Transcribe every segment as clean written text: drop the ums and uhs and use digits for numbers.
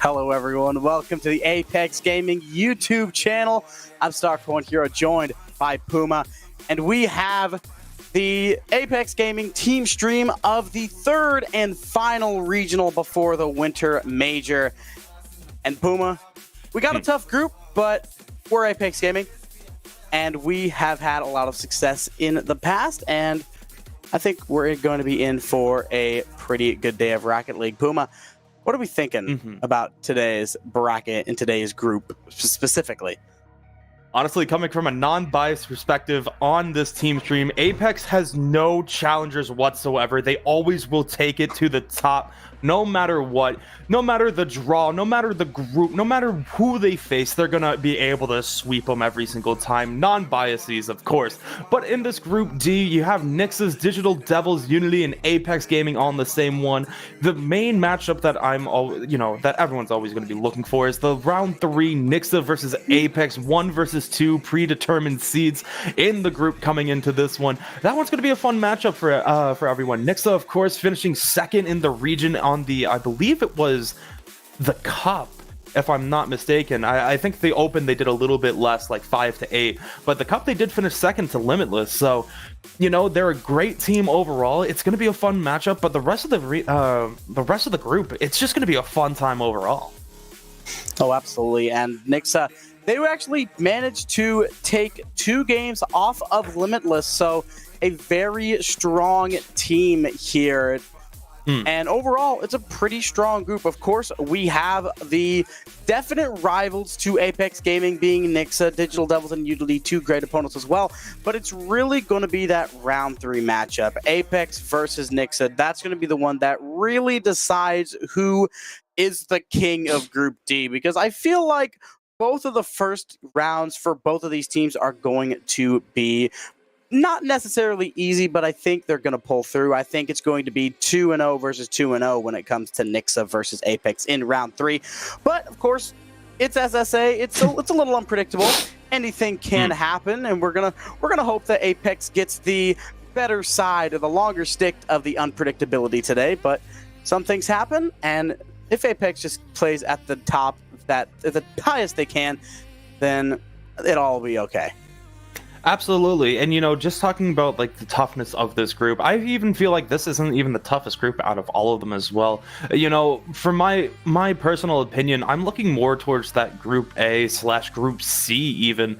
Hello everyone, welcome to the Aipx Gaming YouTube channel. I'm Starpoint Hero, joined by Puma, and we have the Aipx Gaming team stream of the third and final regional before the Winter Major. And Puma, we got a tough group, but we're Aipx Gaming, and we have had a lot of success in the past, and I think we're going to be in for a pretty good day of Rocket League. Puma, what are we thinking about today's bracket and today's group specifically? Honestly, coming from a non-biased perspective on this team stream, Aipx has no challengers whatsoever. They always will take it to the top, no matter what, no matter the draw, no matter the group, no matter who they face, they're going to be able to sweep them every single time. Non-biases, of course. But in this group D, you have Nixa's Digital Devils, Unity, and Aipx Gaming on the same one. The main matchup that that everyone's always going to be looking for is the round 3 Nixa versus Aipx, 1 versus 2 predetermined seeds in the group coming into this one. That one's going to be a fun matchup for everyone. Nixa, of course, finishing second in the region on the, I believe it was the Cup, if I'm not mistaken. I think the Open they did a little bit less, like 5-8, but the Cup they did finish second to Limitless. So, they're a great team overall. It's going to be a fun matchup, but the rest of the group, it's just going to be a fun time overall. Oh, absolutely. And Nixa, they actually managed to take 2 games off of Limitless, so a very strong team here. And overall, it's a pretty strong group. Of course, we have the definite rivals to Aipx Gaming being Nixa, Digital Devils, and Unity, 2 great opponents as well. But it's really going to be that round 3 matchup, Aipx versus Nixa. That's going to be the one that really decides who is the king of Group D, because I feel like both of the first rounds for both of these teams are going to be not necessarily easy, but I think they're going to pull through. I think it's going to be 2-0 versus 2-0 when it comes to Nixa versus Aipx in round 3. But, of course, it's SSA. It's a little unpredictable. Anything can happen, and we're gonna hope that Aipx gets the better side or the longer stick of the unpredictability today. But some things happen, and if Aipx just plays at the top, at the highest they can, then it'll all be okay. Absolutely. And, just talking about like the toughness of this group, I even feel like this isn't even the toughest group out of all of them as well. For my personal opinion, I'm looking more towards that Group A/Group C even.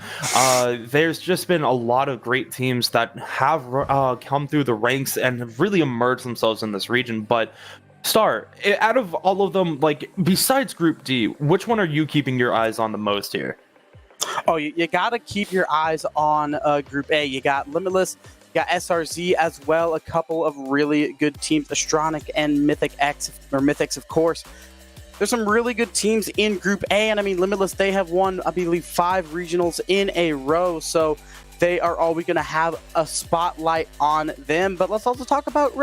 There's just been a lot of great teams that have come through the ranks and have really emerged themselves in this region. But Star, out of all of them, like besides Group D, which one are you keeping your eyes on the most here? Oh, you got to keep your eyes on Group A. You got Limitless, you got SRZ as well, a couple of really good teams, Astronic and Mythics, of course. There's some really good teams in Group A, and I mean, Limitless, they have won, I believe, 5 regionals in a row, so they are always going to have a spotlight on them. But let's also talk about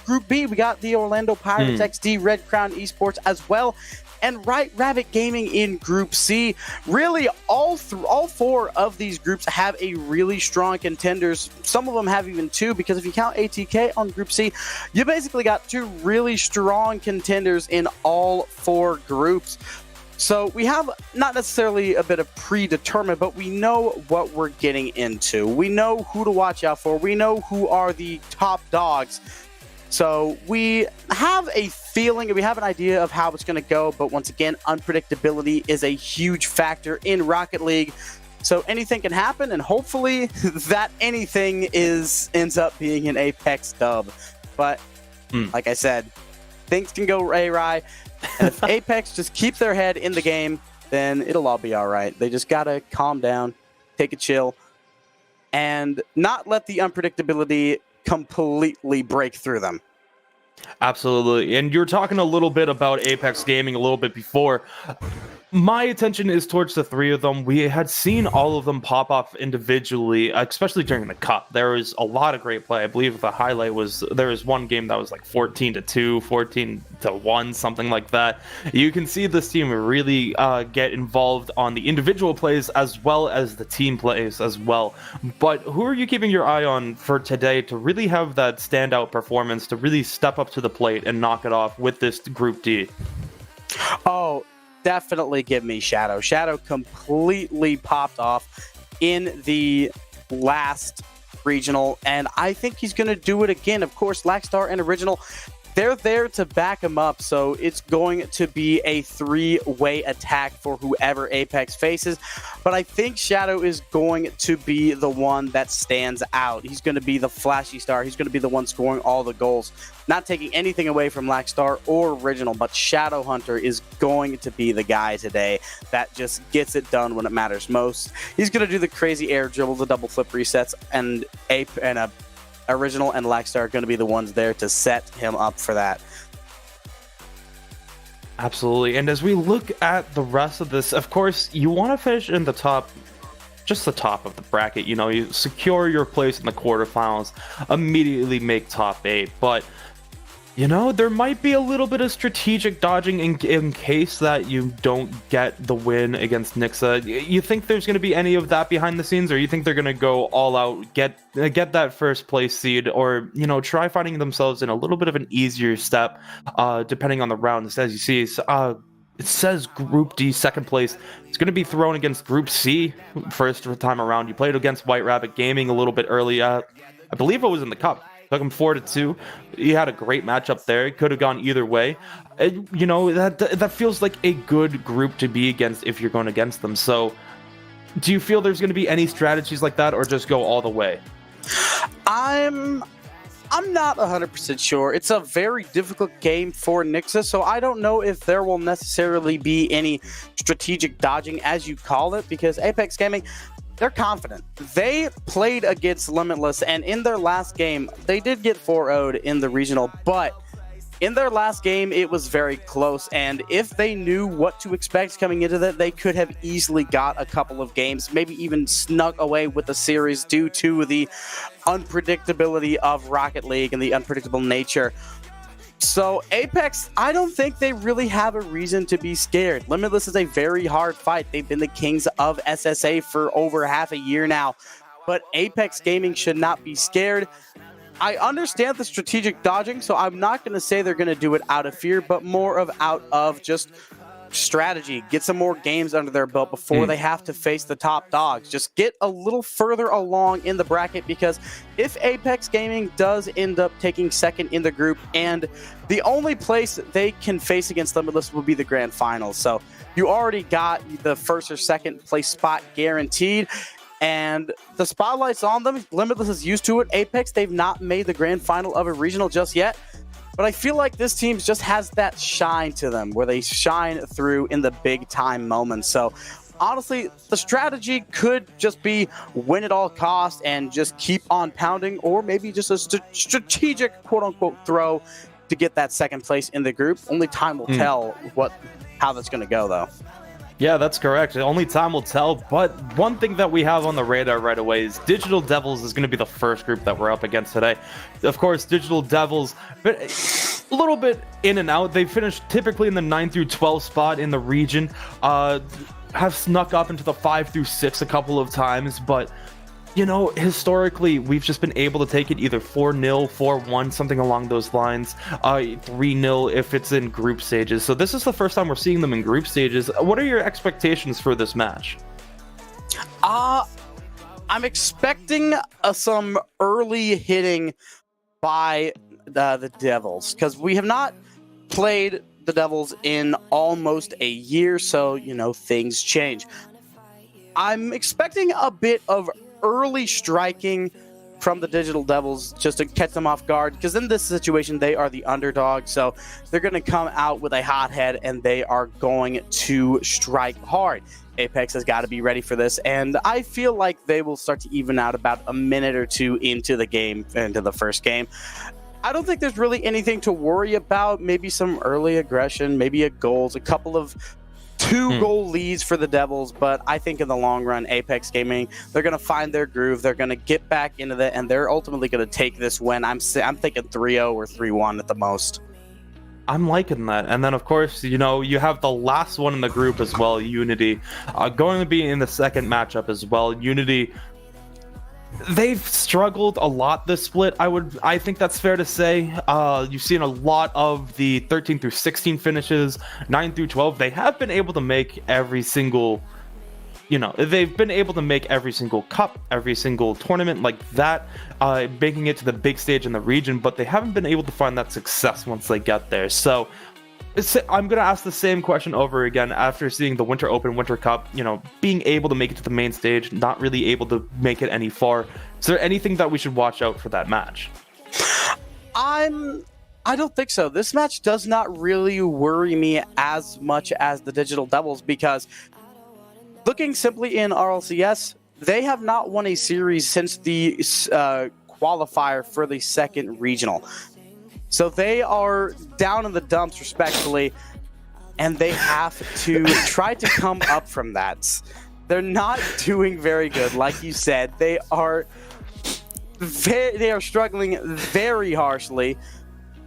Group B. We got the Orlando Pirates, XD, Red Crown Esports as well, and Right Rabbit Gaming in Group C. Really, all 4 of these groups have a really strong contenders. Some of them have even 2, because if you count ATK on Group C, you basically got 2 really strong contenders in all 4 groups. So we have not necessarily a bit of predetermined, but we know what we're getting into. We know who to watch out for. We know who are the top dogs. So we have a feeling, we have an idea of how it's going to go, but once again, unpredictability is a huge factor in Rocket League. So anything can happen, and hopefully that anything ends up being an Aipx dub. But like I said, things can go awry, and if Aipx just keep their head in the game, then it'll all be all right. They just got to calm down, take a chill, and not let the unpredictability completely break through them. Absolutely. And you were talking a little bit about Aipx Gaming a little bit before. My attention is towards the 3 of them. We had seen all of them pop off individually, especially during the Cup. There was a lot of great play. I believe the highlight was there was one game that was like 14-2, 14-1, something like that. You can see this team really get involved on the individual plays as well as the team plays as well. But who are you keeping your eye on for today to really have that standout performance, to really step up to the plate and knock it off with this Group D? Oh, definitely give me Shadow. Shadow completely popped off in the last regional, and I think he's going to do it again. Of course, Lackstar and Original, they're there to back him up, so it's going to be a 3-way attack for whoever Aipx faces. But I think Shadow is going to be the one that stands out. He's going to be the flashy star. He's going to be the one scoring all the goals. Not taking anything away from Lackstar or Original, but Shadow Hunter is going to be the guy today that just gets it done when it matters most. He's going to do the crazy air dribble, the double flip resets, and Original and Lackstar are going to be the ones there to set him up for that. Absolutely. And as we look at the rest of this, of course, you want to finish in the top, just the top of the bracket. You secure your place in the quarterfinals, immediately make top 8. But there might be a little bit of strategic dodging in case that you don't get the win against Nixa. You think there's going to be any of that behind the scenes, or you think they're going to go all out, get that first place seed, or try finding themselves in a little bit of an easier step, depending on the round? As you see, it says Group D second place. It's going to be thrown against Group C first time around. You played against White Rabbit Gaming a little bit early. I believe it was in the Cup. Took him 4-2. He had a great matchup there. It could have gone either way. That feels like a good group to be against if you're going against them. So, do you feel there's going to be any strategies like that, or just go all the way? I'm not 100% sure. It's a very difficult game for Nixa, so I don't know if there will necessarily be any strategic dodging, as you call it, because Aipx Gaming, they're confident. They played against Limitless, and in their last game, they did get 4-0'd in the regional, but in their last game, it was very close, and if they knew what to expect coming into that, they could have easily got a couple of games, maybe even snuck away with the series due to the unpredictability of Rocket League and the unpredictable nature. So Aipx, I don't think they really have a reason to be scared. Limitless is a very hard fight. They've been the kings of SSA for over half a year now, but Aipx Gaming should not be scared. I understand the strategic dodging, so I'm not going to say they're going to do it out of fear, but more of out of just strategy. Get some more games under their belt before they have to face the top dogs. Just get a little further along in the bracket, because if Aipx Gaming does end up taking second in the group, and the only place they can face against Limitless will be the grand finals. So you already got the first or second place spot guaranteed, and the spotlight's on them. Limitless is used to it. Aipx, they've not made the grand final of a regional just yet, but I feel like this team just has that shine to them where they shine through in the big time moments. So honestly, the strategy could just be win at all costs and just keep on pounding, or maybe just a strategic quote unquote throw to get that second place in the group. Only time will tell how that's going to go, though. Yeah, that's correct. Only time will tell. But one thing that we have on the radar right away is Digital Devils is going to be the first group that we're up against today. Of course, Digital Devils, but a little bit in and out. They finished typically in the 9 through 12 spot in the region. Have snuck up into the 5 through 6 a couple of times, but you know, historically, we've just been able to take it either 4-0, 4-1, something along those lines, 3-0 if it's in group stages. So this is the first time we're seeing them in group stages. What are your expectations for this match? I'm expecting some early hitting by the Devils, because we have not played the Devils in almost a year, so, you know, things change. I'm expecting a bit of early striking from the Digital Devils just to catch them off guard, because in this situation they are the underdog, so they're going to come out with a hot head and they are going to strike hard. Aipx has got to be ready for this, and I feel like they will start to even out about a minute or two into the game, into the first game. I don't think there's really anything to worry about. Maybe some early aggression, maybe a goals, a couple of 2-goal leads for the Devils, but I think in the long run, Aipx Gaming, they're going to find their groove. They're going to get back into that, and they're ultimately going to take this win. I'm thinking 3-0 or 3-1 at the most. I'm liking that. And then, of course, you know, you have the last one in the group as well, Unity, going to be in the second matchup as well. Unity, they've struggled a lot this split. I think that's fair to say. You've seen a lot of the 13 through 16 finishes, 9 through 12. They have been able to make every single, you know, they've been able to make every single cup, every single tournament like that, making it to the big stage in the region, but they haven't been able to find that success once they get there. So I'm going to ask the same question over again after seeing the Winter Open, Winter Cup, you know, being able to make it to the main stage, not really able to make it any far. Is there anything that we should watch out for that match? I don't think so. This match does not really worry me as much as the Digital Devils, because looking simply in Rlcs, they have not won a series since the qualifier for the second regional. So they are down in the dumps, respectfully, and they have to try to come up from that. They're not doing very good, like you said. They are struggling very harshly.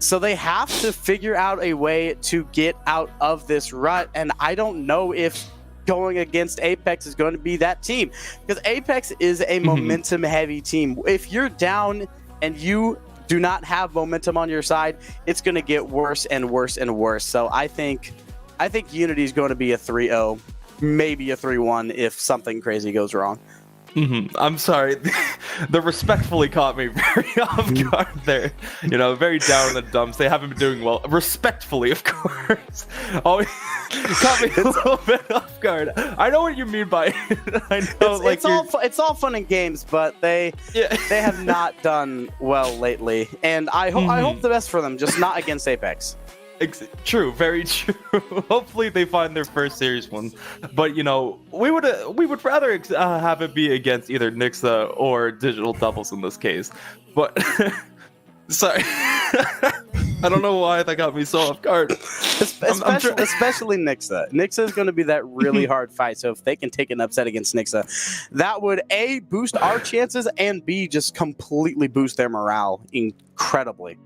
So they have to figure out a way to get out of this rut, and I don't know if going against Aipx is going to be that team, because Aipx is a momentum-heavy team. If you're down and you do not have momentum on your side, it's going to get worse and worse and worse. So I think Unity is going to be a 3-0, maybe a 3-1 if something crazy goes wrong. I'm sorry. The respectfully caught me very off guard there. You know, very down in the dumps. They haven't been doing well. Respectfully, of course. Oh, caught me a little bit off guard. I know what you mean by it. I know, it's all fun and games, but they have not done well lately. And I hope the best for them, just not against Aipx. True, very true. Hopefully they find their first series one, but you know, we would rather have it be against either Nixa or Digital Devils in this case. But sorry, I don't know why that got me so off guard. Especially Nixa. Nixa is going to be that really hard fight. So if they can take an upset against Nixa, that would A, boost our chances, and B, just completely boost their morale incredibly.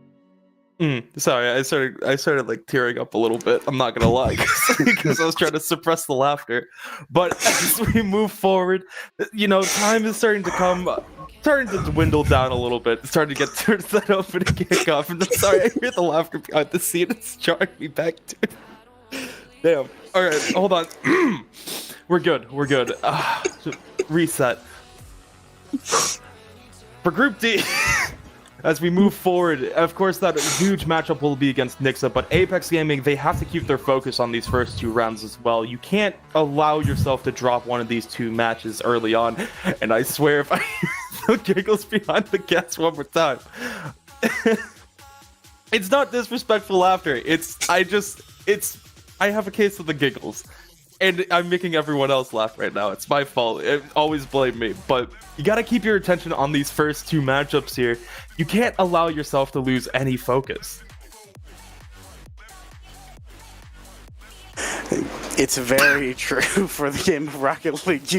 Sorry, I started like tearing up a little bit. I'm not gonna lie, because I was trying to suppress the laughter. But as we move forward, time is starting to dwindle down a little bit. It's starting to get towards that opening kickoff. And I'm sorry, I hear the laughter behind the scene. It's jarring me back to it. Damn. All right, hold on. We're good. Reset. For Group D. As we move forward, of course, that huge matchup will be against Nixa, but Aipx Gaming, they have to keep their focus on these first 2 rounds as well. You can't allow yourself to drop one of these 2 matches early on, and I swear if I hear the giggles behind the guests one more time. It's not disrespectful laughter. I have a case of the giggles. And I'm making everyone else laugh right now. It's my fault. Always blame me. But you got to keep your attention on these first 2 matchups here. You can't allow yourself to lose any focus. It's very true for the game of Rocket League.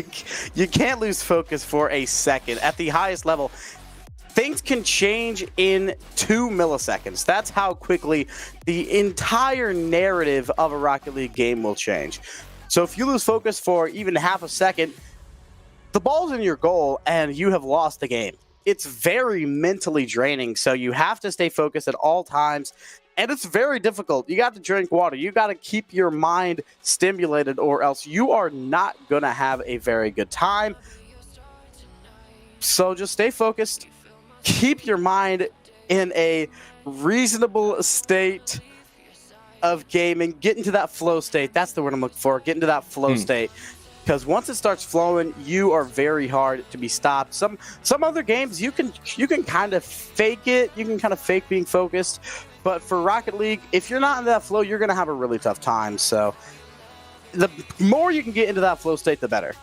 You can't lose focus for a second. At the highest level, things can change in 2 milliseconds. That's how quickly the entire narrative of a Rocket League game will change. So if you lose focus for even half a second, the ball's in your goal and you have lost the game. It's very mentally draining, so you have to stay focused at all times, and it's very difficult. You got to drink water. You got to keep your mind stimulated, or else you are not going to have a very good time. So just stay focused. Keep your mind in a reasonable state of gaming. Get into that flow state. That's the word I'm looking for. Get into that flow state. Because once it starts flowing, you are very hard to be stopped. Some other games, you can kind of fake it. You can kind of fake being focused. But for Rocket League, if you're not in that flow, you're going to have a really tough time. So the more you can get into that flow state, the better.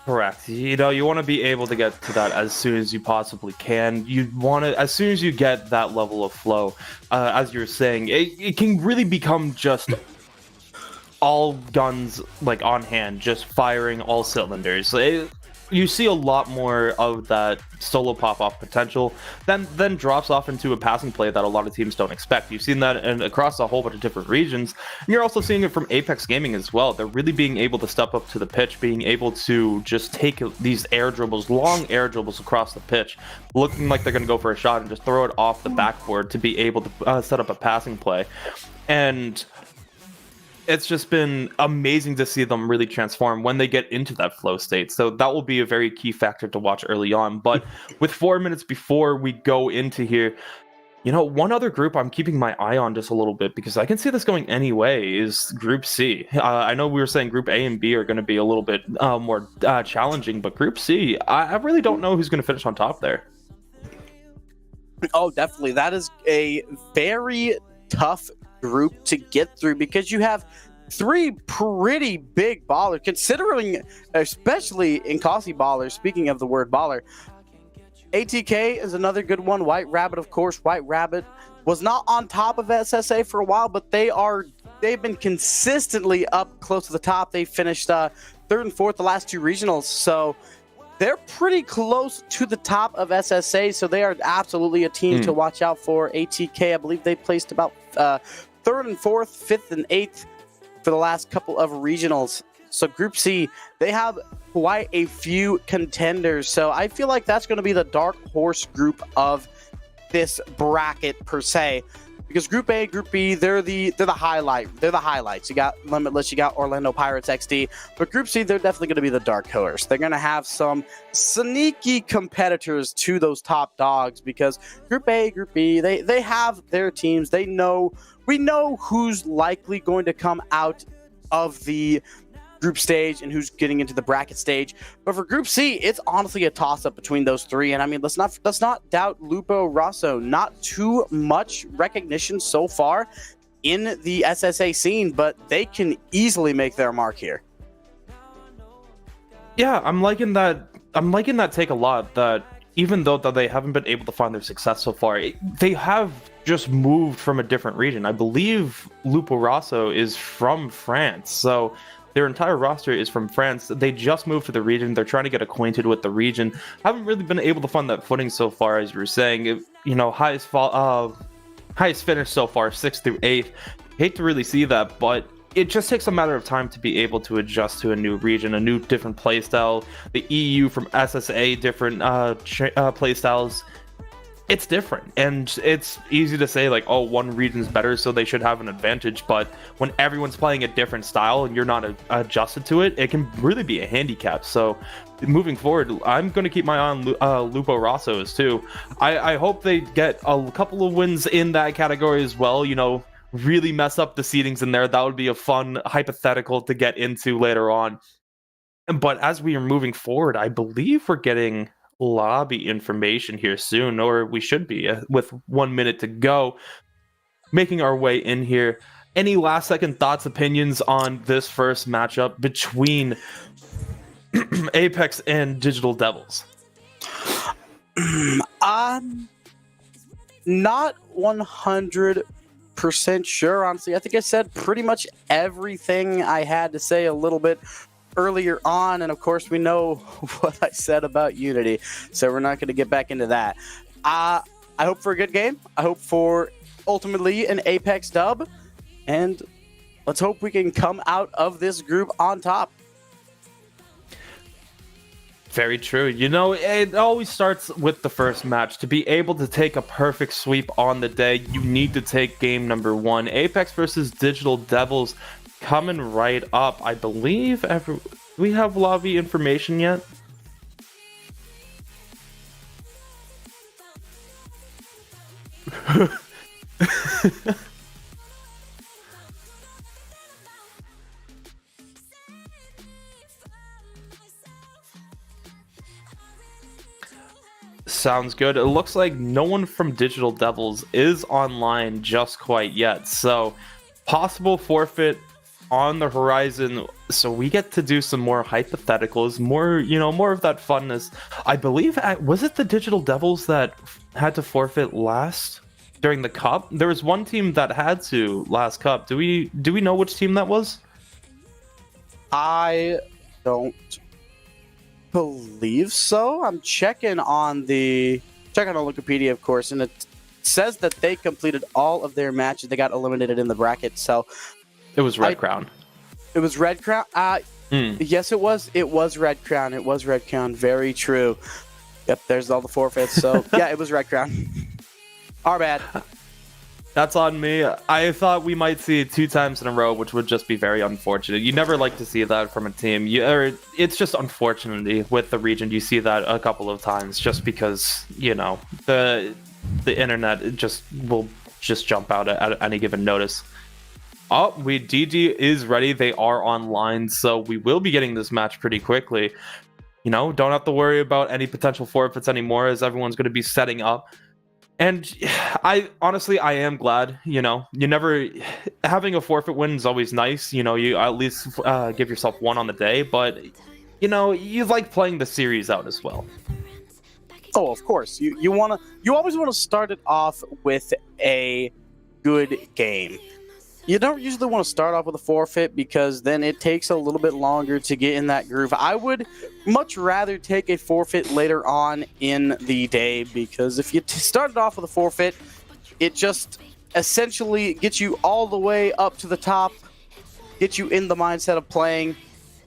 Correct. You want to be able to get to that as soon as you possibly can. You want to, as soon as you get that level of flow, as you're saying, it can really become just all guns like on hand, just firing all cylinders. You see a lot more of that solo pop-off potential then drops off into a passing play that a lot of teams don't expect. You've seen that across a whole bunch of different regions, and you're also seeing it from Aipx Gaming as well. They're really being able to step up to the pitch, being able to just take these air dribbles, long air dribbles across the pitch, looking like they're going to go for a shot and just throw it off the backboard to be able to set up a passing play. And it's just been amazing to see them really transform when they get into that flow state. So that will be a very key factor to watch early on. But with 4 minutes before we go into here, one other group I'm keeping my eye on just a little bit, because I can see this going any way, is Group C. I know we were saying Group A and B are going to be a little bit more challenging, but Group C, I really don't know who's going to finish on top there. Oh, definitely. That is a very tough group to get through, because you have 3 pretty big ballers, considering, especially in Cossi ballers. Speaking of the word baller, ATK is another good one. White Rabbit, of course. White Rabbit was not on top of SSA for a while, but they've been consistently up close to the top. They finished 3rd and 4th the last 2 regionals, so they're pretty close to the top of SSA, so they are absolutely a team to watch out for. ATK, I believe they placed about 3rd and 4th, 5th and 8th for the last couple of regionals. So Group C, they have quite a few contenders. So I feel like that's going to be the dark horse group of this bracket per se. Because Group A, Group B, they're the highlight. They're the highlights. You got Limitless, you got Orlando Pirates XD. But Group C, they're definitely going to be the dark horse. They're going to have some sneaky competitors to those top dogs, because Group A, Group B, they have their teams. We know who's likely going to come out of the group stage and who's getting into the bracket stage. But for Group C, it's honestly a toss-up between those 3. And I mean, let's not doubt Lupo Rosso. Not too much recognition so far in the SSA scene, but they can easily make their mark here. Yeah, I'm liking that take a lot, that even though that they haven't been able to find their success so far, they have just moved from a different region. I believe Lupo Rosso is from France, so Their entire roster is from France. They just moved to the region. They're trying to get acquainted with the region. Haven't really been able to find that footing so far, as you were saying. Highest finish so far, 6th through 8th. Hate to really see that, but it just takes a matter of time to be able to adjust to a new region, a new different playstyle. The EU from SSA, different playstyles. It's different, and it's easy to say like, oh, one region's better, so they should have an advantage. But when everyone's playing a different style and you're not adjusted to it, it can really be a handicap. So moving forward, I'm going to keep my eye on Lupo Rossos too. I hope they get a couple of wins in that category as well. Really mess up the seedings in there. That would be a fun hypothetical to get into later on. But as we are moving forward, I believe we're getting lobby information here soon, or we should be, with 1 minute to go, making our way in here. Any last second thoughts, opinions on this first matchup between Aipx and Digital Devils? I'm not 100% sure, honestly. I think I said pretty much everything I had to say a little bit earlier on, and of course we know what I said about Unity, so we're not going to get back into that. I hope for a good game. I hope for ultimately an Aipx dub, and let's hope we can come out of this group on top. Very true. It always starts with the first match. To be able to take a perfect sweep on the day, you need to take game number 1. Aipx versus Digital Devils coming right up. I believe we have lobby information yet. Sounds good. It looks like no one from Digital Devils is online just quite yet. So possible forfeit on the horizon. So we get to do some more hypotheticals, more of that funness. I believe, was it the Digital Devils that had to forfeit last during the cup? There was one team that had to last cup. Do we know which team that was? I don't believe so. I'm checking on Wikipedia, of course, and it says that they completed all of their matches. They got eliminated in the bracket, so it was Red Crown. It was Red Crown. Yes, it was. It was Red Crown. It was Red Crown. Very true. Yep, there's all the forfeits. So yeah, it was Red Crown. Our bad. That's on me. I thought we might see it 2 times in a row, which would just be very unfortunate. You never like to see that from a team. It's just unfortunately with the region. You see that a couple of times just because, the internet will jump out at any given notice. Oh, DD is ready. They are online, so we will be getting this match pretty quickly. Don't have to worry about any potential forfeits anymore, as everyone's going to be setting up. And I am glad, you never, having a forfeit win is always nice. You at least give yourself one on the day, but, you like playing the series out as well. Oh, of course. You always want to start it off with a good game. You don't usually want to start off with a forfeit because then it takes a little bit longer to get in that groove. I would much rather take a forfeit later on in the day, because if you started off with a forfeit, it just essentially gets you all the way up to the top, gets you in the mindset of playing,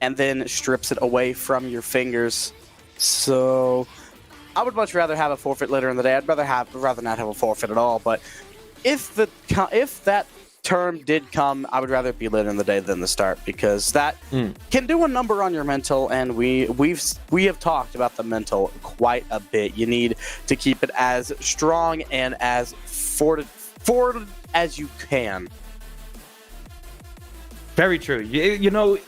and then strips it away from your fingers. So I would much rather have a forfeit later in the day. I'd rather not have a forfeit at all. But if that term did come, I would rather it be later in the day than the start, because that can do a number on your mental, and we have talked about the mental quite a bit. You need to keep it as strong and as forward as you can. Very true.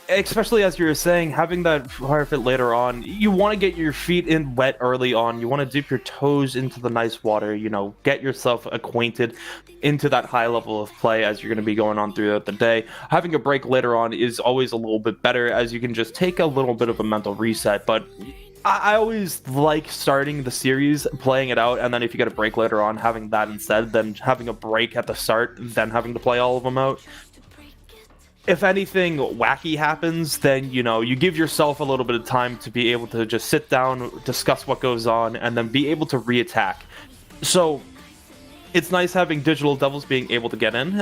Especially as you were saying, having that forfeit later on, you want to get your feet in wet early on. You want to dip your toes into the nice water, get yourself acquainted into that high level of play as you're going to be going on throughout the day. Having a break later on is always a little bit better, as you can just take a little bit of a mental reset. But I always like starting the series, playing it out, and then if you get a break later on, having that instead, than having a break at the start, then having to play all of them out. if anything wacky happens, then, you know, you give yourself a little bit of time to be able to just sit down, discuss what goes on, and then be able to reattack. So it's nice having Digital Devils being able to get in.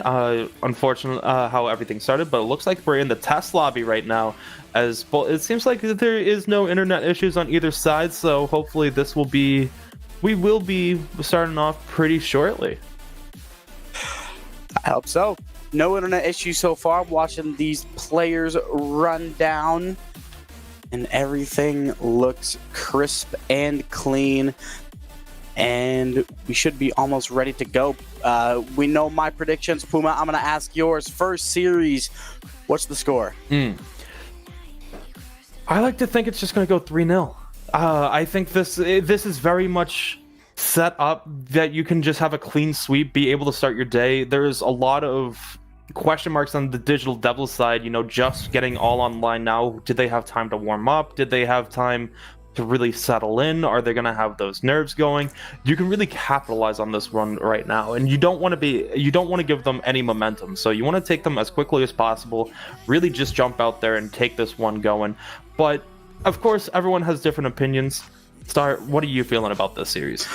Unfortunately, how everything started, but it looks like we're in the test lobby right now. As it seems like there is no internet issues on either side, so hopefully we will be starting off pretty shortly. I hope so. No internet issues so far. I'm watching these players run down, and everything looks crisp and clean. And we should be almost ready to go. We know my predictions. Puma, I'm going to ask yours. First series, what's the score? I like to think it's just going to go 3-0. I think this is very much set up that you can just have a clean sweep, be able to start your day. There's a lot of question marks on the Digital Devils side, you know, just getting all online now. Did they have time to warm up? Did they have time to really settle in? Are they going to have those nerves going? You can really capitalize on this run right now, and you don't want to give them any momentum. So you want to take them as quickly as possible, really just jump out there and take this one going. But of course, everyone has different opinions. Star, what are you feeling about this series?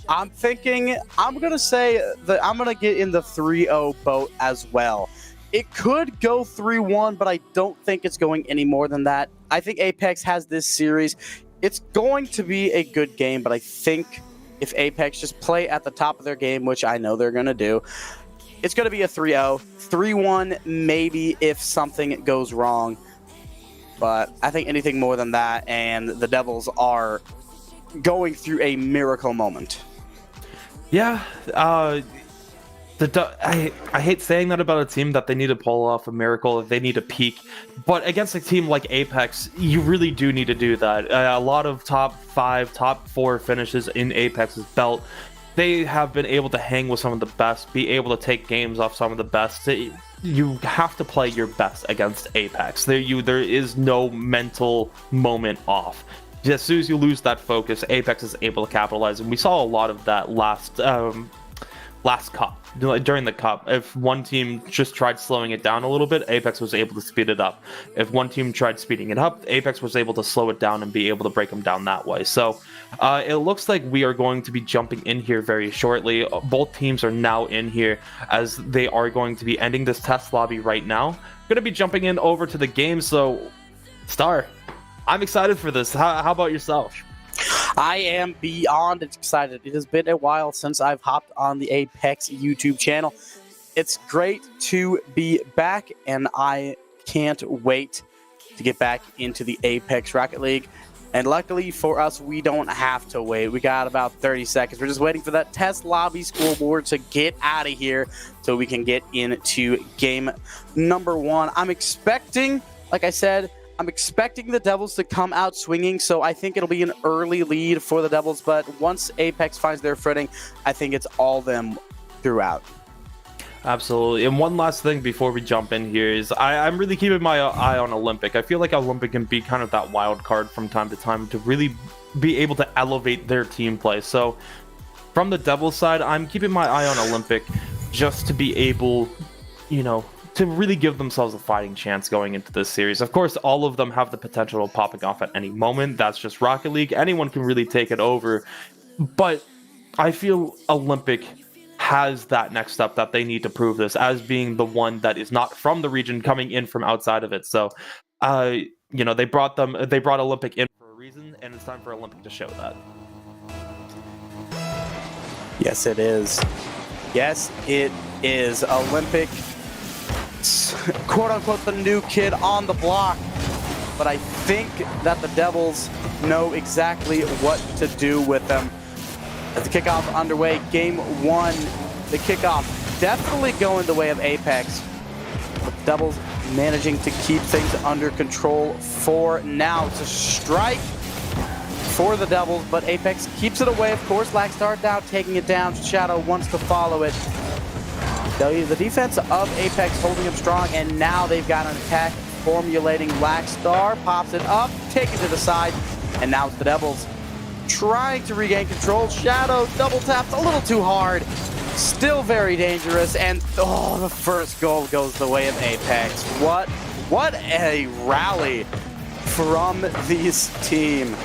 I'm thinking, I'm going to say that I'm going to get in the 3-0 boat as well. It could go 3-1, but I don't think it's going any more than that. I think Aipx has this series. It's going to be a good game, but I think if Aipx just play at the top of their game, which I know they're going to do, it's going to be a 3-0. 3-1 maybe if something goes wrong. But I think anything more than that, and the Devils are going through a miracle moment. Yeah, I hate saying that about a team that they need to pull off a miracle, they need to peak. But against a team like Aipx, you really do need to do that. A lot of top 5, top 4 finishes in Aipex's belt. They have been able to hang with some of the best, be able to take games off some of the best. You have to play your best against Aipx. There is no mental moment off. As soon as you lose that focus, Aipx is able to capitalize, and we saw a lot of that last cup. During the cup, if one team just tried slowing it down a little bit, Aipx was able to speed it up. If one team tried speeding it up, Aipx was able to slow it down and be able to break them down that way. So it looks like we are going to be jumping in here very shortly. Both teams are now in here, as they are going to be ending this test lobby right now. Going to be jumping in over to the game. So Star, I'm excited for this. How about yourself? I am beyond excited. It has been a while since I've hopped on the Aipx YouTube channel. It's great to be back, and I can't wait to get back into the Aipx Rocket League. And luckily for us, we don't have to wait. We got about 30 seconds. We're just waiting for that test lobby scoreboard to get out of here so we can get into game number 1. I'm expecting, like I said, I'm expecting the Devils to come out swinging, so I think it'll be an early lead for the Devils, but once Aipx finds their footing, I think it's all them throughout. Absolutely. And one last thing before we jump in here is I'm really keeping my eye on Olympic. I feel like Olympic can be kind of that wild card from time to time to really be able to elevate their team play. So from the Devils side, I'm keeping my eye on Olympic just to be able, you know, to really give themselves a fighting chance going into this series. Of course, all of them have the potential of popping off at any moment. That's just Rocket League. Anyone can really take it over. But I feel Olympic has that next step that they need to prove this as being the one that is not from the region, coming in from outside of it. So, you know, they brought Olympic in for a reason, and it's time for Olympic to show that. Yes, it is. Yes, it is. Olympic, quote-unquote, the new kid on the block. But I think that the Devils know exactly what to do with them. As the kickoff underway, game 1, the kickoff definitely going the way of Aipx. The Devils managing to keep things under control for now. It's a strike for the Devils, but Aipx keeps it away. Of course, Lackstar now taking it down. Shadow wants to follow it. The defense of Aipx holding them strong, and now they've got an attack formulating. Lackstar pops it up, take it to the side, and now it's the Devils trying to regain control. Shadow double taps a little too hard, Still very dangerous, and the first goal goes the way of Aipx. What a rally from this team.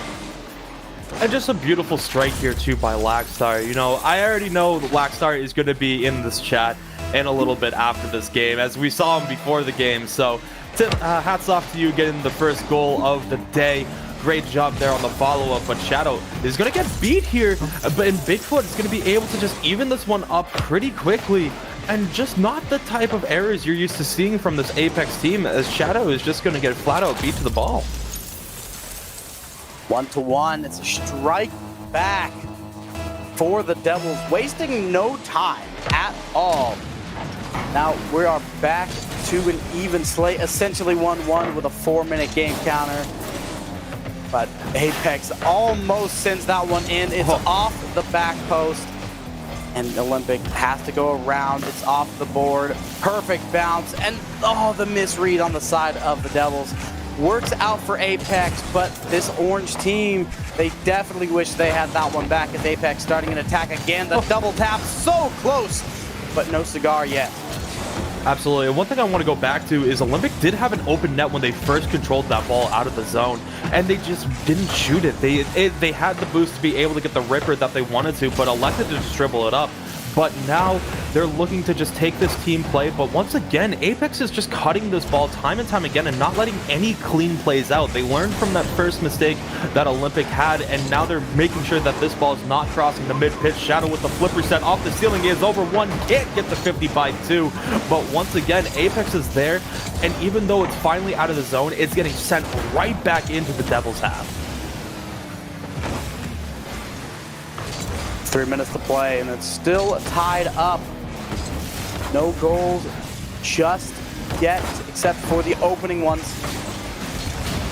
And just a beautiful strike here too by Lackstar. You know, I already know Lackstar is going to be in this chat in a little bit after this game, as we saw him before the game. So hats off to you getting the first goal of the day. Great job there on the follow-up, but Shadow is going to get beat here, but in Bigfoot is going to be able to just even this one up pretty quickly, and just not the type of errors you're used to seeing from this Aipx team, as Shadow is just going to get flat out beat to the ball. 1-1, it's a strike back for the Devils, wasting no time at all. Now we are back to an even slate, essentially 1-1 with a 4-minute game counter. But Aipx almost sends that one in. It's off the back post, and Olympic has to go around. It's off the board. Perfect bounce, and the misread on the side of the Devils. Works out for Aipx, but this orange team, they definitely wish they had that one back, as Aipx starting an attack again. The double tap, so close, but no cigar yet. Absolutely. And one thing I want to go back to is Olympic did have an open net when they first controlled that ball out of the zone, and they just didn't shoot it. They had the boost to be able to get the ripper that they wanted to, but elected to just dribble it up. But now they're looking to just take this team play. But once again, Aipx is just cutting this ball time and time again and not letting any clean plays out. They learned from that first mistake that Olympic had, and now they're making sure that this ball is not crossing the mid-pitch. Shadow with the flip reset off the ceiling is over one. Can't get the 50 by 2. But once again, Aipx is there, and even though it's finally out of the zone, it's getting sent right back into the Devils' half. 3 minutes to play, and it's still tied up. No goals just yet, except for the opening ones.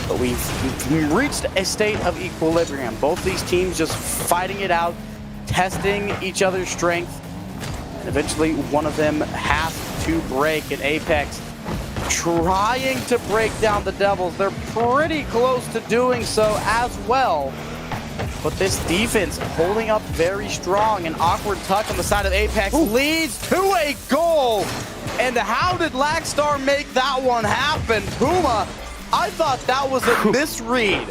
But we've reached a state of equilibrium. Both these teams just fighting it out, testing each other's strength, and eventually one of them has to break. And Aipx trying to break down the Devils. They're pretty close to doing so as well. But this defense holding up very strong. An awkward touch on the side of Aipx leads to a goal. And how did Lackstar make that one happen? Puma, I thought that was a misread.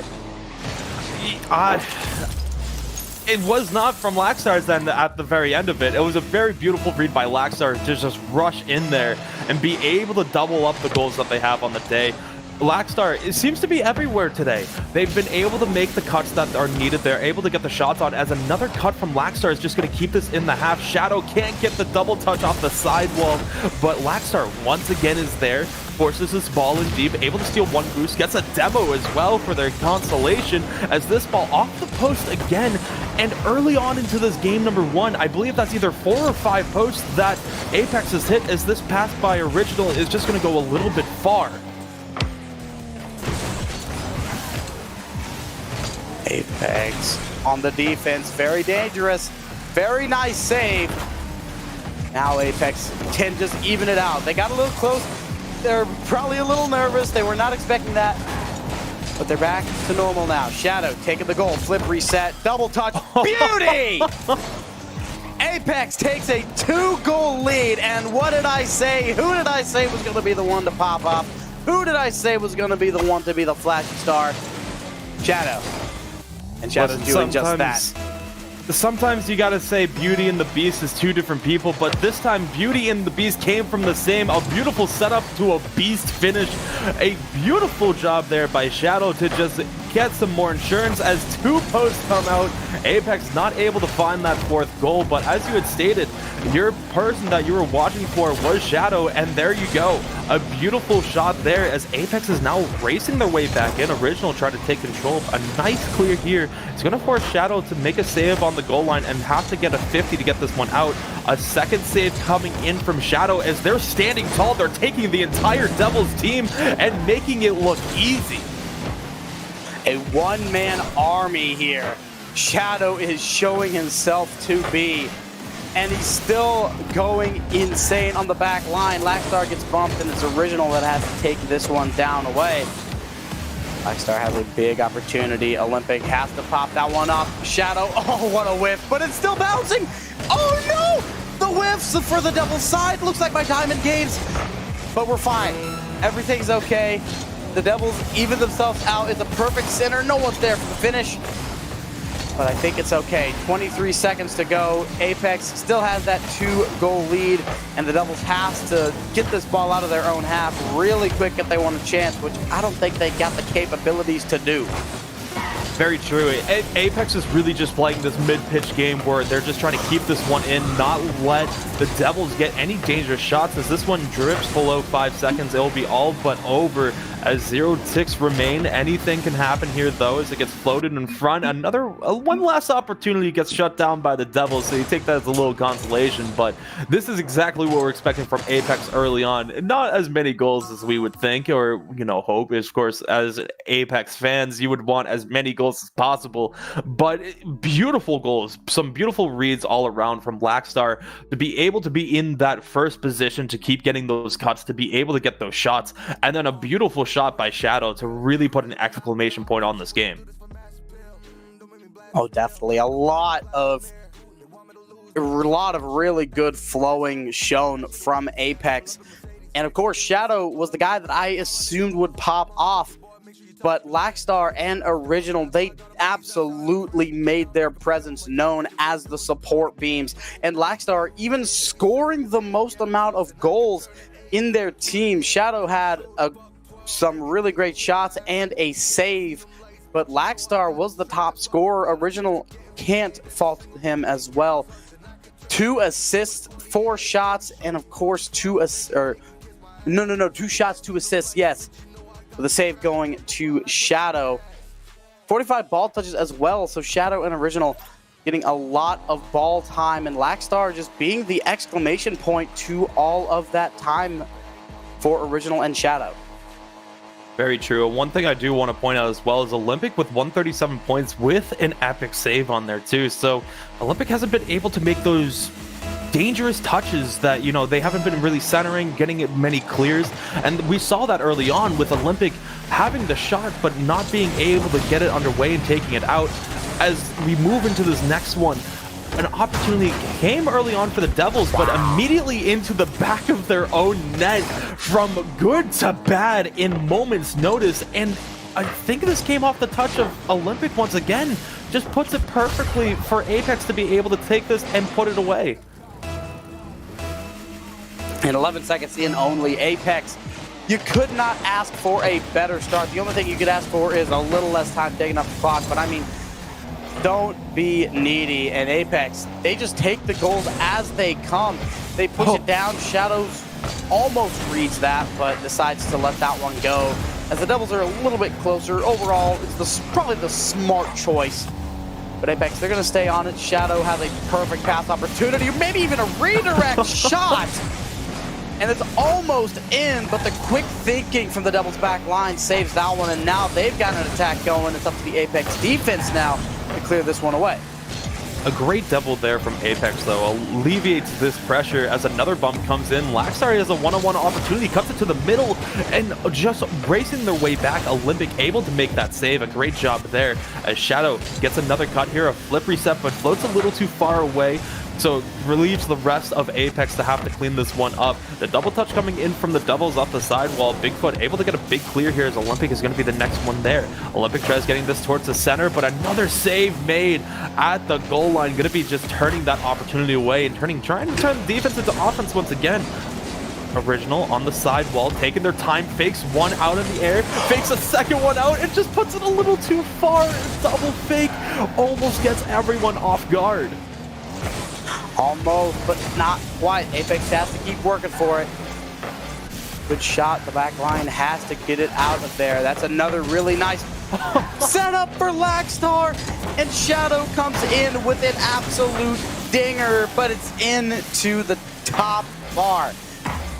It was not from Lackstar's end at the very end of it. It was a very beautiful read by Lackstar to just rush in there and be able to double up the goals that they have on the day. Lackstar, it seems to be everywhere today. They've been able to make the cuts that are needed. They're able to get the shots on, as another cut from Lackstar is just going to keep this in the half. Shadow can't get the double touch off the sidewall, but Lackstar once again is there, forces this ball in deep, able to steal one boost, gets a demo as well for their consolation, as this ball off the post again. And early on into this game number 1, I believe that's either 4 or 5 posts that Aipx has hit, as this pass by Original is just going to go a little bit far. Aipx on the defense, very dangerous, very nice save. Now Aipx can just even it out. They got a little close. They're probably a little nervous. They were not expecting that, but they're back to normal now. Shadow taking the goal, flip reset, double touch, beauty! Aipx takes a 2-goal lead, and what did I say? Who did I say was going to be the one to pop up? Who did I say was going to be the one to be the flashy star? Shadow. And Shadow's doing just that. Sometimes you gotta say Beauty and the Beast is 2 different people, but this time Beauty and the Beast came from the same. A beautiful setup to a beast finish. A beautiful job there by Shadow to just get some more insurance as 2 posts come out. Aipx not able to find that 4th goal, but as you had stated, your person that you were watching for was Shadow, and there you go. A beautiful shot there as Aipx is now racing their way back in. Original trying to take control. A nice clear here. It's going to force Shadow to make a save on the goal line and have to get a 50 to get this one out. A second save coming in from Shadow as they're standing tall. They're taking the entire Devils team and making it look easy. A one-man army here. Shadow is showing himself to be, and he's still going insane on the back line. Lackstar gets bumped, and it's Original that has to take this one down away. Lackstar has a big opportunity. Olympic has to pop that one up. Shadow, oh, what a whiff, but it's still bouncing. Oh no! The whiffs for the Devils side. Looks like my Diamond games, but we're fine. Everything's okay. The Devils even themselves out in the perfect center. No one's there for the finish, but I think it's okay. 23 seconds to go. Aipx still has that 2-goal lead, and the Devils have to get this ball out of their own half really quick if they want a chance, which I don't think they got the capabilities to do. Very true. Aipx is really just playing this mid-pitch game where they're just trying to keep this one in, not let the Devils get any dangerous shots. As this one drips below 5 seconds, it will be all but over as 0 ticks remain. Anything can happen here, though, as it gets floated in front. One last opportunity gets shut down by the Devils, so you take that as a little consolation. But this is exactly what we're expecting from Aipx early on. Not as many goals as we would think or, hope. Of course, as Aipx fans, you would want as many goals as possible, but beautiful goals, some beautiful reads all around from Blackstar to be able to be in that first position, to keep getting those cuts, to be able to get those shots, and then a beautiful shot by Shadow to really put an exclamation point on this game. Oh, definitely a lot of really good flowing shown from Aipx, and of course Shadow was the guy that I assumed would pop off. But Blackstar and Original, they absolutely made their presence known as the support beams. And Blackstar even scoring the most amount of goals in their team. Shadow had some really great shots and a save, but Blackstar was the top scorer. Original can't fault him as well. 2 assists, 4 shots, and of course 2 shots, 2 assists, yes. With a save going to Shadow. 45 ball touches as well, so Shadow and Original getting a lot of ball time, and Blackstar just being the exclamation point to all of that time for Original and Shadow. Very true. One thing I do want to point out as well is Olympic with 137 points with an epic save on there too. So Olympic hasn't been able to make those dangerous touches that, they haven't been really centering, getting it many clears. And we saw that early on with Olympic having the shot, but not being able to get it underway and taking it out. As we move into this next one, an opportunity came early on for the Devils, but immediately into the back of their own net from good to bad in moments notice. And I think this came off the touch of Olympic once again. Just puts it perfectly for Aipx to be able to take this and put it away. And 11 seconds in only, Aipx, you could not ask for a better start. The only thing you could ask for is a little less time taking up the clock, but I mean, don't be needy. And Aipx, they just take the goals as they come. They push it down. Shadows almost reads that, but decides to let that one go. As the Devils are a little bit closer, overall, it's probably the smart choice. But Aipx, they're going to stay on it. Shadow has a perfect pass opportunity, maybe even a redirect shot. And it's almost in, but the quick thinking from the Devils back line saves that one, and now they've got an attack going. It's up to the Aipx defense now to clear this one away. A great double there from Aipx, though, alleviates this pressure as another bump comes in. Blackstar has a one-on-one opportunity, cuts it to the middle, and just racing their way back. Olympic able to make that save. A great job there as Shadow gets another cut here. A flip reset, but floats a little too far away. So it relieves the rest of Aipx to have to clean this one up. The double touch coming in from the Devils off the sidewall. Bigfoot able to get a big clear here as Olympic is going to be the next one there. Olympic tries getting this towards the center, but another save made at the goal line. Going to be just turning that opportunity away and trying to turn the defense into offense once again. Original on the sidewall, taking their time, fakes one out in the air, fakes a second one out, and just puts it a little too far. Double fake almost gets everyone off guard. Almost, but not quite. Aipx has to keep working for it. Good shot. The back line has to get it out of there. That's another really nice setup for Blackstar. And Shadow comes in with an absolute dinger, but it's into the top bar.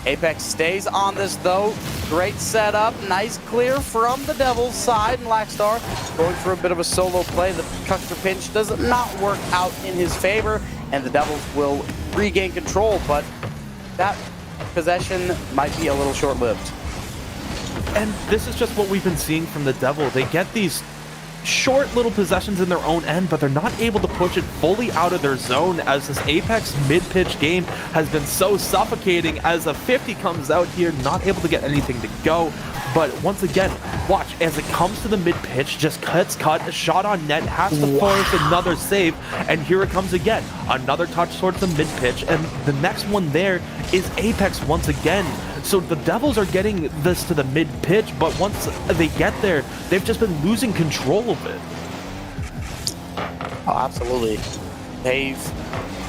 Aipx stays on this, though. Great setup. Nice clear from the Devils side. And Blackstar going for a bit of a solo play. The Custer pinch does not work out in his favor, and the Devils will regain control, but that possession might be a little short-lived. And this is just what we've been seeing from the Devil. They get these short little possessions in their own end, but they're not able to push it fully out of their zone, as this Aipx mid-pitch game has been so suffocating, as a 50 comes out here, not able to get anything to go. But once again, watch, as it comes to the mid-pitch, just cut, a shot on net, has to force another save, and here it comes again. Another touch towards the mid-pitch, and the next one there is Aipx once again. So the Devils are getting this to the mid-pitch, but once they get there, they've just been losing control of it. Oh, absolutely. They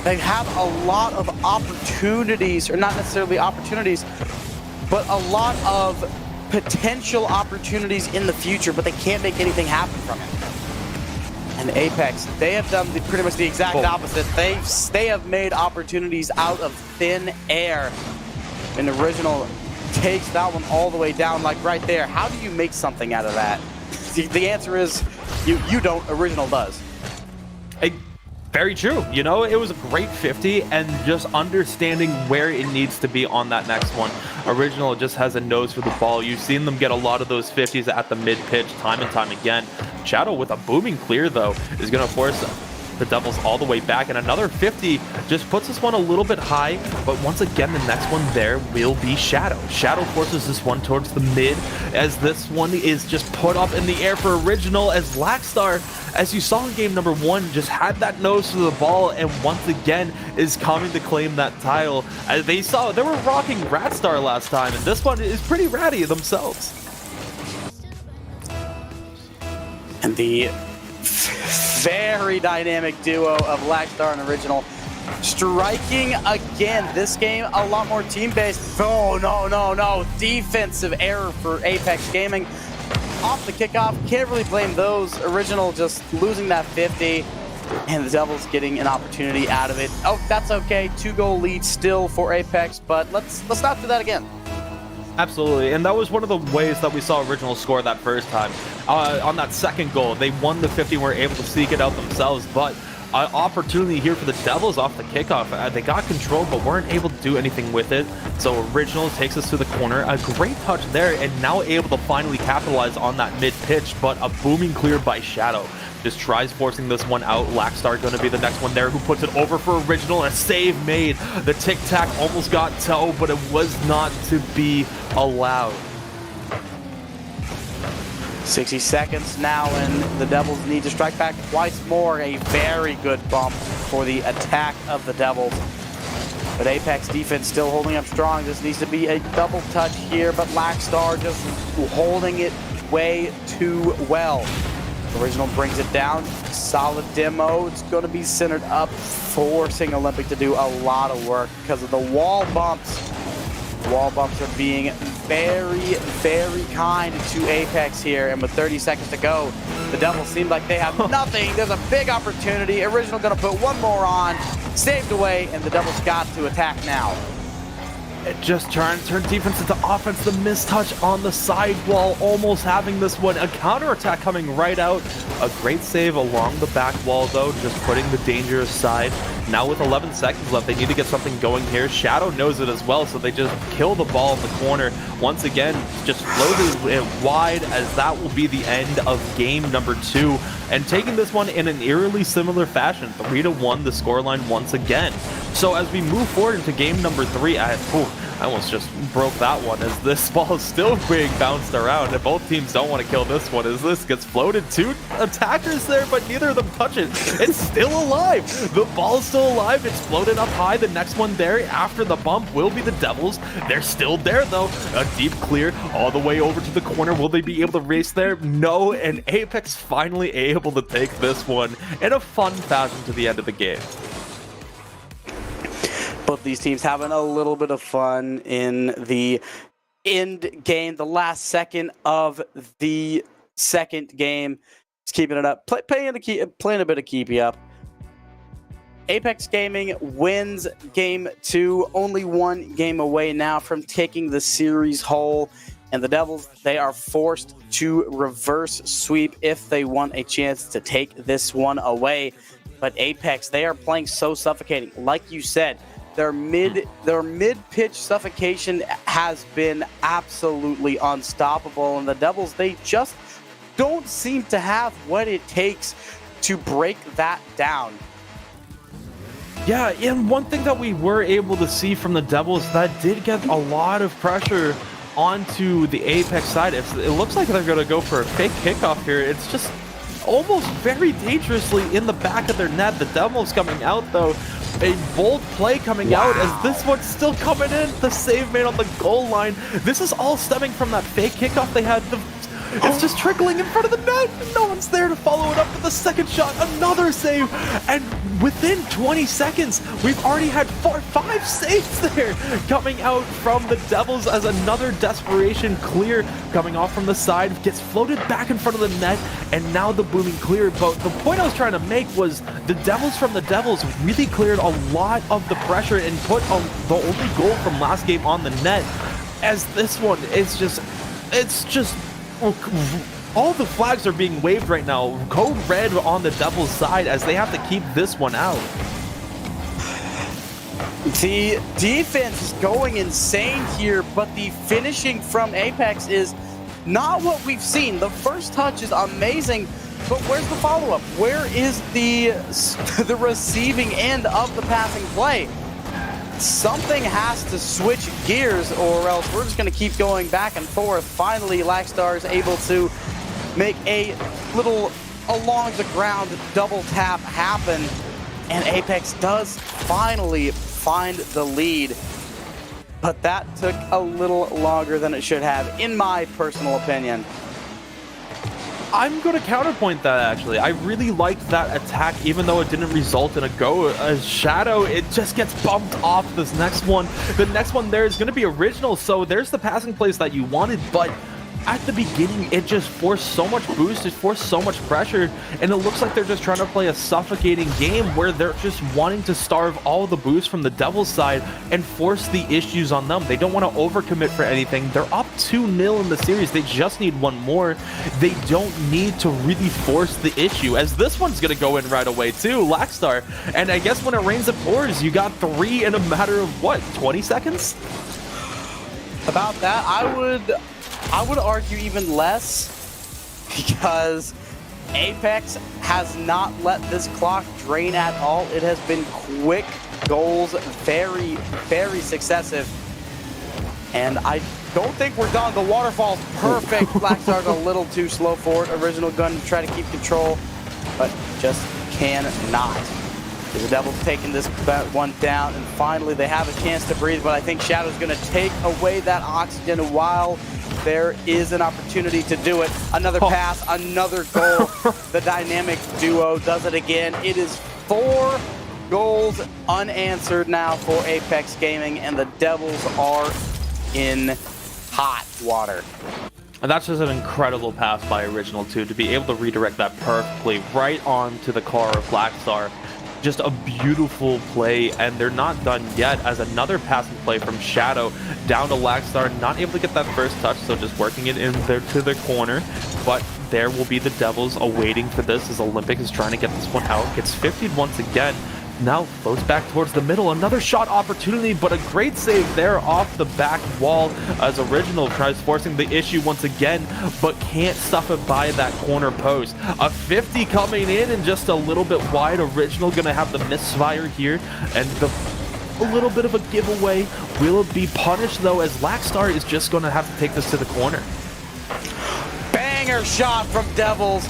have a lot of opportunities, or not necessarily opportunities, but a lot of potential opportunities in the future, but they can't make anything happen from it. And Aipx, they have done pretty much the exact opposite. They have made opportunities out of thin air. And Original takes that one all the way down, like right there. How do you make something out of that? The answer is you don't. Original does. Very true. You know, it was a great 50, and just understanding where it needs to be on that next one. Original just has a nose for the ball. You've seen them get a lot of those 50s at the mid-pitch time and time again. Shadow with a booming clear, though, is going to force the Devils all the way back, and another 50 just puts this one a little bit high, but once again, the next one there will be Shadow. Shadow forces this one towards the mid, as this one is just put up in the air for Original, as Lackstar, as you saw in game number 1, just had that nose to the ball, and once again is coming to claim that title. As they were rocking Ratstar last time, and this one is pretty ratty themselves. And the very dynamic duo of Lackstar and Original striking again. This game a lot more team-based. No. Defensive error for Aipx Gaming. Off the kickoff, can't really blame those. Original just losing that 50, and the Devils getting an opportunity out of it. Oh, that's okay. 2-goal lead still for Aipx, but let's not do that again. Absolutely, and that was one of the ways that we saw Original score that first time. On that second goal, they won the 50 and were able to seek it out themselves, but opportunity here for the Devils off the kickoff. They got control, but weren't able to do anything with it. So Original takes us to the corner. A great touch there, and now able to finally capitalize on that mid-pitch, but a booming clear by Shadow. Just tries forcing this one out. Lackstar going to be the next one there, who puts it over for Original. A save made. The tic-tac almost got toe, but it was not to be allowed. 60 seconds now, and the Devils need to strike back twice more. A very good bump for the attack of the Devils. But Aipx defense still holding up strong. This needs to be a double touch here, but Lackstar just holding it way too well. Original brings it down. Solid demo. It's going to be centered up, forcing Olympic to do a lot of work because of the wall bumps. Wall bumps are being very, very kind to Aipx here, and with 30 seconds to go, the Devils seem like they have nothing. There's a big opportunity. Original going to put one more on, saved away, and the Devils got to attack now. Just trying to turn defense into offense. The mistouch on the sidewall, almost having this one. A counterattack coming right out. A great save along the back wall, though, just putting the danger aside. Now with 11 seconds left, they need to get something going here. Shadow knows it as well, so they just kill the ball in the corner. Once again, just floated it wide, as that will be the end of game number 2. And taking this one in an eerily similar fashion, 3-1 the scoreline once again. So as we move forward into game number 3, I almost just broke that one, as this ball is still being bounced around, and both teams don't want to kill this one, as this gets floated. 2 attackers there, but neither of them touch it. It's still alive. The ball's still alive. It's floated up high. The next one there after the bump will be the Devils. They're still there, though. A deep clear all the way over to the corner. Will they be able to race there? No, and Aipx finally able to take this one in a fun fashion to the end of the game. Both these teams having a little bit of fun in the end game, the last second of the second game. Just keeping it up, playing a bit of keepy up. Aipx Gaming wins game 2, only 1 game away now from taking the series whole. And the Devils, they are forced to reverse sweep if they want a chance to take this one away. But Aipx, they are playing so suffocating. Like you said, their mid-pitch suffocation has been absolutely unstoppable. And the Devils, they just don't seem to have what it takes to break that down. Yeah, and one thing that we were able to see from the Devils that did get a lot of pressure onto the Aipx side. It looks like they're going to go for a fake kickoff here. It's just almost very dangerously in the back of their net. The Devils coming out, though. A bold play coming out as this one's still coming in. The save made on the goal line. This is all stemming from that fake kickoff they had. It's just trickling in front of the net. No one's there to follow it up with a second shot. Another save. And within 20 seconds, we've already had 5 saves there coming out from the Devils as another desperation clear coming off from the side. Gets floated back in front of the net. And now the booming clear. But the point I was trying to make was the Devils really cleared a lot of the pressure and put the only goal from last game on the net. As this one, it's just all the flags are being waved right now. Code red on the Devils side as they have to keep this one out. The defense is going insane here, but the finishing from Aipx is not what we've seen. The first touch is amazing, but where's the follow-up? Where is the receiving end of the passing play? Something has to switch gears, or else we're just going to keep going back and forth. Finally, Lackstar is able to make a little along the ground double tap happen, and Aipx does finally find the lead. But that took a little longer than it should have, in my personal opinion. I'm going to counterpoint that, actually. I really liked that attack, even though it didn't result in a go. As Shadow, it just gets bumped off this next one. The next one there is going to be original, so there's the passing plays that you wanted, but at the beginning, it just forced so much boost, it forced so much pressure, and it looks like they're just trying to play a suffocating game where they're just wanting to starve all the boost from the Devils side and force the issues on them. They don't want to overcommit for anything. They're up 2-0 in the series. They just need one more. They don't need to really force the issue, as this one's going to go in right away too, Lackstar. And I guess when it rains, it pours. You got 3 in a matter of, what, 20 seconds? About that, I would argue even less, because Aipx has not let this clock drain at all. It has been quick goals, very, very successive. And I don't think we're done. The waterfall's perfect. Blackstar's a little too slow for it. Original gun to try to keep control, but just cannot. The Devils taking this one down, and finally they have a chance to breathe, but I think Shadow's going to take away that oxygen while there is an opportunity to do it. Another pass, another goal. The dynamic duo does it again. It is 4 goals unanswered now for Aipx Gaming, and the Devils are in hot water. And that's just an incredible pass by Original, too, to be able to redirect that perfectly right onto the car of Blackstar. Just a beautiful play, and they're not done yet, as another passing play from Shadow down to Lackstar, not able to get that first touch, so just working it in there to the corner. But there will be the Devils awaiting for this, as Olympic is trying to get this one out. Gets 50'd once again. Now floats back towards the middle. Another shot opportunity, but a great save there off the back wall, as Original tries forcing the issue once again, but can't stuff it by that corner post. A 50 coming in and just a little bit wide. Original gonna have the misfire here, and a little bit of a giveaway. Will it be punished, though, as Lackstar is just gonna have to take this to the corner. Banger shot from Devils.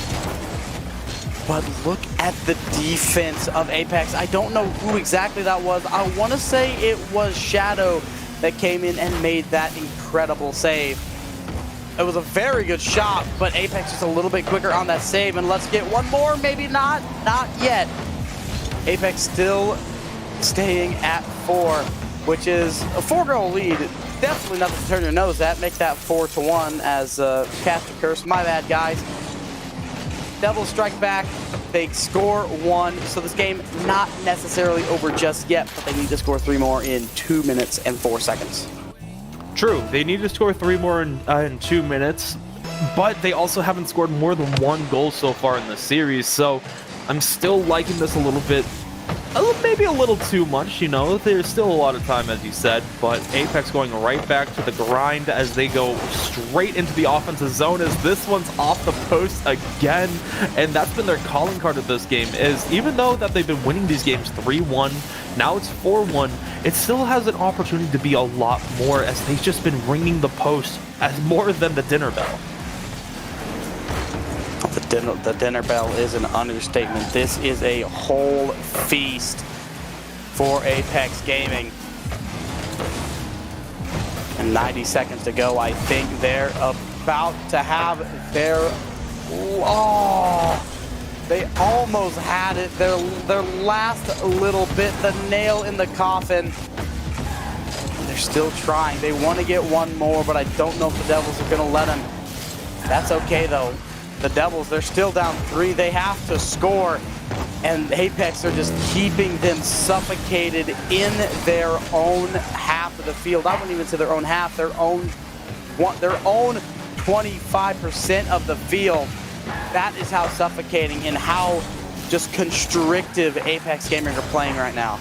But look at the defense of Aipx. I don't know who exactly that was. I want to say it was Shadow that came in and made that incredible save. It was a very good shot, but Aipx is a little bit quicker on that save. And let's get one more, maybe not yet. Aipx still staying at 4, which is a 4-goal lead. Definitely nothing to turn your nose at. Make that 4-1 as cast a curse. My bad, guys. Devils strike back, they score 1, so this game not necessarily over just yet, but they need to score 3 more in 2 minutes and 4 seconds. True, they need to score 3 more in 2 minutes, but they also haven't scored more than 1 goal so far in the series, so I'm still liking this a little bit. Maybe a little too much, you know. There's still a lot of time, as you said, but Aipx going right back to the grind as they go straight into the offensive zone, as this one's off the post again, and that's been their calling card of this game. Is even though that they've been winning these games 3-1, now it's 4-1, it still has an opportunity to be a lot more, as they've just been ringing the post as more than the dinner bell. The dinner bell is an understatement. This is a whole feast for Aipx Gaming. And 90 seconds to go. I think they're about to have their... Oh, they almost had it. Their last little bit, the nail in the coffin. They're still trying. They want to get one more, but I don't know if the Devils are going to let them. That's okay, though. The Devils, they're still down 3. They have to score. And Aipx are just keeping them suffocated in their own half of the field. I wouldn't even say their own half, their own 25% of the field. That is how suffocating and how just constrictive Aipx Gaming are playing right now.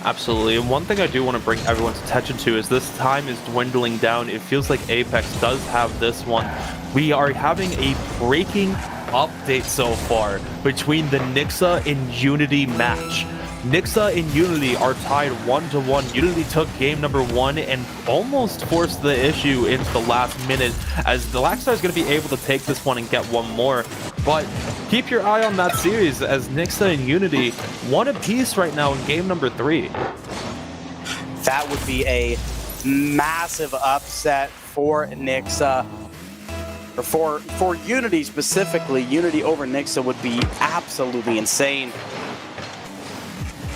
Absolutely. And one thing I do want to bring everyone's attention to is this time is dwindling down. It feels like Aipx does have this one. We are having a breaking update so far between the Nixa and Unity match. Nixa and Unity are tied 1-1. Unity took game number 1 and almost forced the issue into the last minute, as the Laxstar is going to be able to take this one and get one more. But keep your eye on that series, as Nixa and Unity one apiece right now in game number 3. That would be a massive upset for Nixa. Or for Unity specifically. Unity over Nixa would be absolutely insane.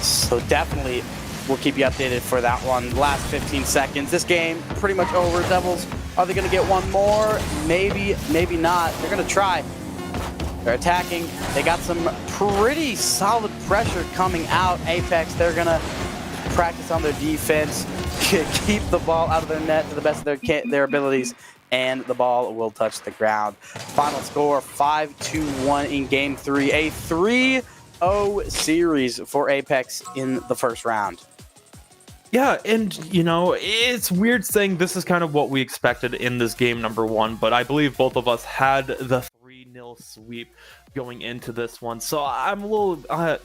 So definitely we'll keep you updated for that one. Last 15 seconds. This game pretty much over. Devils, are they going to get one more? Maybe, maybe not. They're going to try. They're attacking. They got some pretty solid pressure coming out. Aipx, they're going to practice on their defense, keep the ball out of their net to the best of their abilities, and the ball will touch the ground. Final score 5-1 in game 3. A 3-0 series for Aipx in the first round. Yeah, and you know, it's weird saying this is kind of what we expected in this game number 1, but I believe both of us had the 3-0 sweep going into this one. So I'm a little,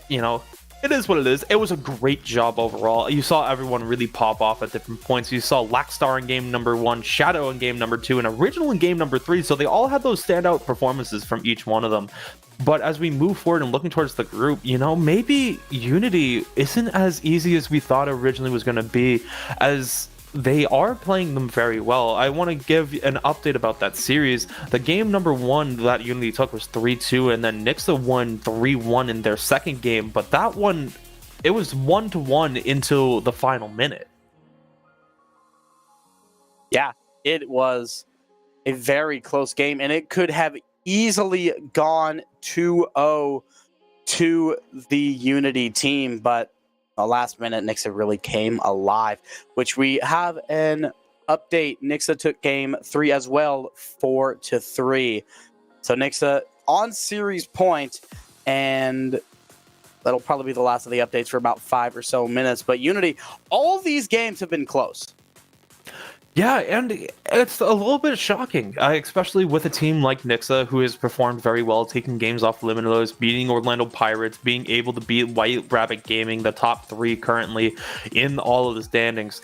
you know, it is what it is. It was a great job overall. You saw everyone really pop off at different points. You saw Laxstar in game number 1, Shadow in game number 2, and Original in game number 3. So they all had those standout performances from each one of them. But as we move forward and looking towards the group, you know, maybe Unity isn't as easy as we thought originally was going to be, as they are playing them very well. I want to give an update about that series. The game number 1 that Unity took was 3-2, and then Nixa won 3-1 in their second game. But that one, it was 1-1 into the final minute. Yeah, it was a very close game, and it could have easily gone 2-0 to the Unity team, but the last minute, Nixa really came alive, which we have an update. Nixa took game 3 as well, 4-3. So Nixa on series point, and that'll probably be the last of the updates for about 5 or so minutes. But Unity, all these games have been close. Yeah, and it's a little bit shocking, especially with a team like Nixa, who has performed very well, taking games off Limitless, beating Orlando Pirates, being able to beat White Rabbit Gaming, the top 3 currently in all of the standings.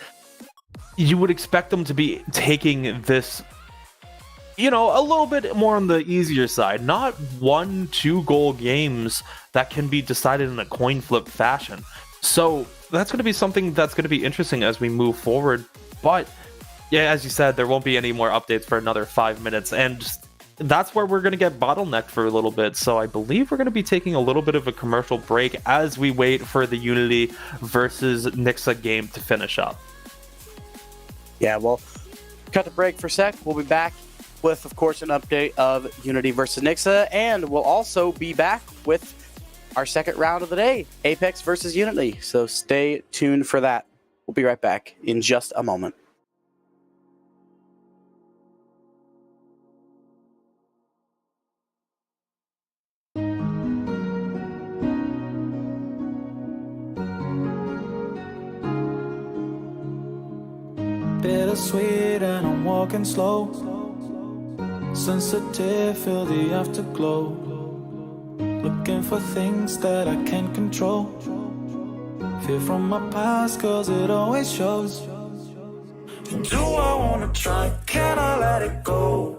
You would expect them to be taking this, you know, a little bit more on the easier side. Not 1-2 goal games that can be decided in a coin flip fashion. So that's going to be something that's going to be interesting as we move forward. But yeah, as you said, there won't be any more updates for another 5 minutes, and that's where we're going to get bottlenecked for a little bit. So I believe we're going to be taking a little bit of a commercial break as we wait for the Unity versus Nixa game to finish up. Yeah, well, cut the break for a sec. We'll be back with, of course, an update of Unity versus Nixa, and we'll also be back with our second round of the day, Aipx versus Unity. So stay tuned for that. We'll be right back in just a moment. Bittersweet and I'm walking slow. Sensitive, feel the afterglow. Looking for things that I can't control. Fear from my past, cause it always shows. Do I wanna try? Can I let it go?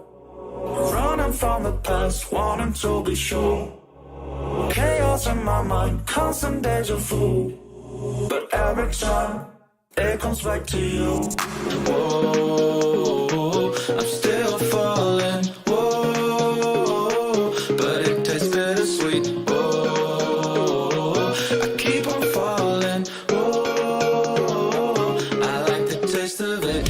Running from the past, wanting to be sure. Chaos in my mind, constant deja vu. But every time, it comes back to you. Whoa, I'm still falling. Whoa, but it tastes bittersweet. Whoa, I keep on falling. Whoa, I like the taste of it.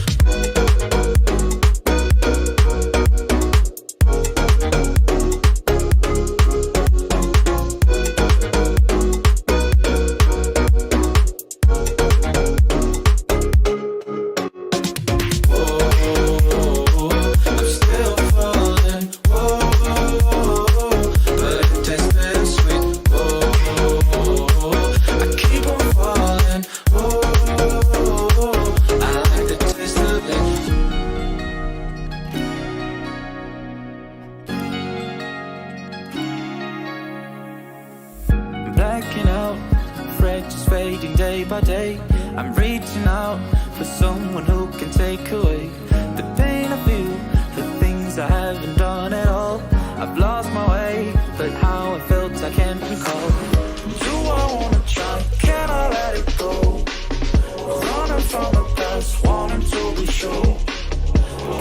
Blacking out, afraid just fading day by day. I'm reaching out for someone who can take away the pain I feel, the things I haven't done at all. I've lost my way, but how I felt I can't recall. Do I wanna try? Can I let it go? Running from the past, wanting to be sure.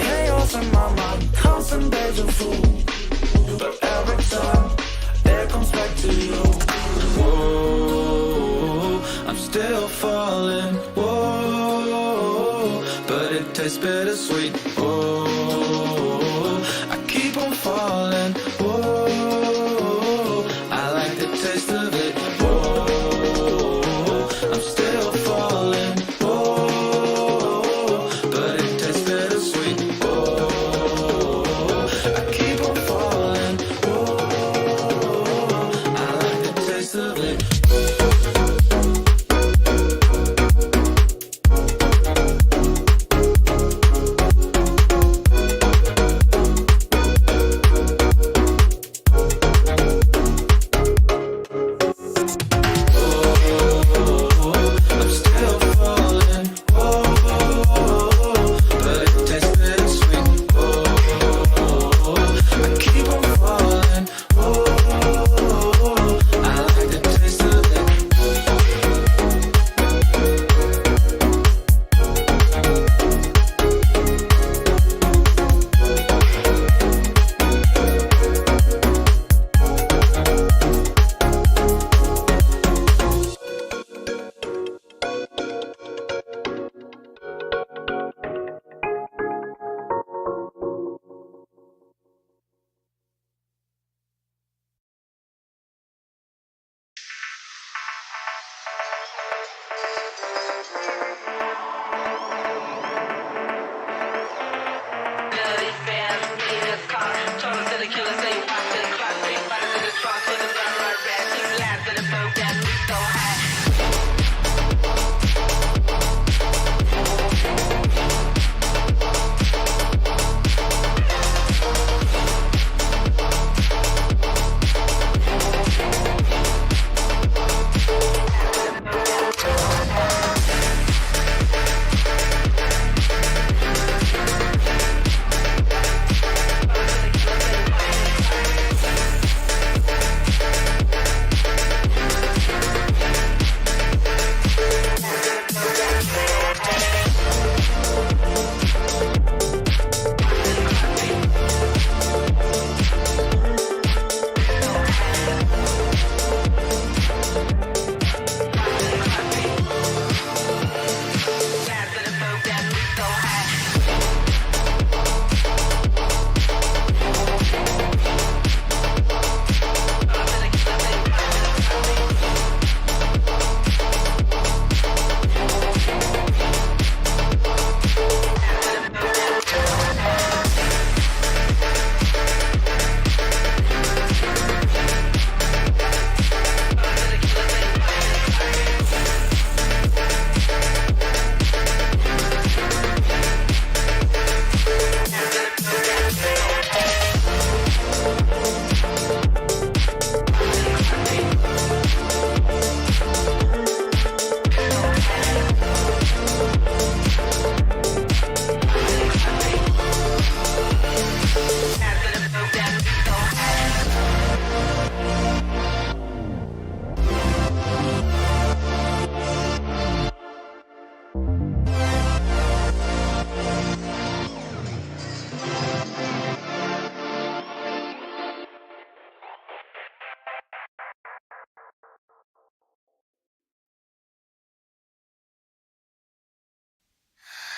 Chaos in my mind, constant deja vu. But every time, it comes back to you. Whoa, I'm still falling. Whoa, but it tastes bittersweet. Whoa, I keep on falling. Whoa, I like the taste of it. Whoa, I'm still falling. Whoa, but it tastes bittersweet. Whoa, I keep on falling. Whoa, I like the taste of it.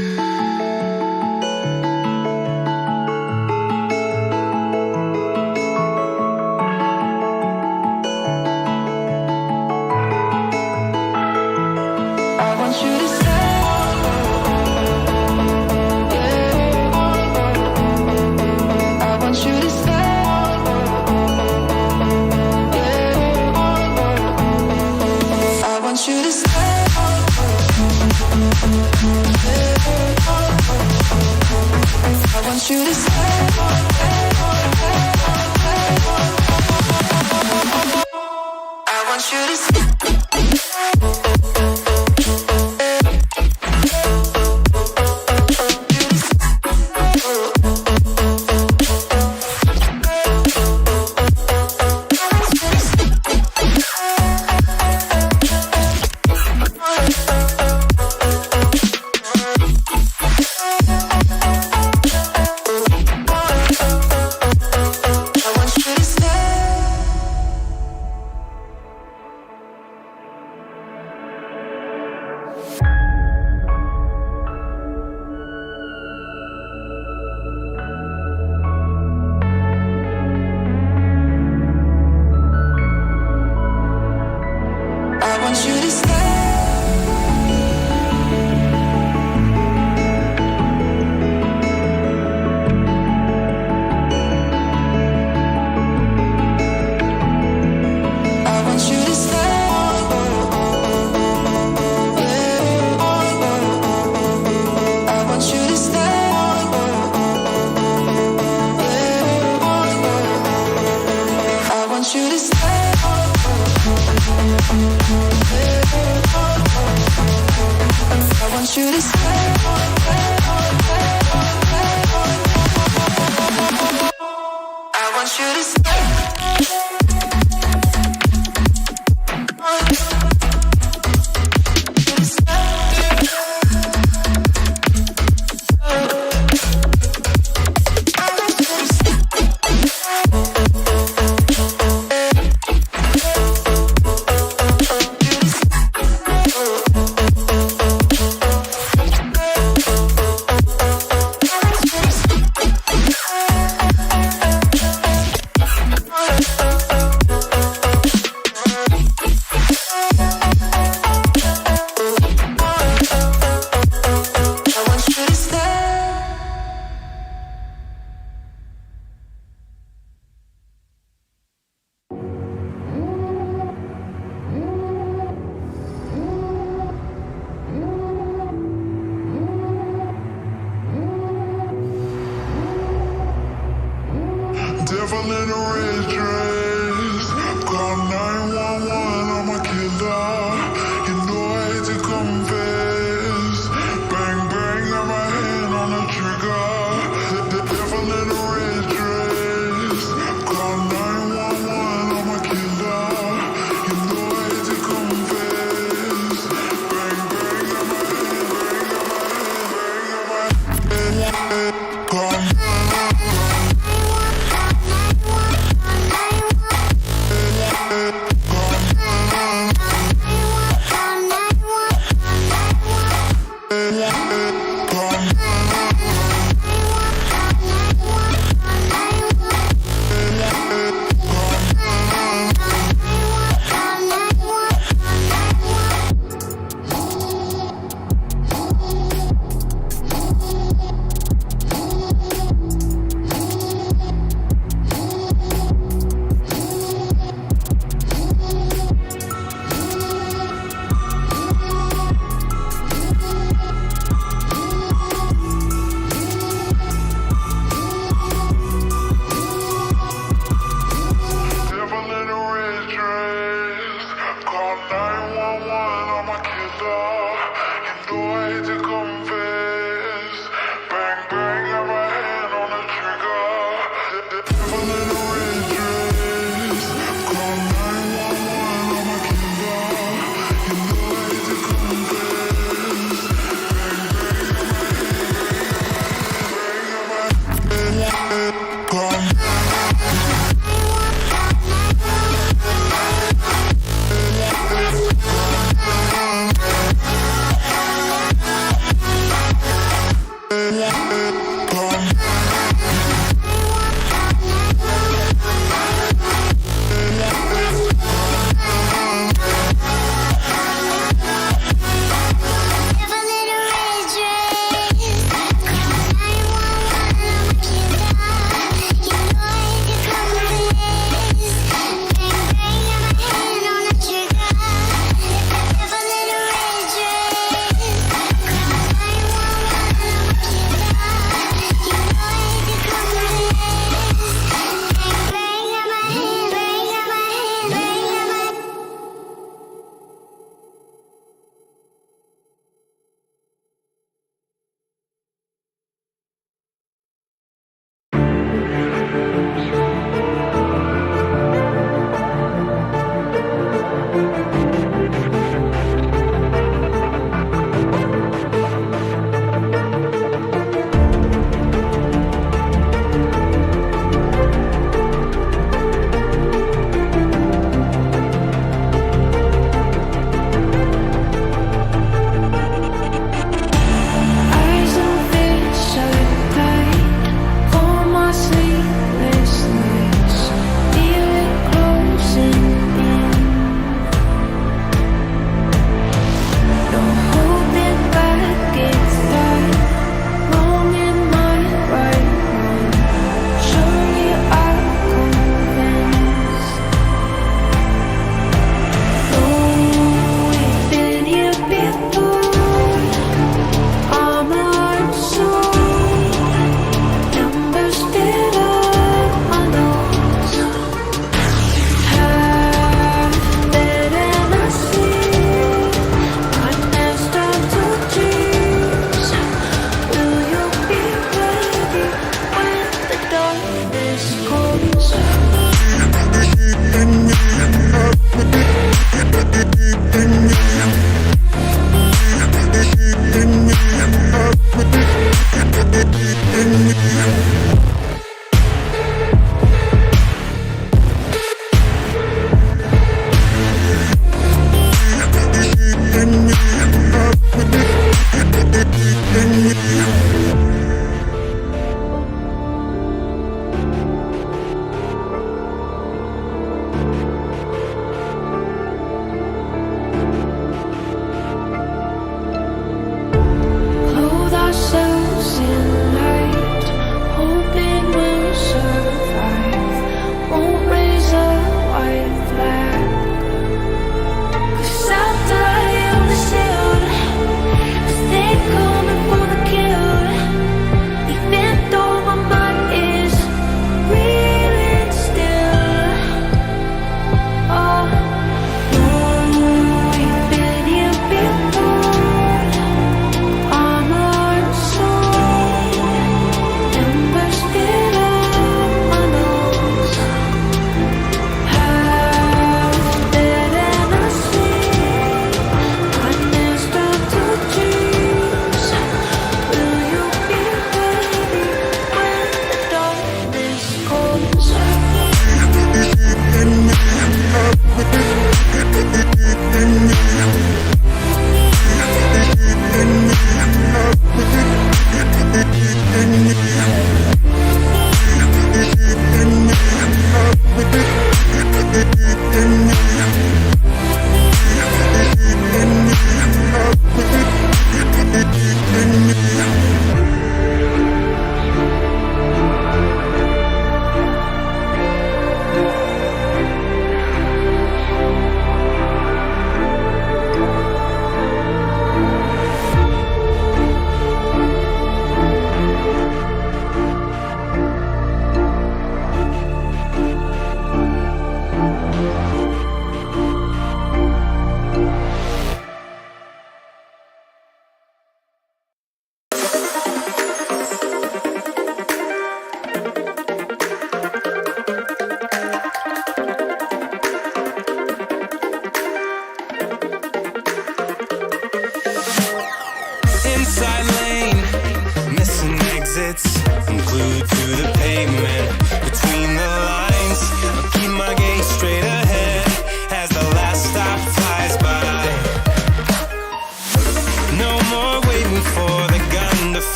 I want you to stay. I want you to stay. I want you to stay. I want you to stay. I want you to stay. I want you to stay. I want you to stay. I want you to stay. I want you to stay. I want you to stay. I want you to stay.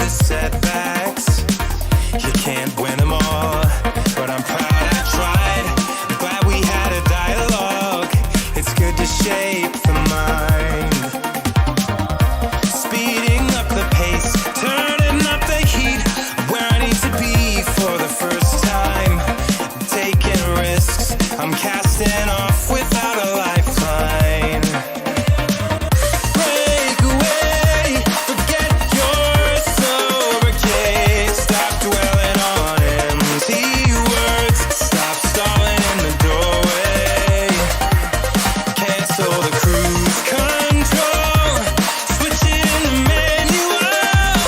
the setbacks. You can't win them all, but I'm proud I tried. I'm glad we had a dialogue. It's good to shape the mind. Speeding up the pace, turning up the heat. Where I need to be for the first time. Taking risks, I'm casting off without a lifeline. Break away, forget your sober case. Stop dwelling on empty words. Stop stalling in the doorway. Cancel the cruise control. Switch it in the manual.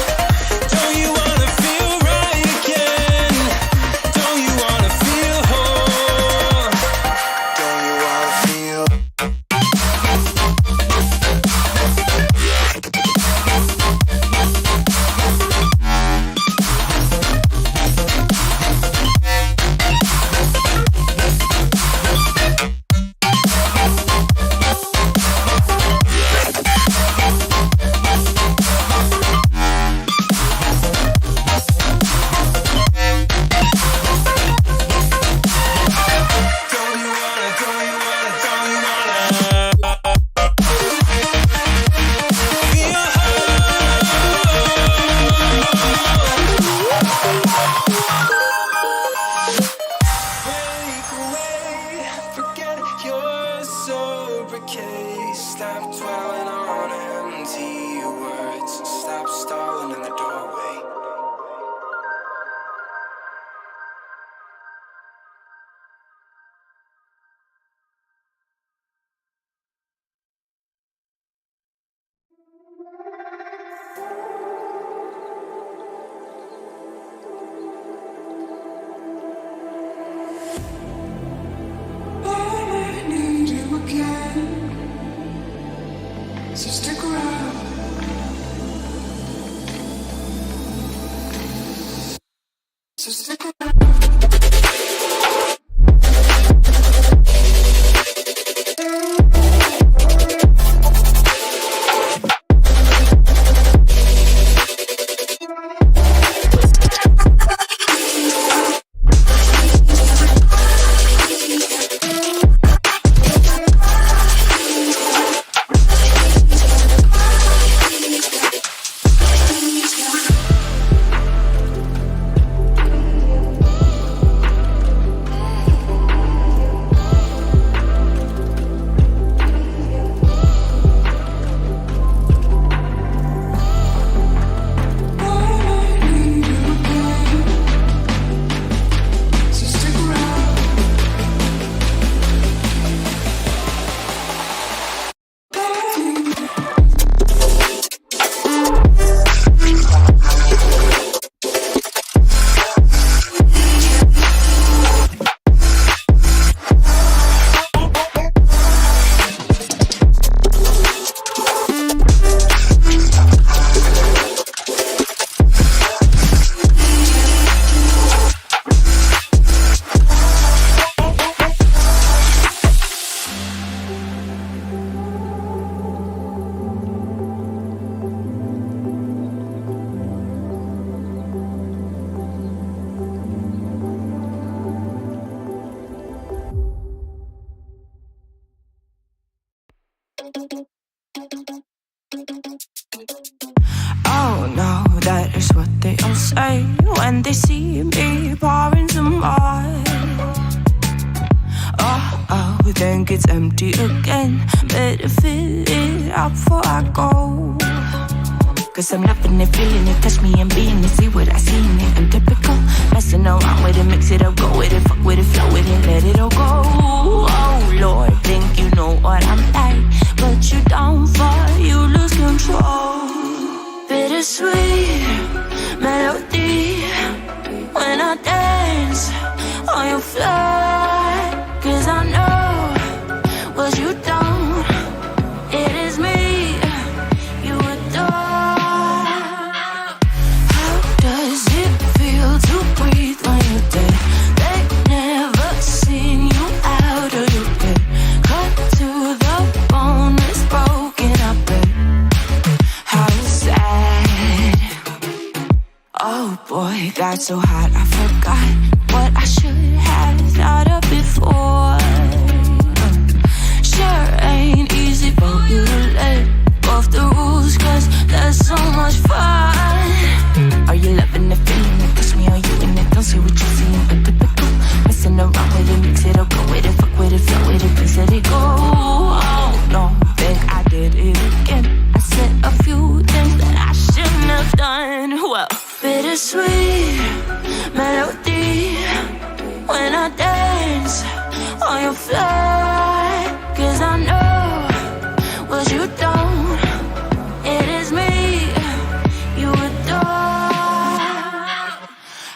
Don't you wanna feel right again? Don't you wanna feel whole? Don't you wanna feel? Don't you wanna, don't you wanna, don't you wanna feel break away, forget your sober case. Stop dwelling on empty words. Stop stalling in the doorway. I need you again, so stick around. So stick around. I need you again, so stick around. Oh no, that is what they all say when they see me pouring some more. Oh, think it's empty again. Better fill it up before I go. Cause I'm loving it, feeling it, touch me and being it. See what I see in it, I'm typical. Messing around with it, mix it up, go with it, fuck with it, flow with it, let it all go. Oh Lord, think you know what I'm like, but you don't fall, you lose control. Bittersweet melody when I dance on your floor. Cause I know what you don't, it is me you adore. How does it feel to breathe when you're dead? They never seen you out of your bed. Cut to the bone, it's broken, I bet. How sad. Oh boy, got so hot I forgot what I should have thought of before. Sure ain't easy for you to let go of the rules, cause there's so much fun. Are you loving the feeling? It push me on you and it don't see what you're seeing. But typical, messing around with it, mix it up, go with it, fuck with it, flow with it, please let it go. Oh, no, think I did it again. I said a few things that I shouldn't have done. Well, bittersweet melody when I dance on your fly, cause I know what you don't. It is me you adore.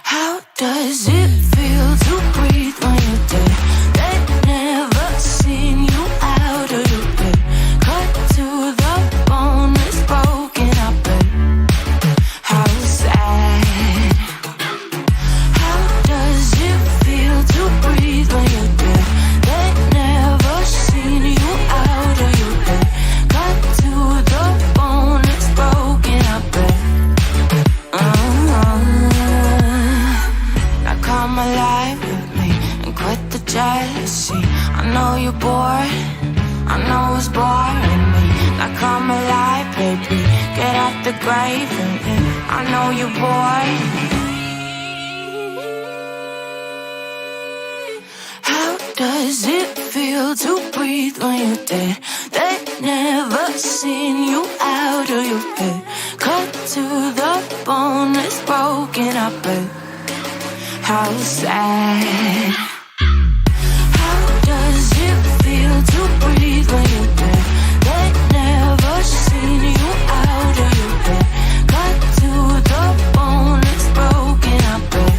How does it feel to breathe when you're dead? They've never seen you out of your bed. Cut to the bone, it's broken, I bet. How sad. How does it feel to breathe when you're dead? They've never seen you out of your bed. Cut to the bone, it's broken, I bet. Now come alive with me and quit the jealousy. I know you're bored, I know it's boring me. Now come alive, baby, get out the grave and I know you're bored. How does it feel to breathe when you're dead? They've never seen you out of your bed. Cut to the bone, it's broken, I bet. How sad. How does it feel to breathe when you're dead? They've never seen you out of your bed. Cut to the bone, it's broken, I bet.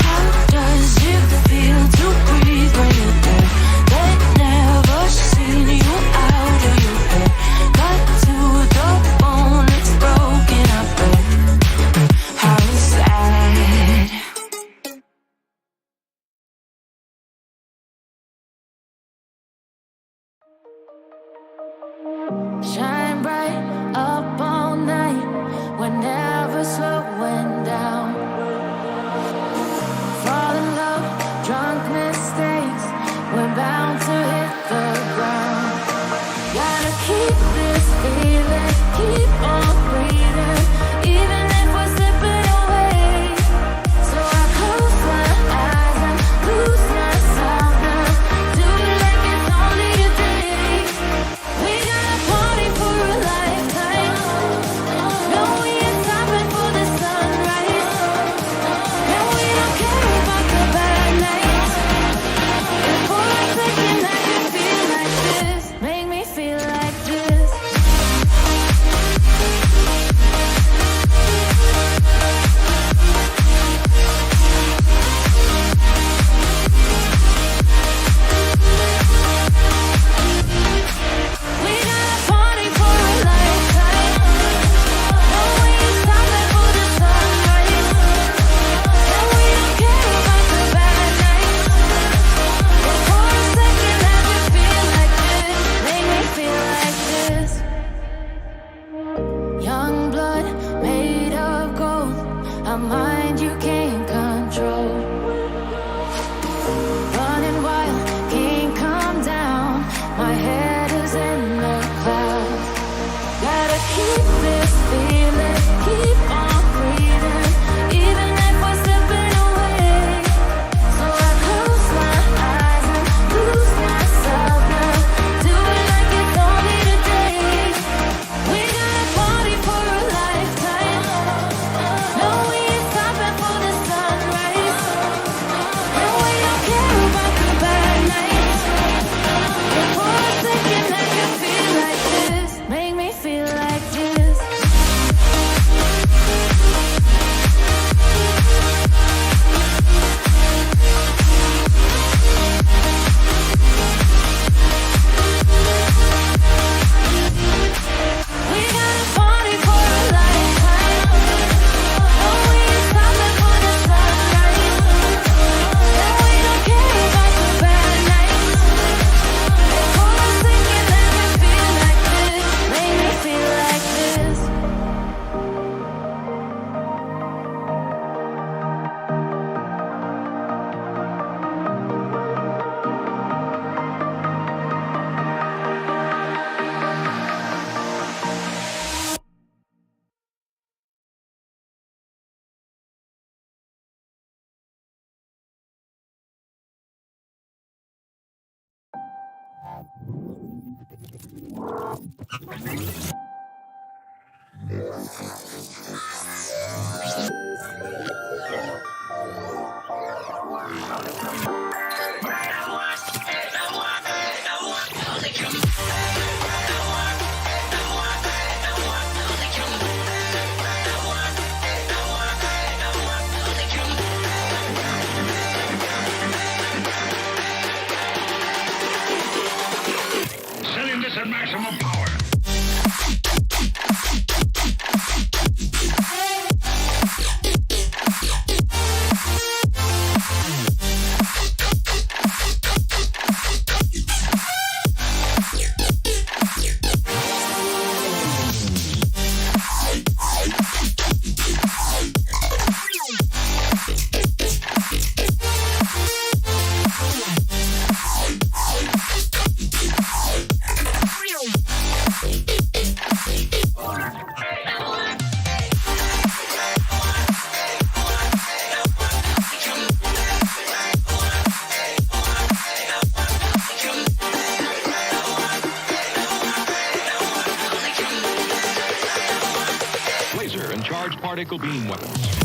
How does it feel to breathe when you're dead? They've never seen you out of your bed. Cut to the bone, it's broken, I bet. How sad. Shine bright up all night, we're never slowing down. Fall in love, drunk mistakes, we're bound to hit the ground. Gotta keep this feeling, keep on breathing, even if we're slipping away. So I close my eyes and lose myself now, do it like it's only a day. We got a party for a lifetime, no we ain't stopping for the sunrise, and we don't care about the bad nights. And for a second I can feel like this, make me feel like this. We got a party for a lifetime, no we ain't stopping for the sunrise, and we don't care about the bad nights. But for a second I can feel like this, make me feel like this. Young blood made of gold, a mind you can't control. Running wild, can't come down, my head is in the clouds. Gotta keep this feeling, keep on breathing, even if we're slipping away. So I close my eyes and lose myself now, do it like it's only today. We got a party for a lifetime, no we ain't stopping for the sunrise, and we don't care about the bad nights. But for a second I can feel like this, make me feel like this. Setting this at maximum power. Laser and charged particle beam weapons.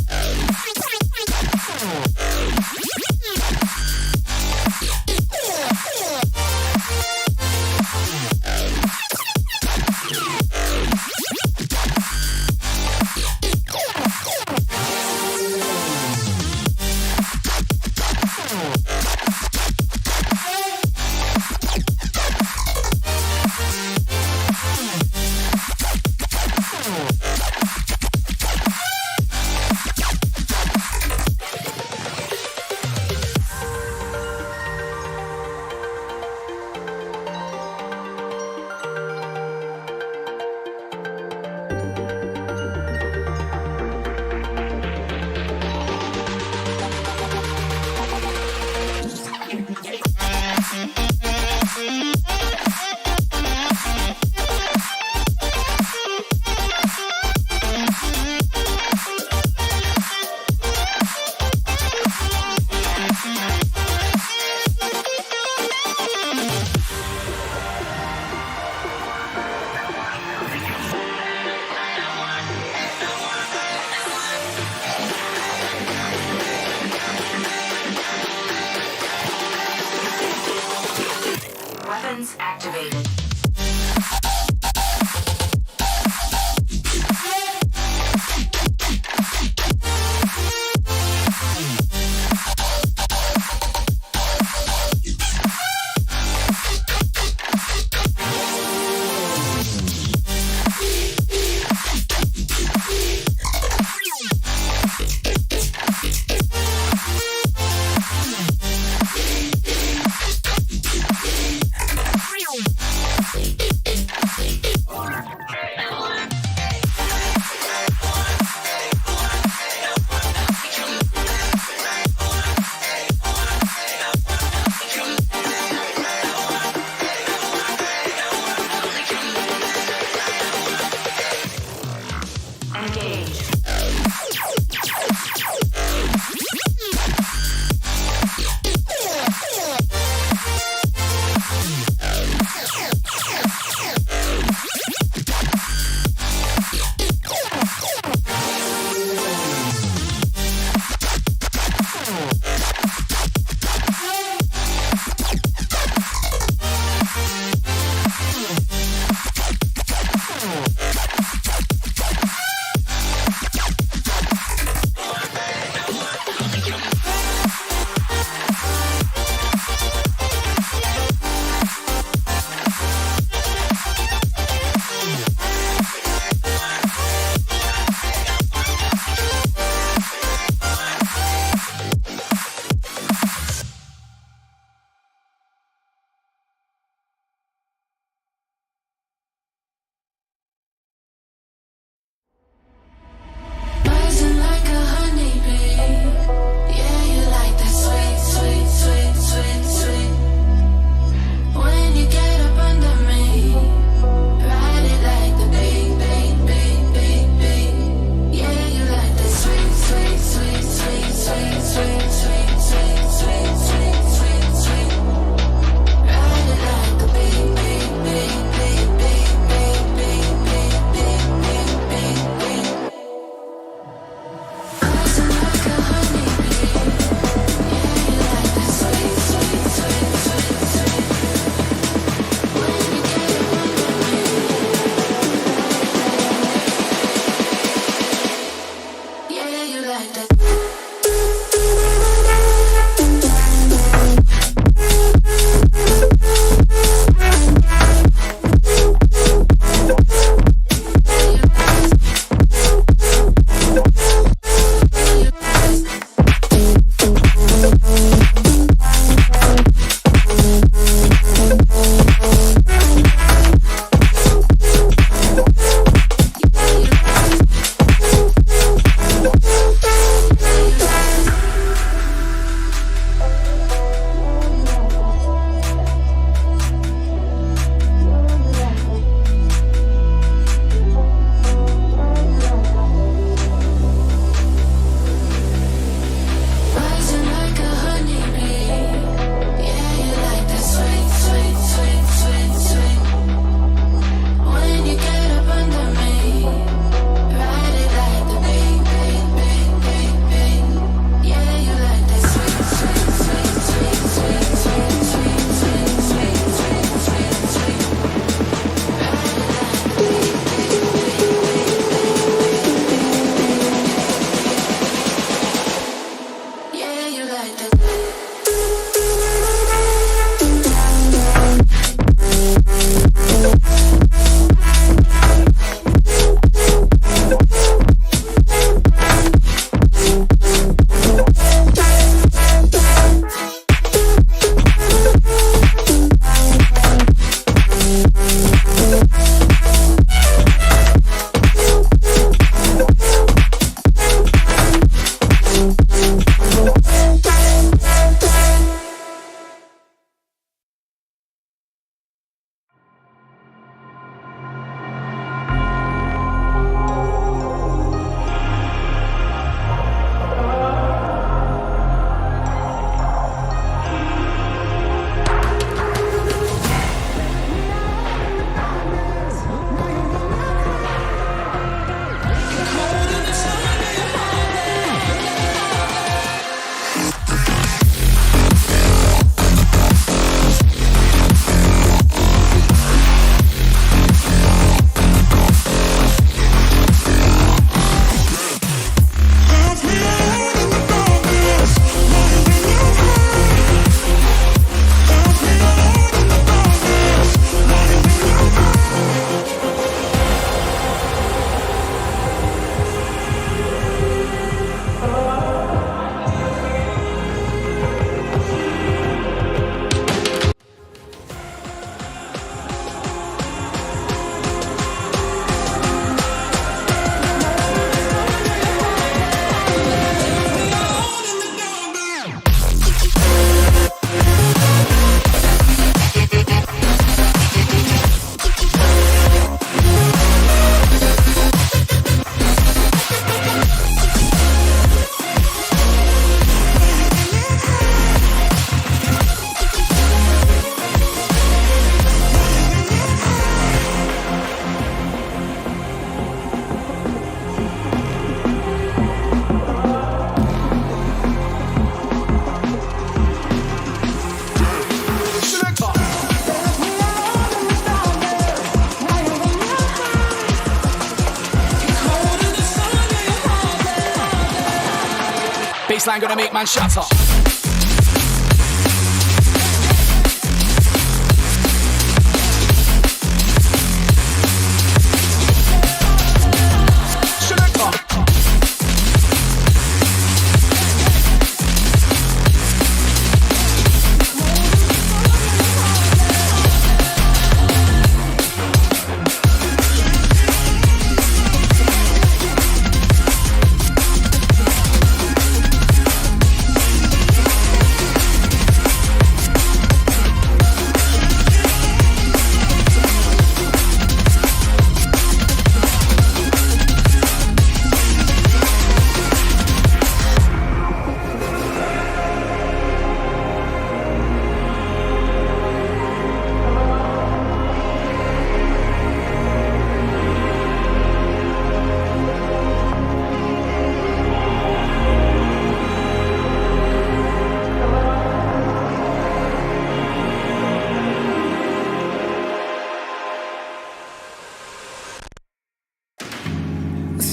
Baseline gonna make man shut up.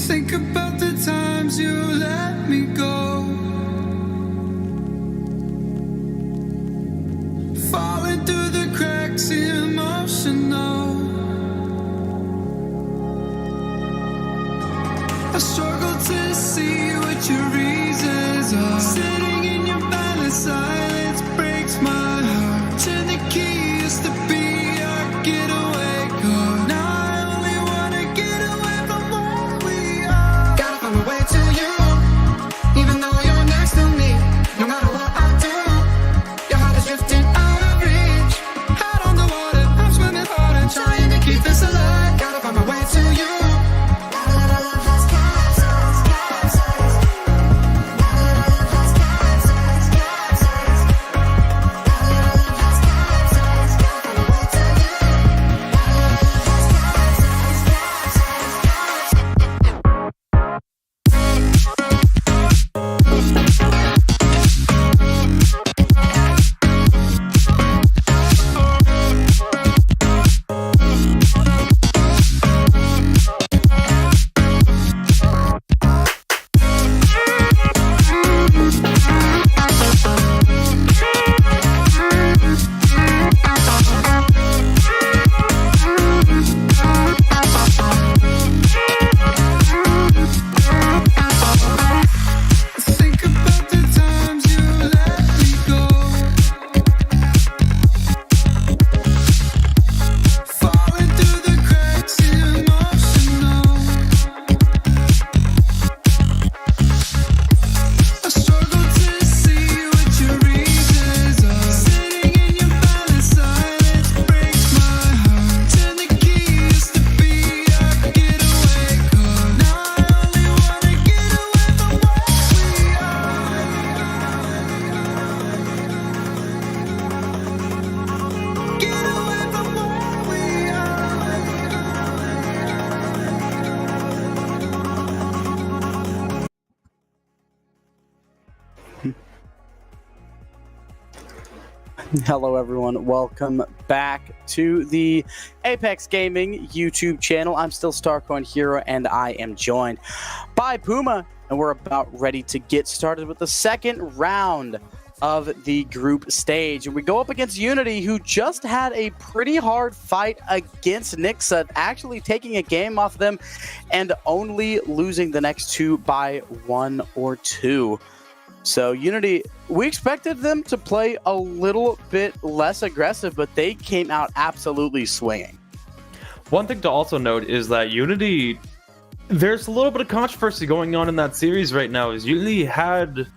Think about the times you let me go, falling through the cracks, emotional. I struggle to see what your reasons are. Sitting in your balance, silence breaks my heart. Turn the key, used to be our getaway car. Now I only wanna get away from where we are. Gotta find my way to you, even though you're next to me. No matter what I do, your heart is drifting out of reach. Head on the water, I'm swimming hard and trying to keep this alive. Gotta find my way to you. Think about the times you let me go, falling through the cracks, emotional. I struggle to see what your reasons are. Sitting in your balance, silence breaks my heart. Turn the key, used to be our getaway car. Now I only wanna get away from where we are. Get away from where we Hello, everyone. Welcome back to the Aipx Gaming YouTube channel. I'm still Starcoin Hero, and I am joined by Puma, and we're about ready to get started with the second round of the group stage. And we go up against Unity, who just had a pretty hard fight against Nixa, actually taking a game off them and only losing the next two by 1 or 2. So Unity, we expected them to play a little bit less aggressive, but they came out absolutely swinging. One thing to also note is that Unity, there's a little bit of controversy going on in that series right now. Is Unity had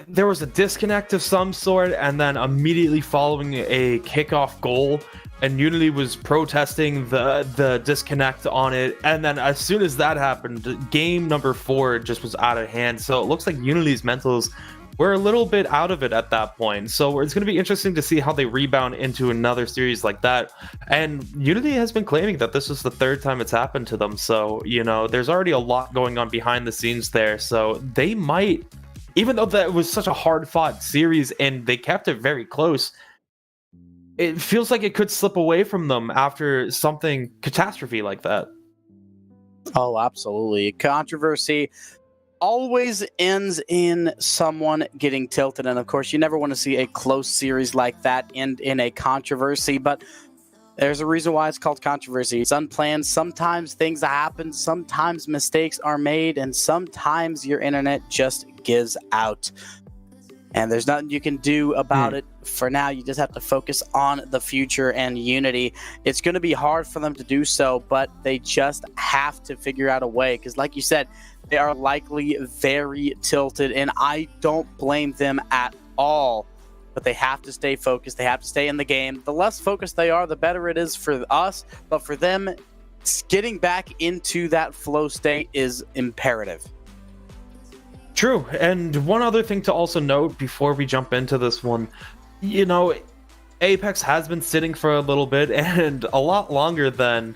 there was a disconnect of some sort, and then immediately following a kickoff goal, and Unity was protesting the disconnect on it, and then as soon as that happened, game number 4 just was out of hand. So it looks like Unity's mentals were a little bit out of it at that point. So it's going to be interesting to see how they rebound into another series like that. And Unity has been claiming that this is the 3rd time it's happened to them. So, you know, there's already a lot going on behind the scenes there. So they might, even though that was such a hard fought series and they kept it very close, it feels like it could slip away from them after something catastrophe like that. Oh, absolutely. Controversy always ends in someone getting tilted. And of course, you never want to see a close series like that end in a controversy, but there's a reason why it's called controversy. It's unplanned. Sometimes things happen, sometimes mistakes are made, and sometimes your internet just gives out. And there's nothing you can do about it for now. You just have to focus on the future and Unity. It's going to be hard for them to do so, but they just have to figure out a way. Because like you said, they are likely very tilted, and I don't blame them at all. But they have to stay focused. They have to stay in the game. The less focused they are, the better it is for us. But for them, getting back into that flow state is imperative. True. And one other thing to also note before we jump into this one, you know, Aipx has been sitting for a little bit and a lot longer than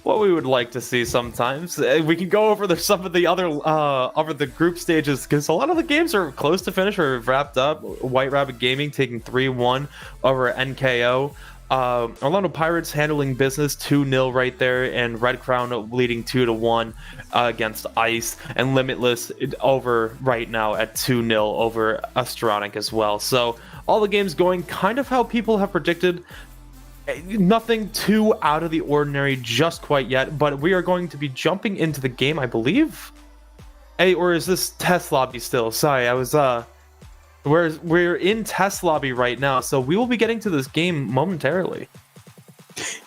what we would like to see sometimes. We can go over some of the other over the group stages because a lot of the games are close to finish or wrapped up. White Rabbit Gaming taking 3-1 over NKO. Orlando Pirates handling business 2-0 right there, and Red Crown leading 2-1 against Ice, and Limitless over right now at 2-0 over Astronic as well. So all the games going kind of how people have predicted. Nothing too out of the ordinary just quite yet, but we are going to be jumping into the game, I believe. Hey, or is this test lobby still? Sorry, I was we're in test lobby right now, so we will be getting to this game momentarily.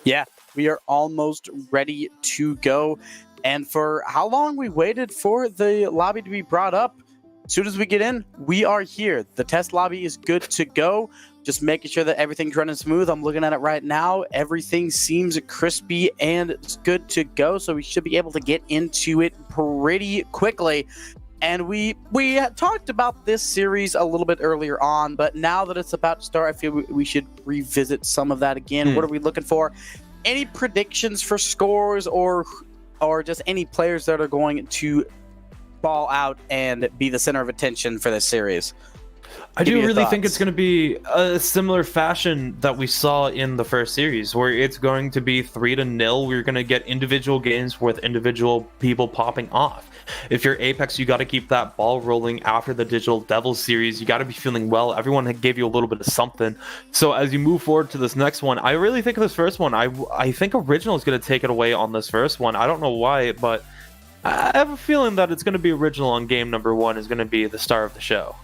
Yeah, we are almost ready to go. And for how long we waited for the lobby to be brought up, as soon as we get in, we are here. The test lobby is good to go. Just making sure that everything's running smooth. I'm looking at it right now. Everything seems crispy and it's good to go. So we should be able to get into it pretty quickly. And we had talked about this series a little bit earlier on, but now that it's about to start, I feel we should revisit some of that again. What are we looking for? Any predictions for scores or just any players that are going to fall out and be the center of attention for this series? I do really think it's going to be a similar fashion that we saw in the first series, where it's going to be 3-0. We're going to get individual games with individual people popping off. If you're Aipx, you got to keep that ball rolling after the Digital Devils series. You got to be feeling well. Everyone gave you a little bit of something. So as you move forward to this next one, I really think of this first one. I think Original is going to take it away on this first one. I don't know why, but I have a feeling that it's going to be Original on game number 1 is going to be the star of the show.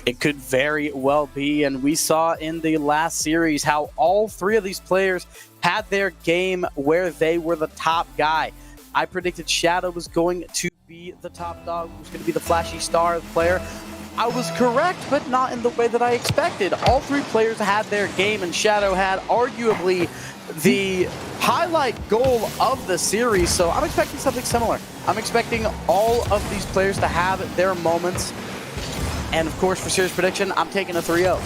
It could very well be, and we saw in the last series how all three of these players had their game where they were the top guy. I predicted Shadow was going to be the top dog, was going to be the flashy star player. I was correct, but not in the way that I expected. All three players had their game, and Shadow had arguably the highlight goal of the series, so I'm expecting something similar. I'm expecting all of these players to have their moments. And of course, for series prediction, I'm taking a 3-0.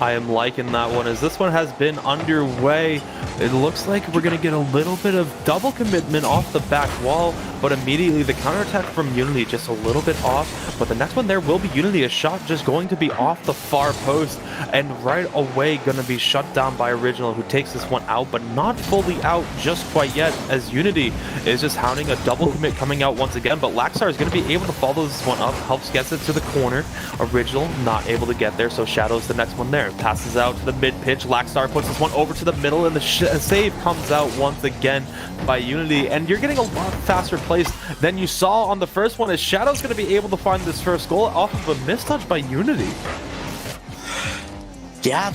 I am liking that one, as this one has been underway. It looks like we're going to get a little bit of double commitment off the back wall, but immediately the counterattack from Unity just a little bit off. But the next one there will be Unity, a shot just going to be off the far post, and right away going to be shut down by Original, who takes this one out, but not fully out just quite yet, as Unity is just hounding a double commit coming out once again. But Laxar is going to be able to follow this one up, helps gets it to the corner. Original not able to get there, so Shadow's the next one there. Passes out to the mid pitch. Laxar puts this one over to the middle, and the save comes out once again by Unity. And you're getting a lot faster place than you saw on the first one, as Shadow's going to be able to find this first goal off of a mistouch by Unity. Yeah,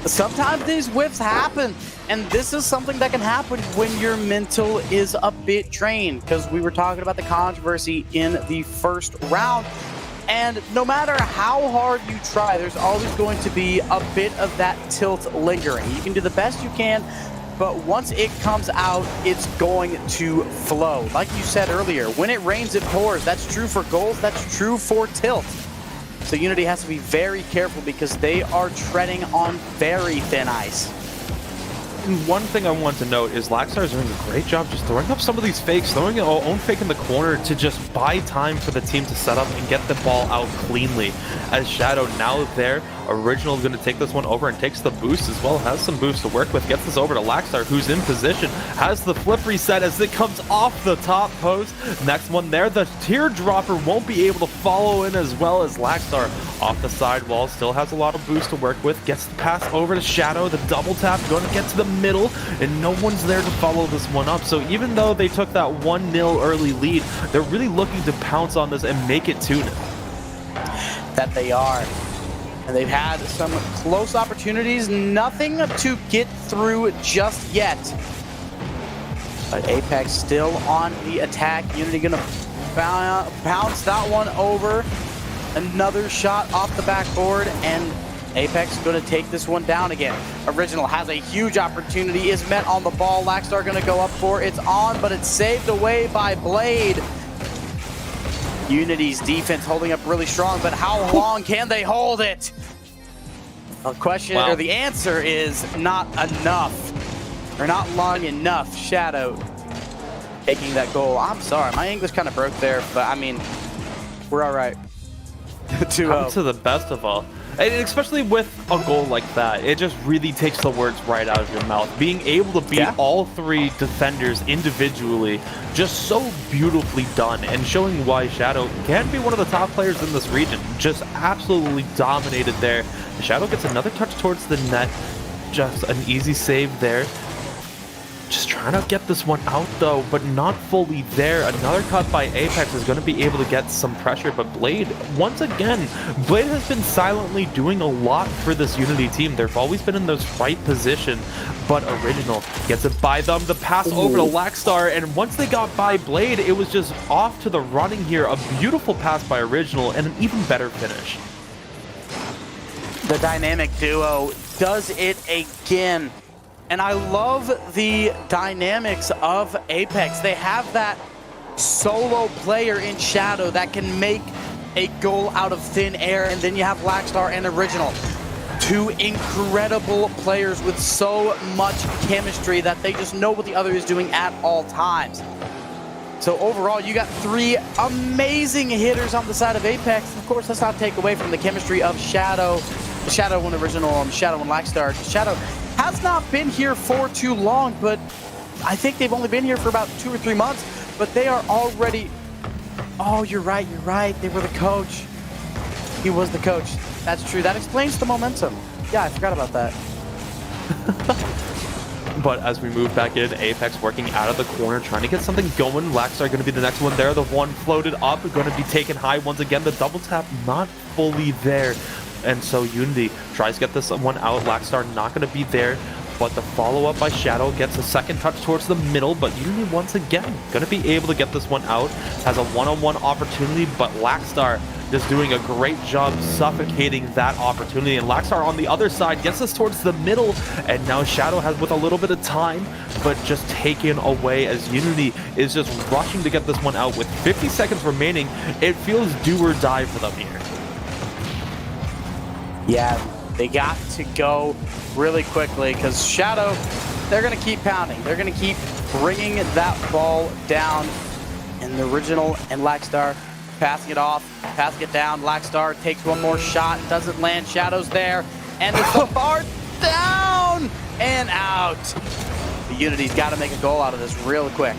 sometimes these whiffs happen, and this is something that can happen when your mental is a bit drained, because we were talking about the controversy in the first round. And no matter how hard you try, there's always going to be a bit of that tilt lingering. You can do the best you can, but once it comes out, it's going to flow. Like you said earlier, when it rains, it pours. That's true for goals. That's true for tilt. So Unity has to be very careful because they are treading on very thin ice. One thing I want to note is Laxar is doing a great job just throwing up some of these fakes, throwing an own fake in the corner to just buy time for the team to set up and get the ball out cleanly. As Shadow now there Original is going to take this one over and takes the boost as well. Has some boost to work with. Gets this over to Laxstar, who's in position. Has the flip reset as it comes off the top post. Next one there. The teardropper won't be able to follow in as well as Laxstar. Off the side wall. Still has a lot of boost to work with. Gets the pass over to Shadow. The double tap going to get to the middle. And no one's there to follow this one up. So even though they took that 1-0 early lead, they're really looking to pounce on this and make it 2-0. That they are. And they've had some close opportunities, nothing to get through just yet. But Aipx still on the attack. Unity gonna bounce that one over. Another shot off the backboard, and Aipx gonna take this one down again. Original has a huge opportunity, is met on the ball. Laxstar gonna go up for it. It's on, but it's saved away by Blade. Unity's defense holding up really strong, but how long can they hold it? The question, or the answer is not enough, or not long enough. Shadow taking that goal. I'm sorry, my English kind of broke there, but I mean, we're all right. 2-0. Come to the best of all. And especially with a goal like that, it just really takes the words right out of your mouth. Being able to beat all three defenders individually, just so beautifully done, and showing why Shadow can be one of the top players in this region. Just absolutely dominated there. Shadow gets another touch towards the net. Just an easy save there. Just trying to get this one out though, but not fully there. Another cut by Aipx is going to be able to get some pressure, but Blade, once again, Blade has been silently doing a lot for this Unity team. They've always been in this right position, but Original gets it by them. The pass over to Laxstar, and once they got by Blade, it was just off to the running here. A beautiful pass by Original and an even better finish. The dynamic duo does it again. And I love the dynamics of Aipx. They have that solo player in Shadow that can make a goal out of thin air, and then you have Laxstar and Original. Two incredible players with so much chemistry that they just know what the other is doing at all times. So overall, you got three amazing hitters on the side of Aipx. Of course, let's not take away from the chemistry of Shadow and Original, Shadow and Laxstar. Shadow has not been here for too long, but I think they've only been here for about 2 or 3 months, but they are already... Oh, you're right. They were the coach. He was the coach. That's true. That explains the momentum. Yeah, I forgot about that. But as we move back in, Aipx working out of the corner, trying to get something going. Laxstar going to be the next one there. The one floated up, going to be taken high once again. The double tap not fully there. And so Unity tries to get this one out. Laxstar not going to be there, but the follow-up by Shadow gets a second touch towards the middle, but Unity once again going to be able to get this one out. Has a one-on-one opportunity, but Laxstar just doing a great job suffocating that opportunity. And Laxstar on the other side gets us towards the middle, and now Shadow has with a little bit of time, but just taken away as Unity is just rushing to get this one out. With 50 seconds remaining, it feels do or die for them here. Yeah, they got to go really quickly because Shadow, they're going to keep pounding. They're going to keep bringing that ball down. And the Original and Laxstar passing it off, passing it down. Laxstar takes one more shot, doesn't land. Shadow's there, and it's so far down and out. The Unity's got to make a goal out of this real quick.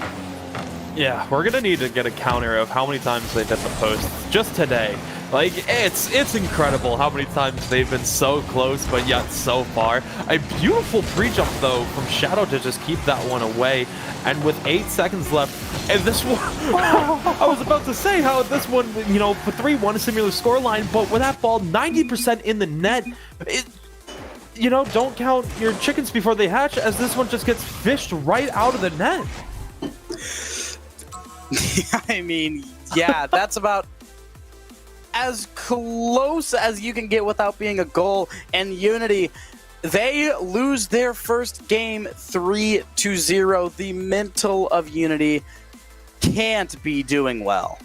Yeah, we're going to need to get a counter of how many times they've hit the post just today. Like, it's incredible how many times they've been so close, but yet so far. A beautiful pre-jump, though, from Shadow to just keep that one away. And with 8 seconds left, and this one, I was about to say how this one, you know, for 3-1, a similar scoreline, but with that ball 90% in the net, you know, don't count your chickens before they hatch, as this one just gets fished right out of the net. I mean, yeah, that's about as close as you can get without being a goal. And Unity, they lose their first game 3-0. The mental of Unity can't be doing well.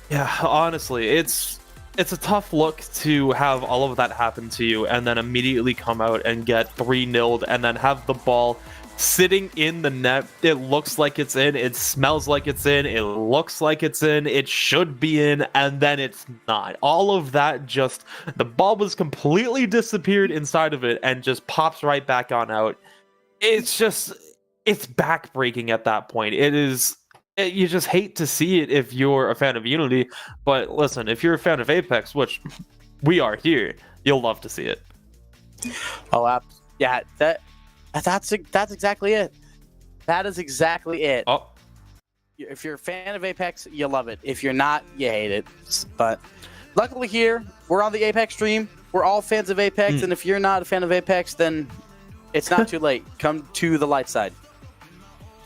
Yeah, honestly, it's a tough look to have all of that happen to you and then immediately come out and get 3-0'd and then have the ball sitting in the net. It looks like it's in, it smells like it's in, it looks like it's in, it should be in, and then it's not. All of that, just the ball was completely disappeared inside of it and just pops right back on out. It's backbreaking at that point. You just hate to see it if you're a fan of Unity, but listen, if you're a fan of Aipx, which we are here, you'll love to see it. Oh, yeah, that's exactly it. That is exactly it. Oh, If you're a fan of Aipx, you love it. If you're not, you hate it. But luckily here, we're on the Aipx stream. We're all fans of Aipx, and if you're not a fan of Aipx, then it's not too late. Come to the light side.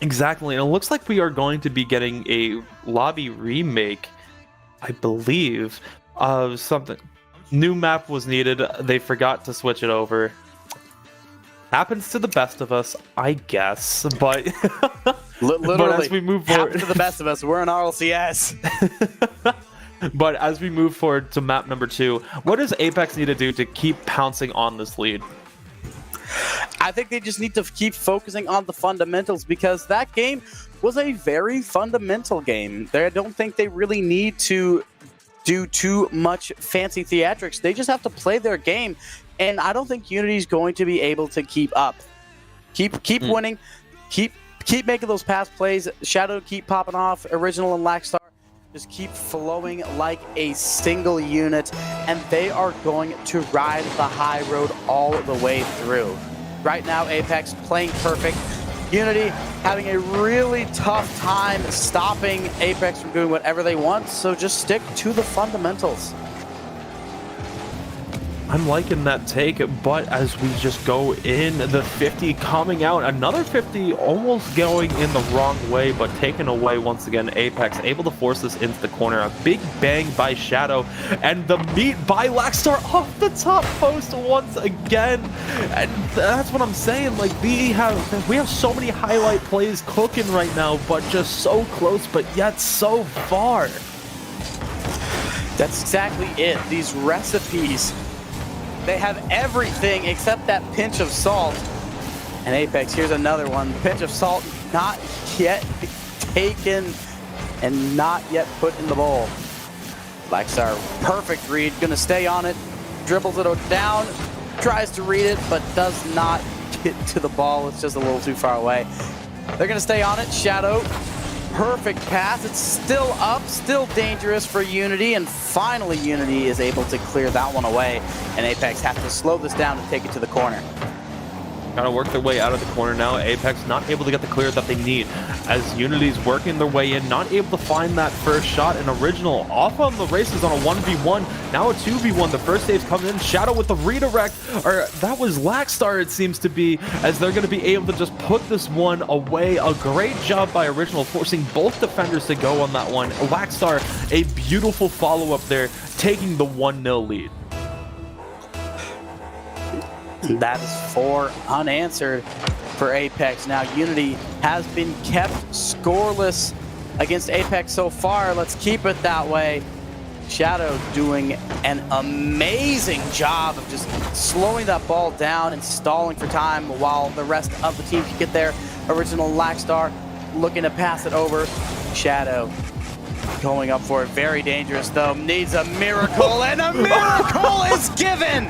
exactly. And it looks like we are going to be getting a lobby remake, I believe, of something. New map was needed. They forgot to switch it over. Happens to the best of us, I guess. But, Literally, but as we move forward, happens to the best of us. We're in Rlcs. but as we move forward to map number 2, what does Aipx need to do to keep pouncing on this lead? I think they just need to keep focusing on the fundamentals, because that game was a very fundamental game. I don't think they really need to do too much fancy theatrics. They just have to play their game, and I don't think Unity's going to be able to keep up. Keep winning, keep making those pass plays. Shadow keep popping off. Original and Lackstar just keep flowing like a single unit, and they are going to ride the high road all the way through. Right now, Aipx playing perfect. Unity having a really tough time stopping Aipx from doing whatever they want, so just stick to the fundamentals. I'm liking that take, but as we just go in, the 50 coming out, another 50 almost going in the wrong way, but taken away once again. Aipx able to force this into the corner. A big bang by Shadow, and the meat by Lackstar off the top post once again. And that's what I'm saying. Like, we have so many highlight plays cooking right now, but just so close, but yet so far. That's exactly it. These recipes, they have everything except that pinch of salt. And Aipx, here's another one. Pinch of salt not yet taken and not yet put in the bowl. Lackstar, perfect read, gonna stay on it, dribbles it down, tries to read it, but does not get to the ball. It's just a little too far away. They're gonna stay on it. Shadow, perfect pass. It's still up, still dangerous for Unity, and finally Unity is able to clear that one away, and Aipx has to slow this down and take it to the corner. Gotta work their way out of the corner now. Aipx not able to get the clear that they need, as Unity's working their way in, not able to find that first shot. And Original off on the races on a 1v1, now a 2v1. The first save's coming in. Shadow with the redirect, or that was Lackstar, it seems to be, as they're going to be able to just put this one away. A great job by Original, forcing both defenders to go on that one. Lackstar, a beautiful follow-up there, taking the 1-0 lead. That is 4 unanswered for Aipx. Now Unity has been kept scoreless against Aipx so far. Let's keep it that way. Shadow doing an amazing job of just slowing that ball down and stalling for time while the rest of the team can get there. Original Lackstar looking to pass it over. Shadow going up for it. Very dangerous though. Needs a miracle, and a miracle is given!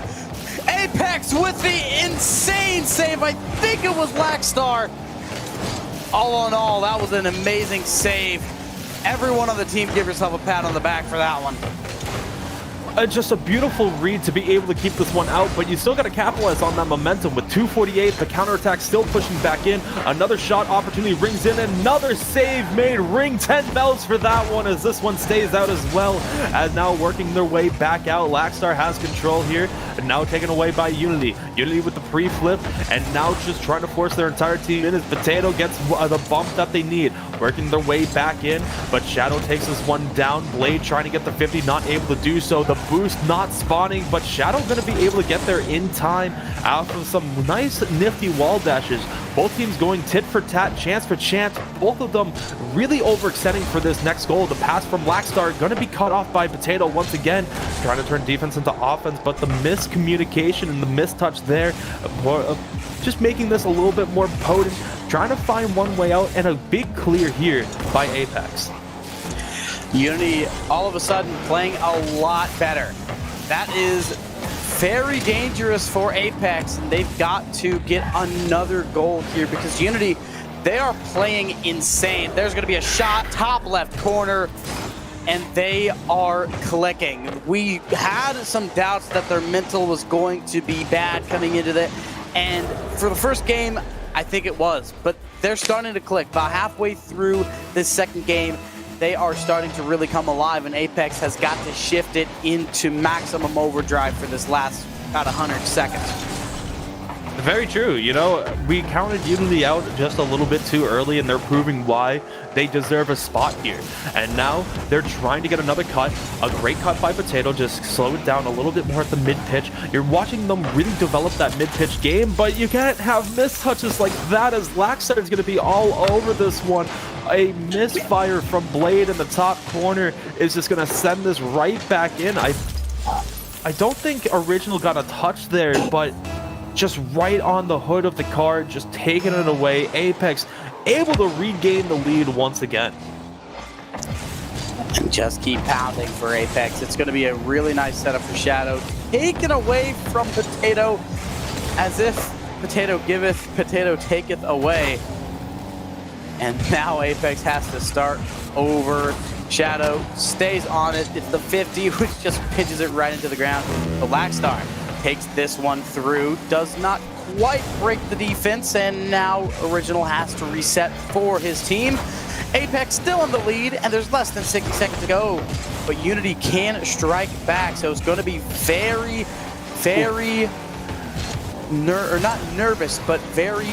Aipx with the insane save. I think it was Lackstar. All in all, that was an amazing save. Everyone on the team, give yourself a pat on the back for that one. Just a beautiful read to be able to keep this one out, but you still got to capitalize on that momentum with 248. The counterattack still pushing back in. Another shot opportunity rings in. Another save made. Ring 10 bells for that one, as this one stays out as well. As now working their way back out. Lackstar has control here, and now taken away by Unity. Unity with the pre-flip, and now just trying to force their entire team in as Potato gets the bump that they need. Working their way back in, but Shadow takes this one down. Blade trying to get the 50, not able to do so. The boost not spawning, but Shadow going to be able to get there in time after some nice nifty wall dashes. Both teams going tit for tat, chance for chance. Both of them really overextending for this next goal. The pass from Blackstar going to be cut off by Potato once again, trying to turn defense into offense, but the miscommunication and the mistouch there, just making this a little bit more potent, trying to find one way out, and a big clear here by Aipx. Unity all of a sudden playing a lot better. That is very dangerous for Aipx, and they've got to get another goal here because Unity, they are playing insane. There's going to be a shot, top left corner, and they are clicking. We had some doubts that their mental was going to be bad coming into it, and for the first game, I think it was, but they're starting to click. About halfway through this second game, they are starting to really come alive, and Aipx has got to shift it into maximum overdrive for this last about 100 seconds. Very true. You know, we counted Unity out just a little bit too early, and they're proving why they deserve a spot here. And now they're trying to get another cut. A great cut by Potato, just slow it down a little bit more at the mid-pitch. You're watching them really develop that mid-pitch game, but you can't have mistouches like that, as Laxstar is going to be all over this one. A misfire from Blade in the top corner is just going to send this right back in. I don't think Original got a touch there, but just right on the hood of the car, just taking it away. Aipx able to regain the lead once again. And just keep pounding for Aipx. It's going to be a really nice setup for Shadow. Taken away from Potato, as if Potato giveth, Potato taketh away. And now Aipx has to start over. Shadow stays on it. It's the 50, which just pitches it right into the ground. The Blackstar takes this one through, does not quite break the defense, and now Original has to reset for his team. Aipx still in the lead, and there's less than 60 seconds to go, but Unity can strike back, so it's going to be very, very, not nervous, but very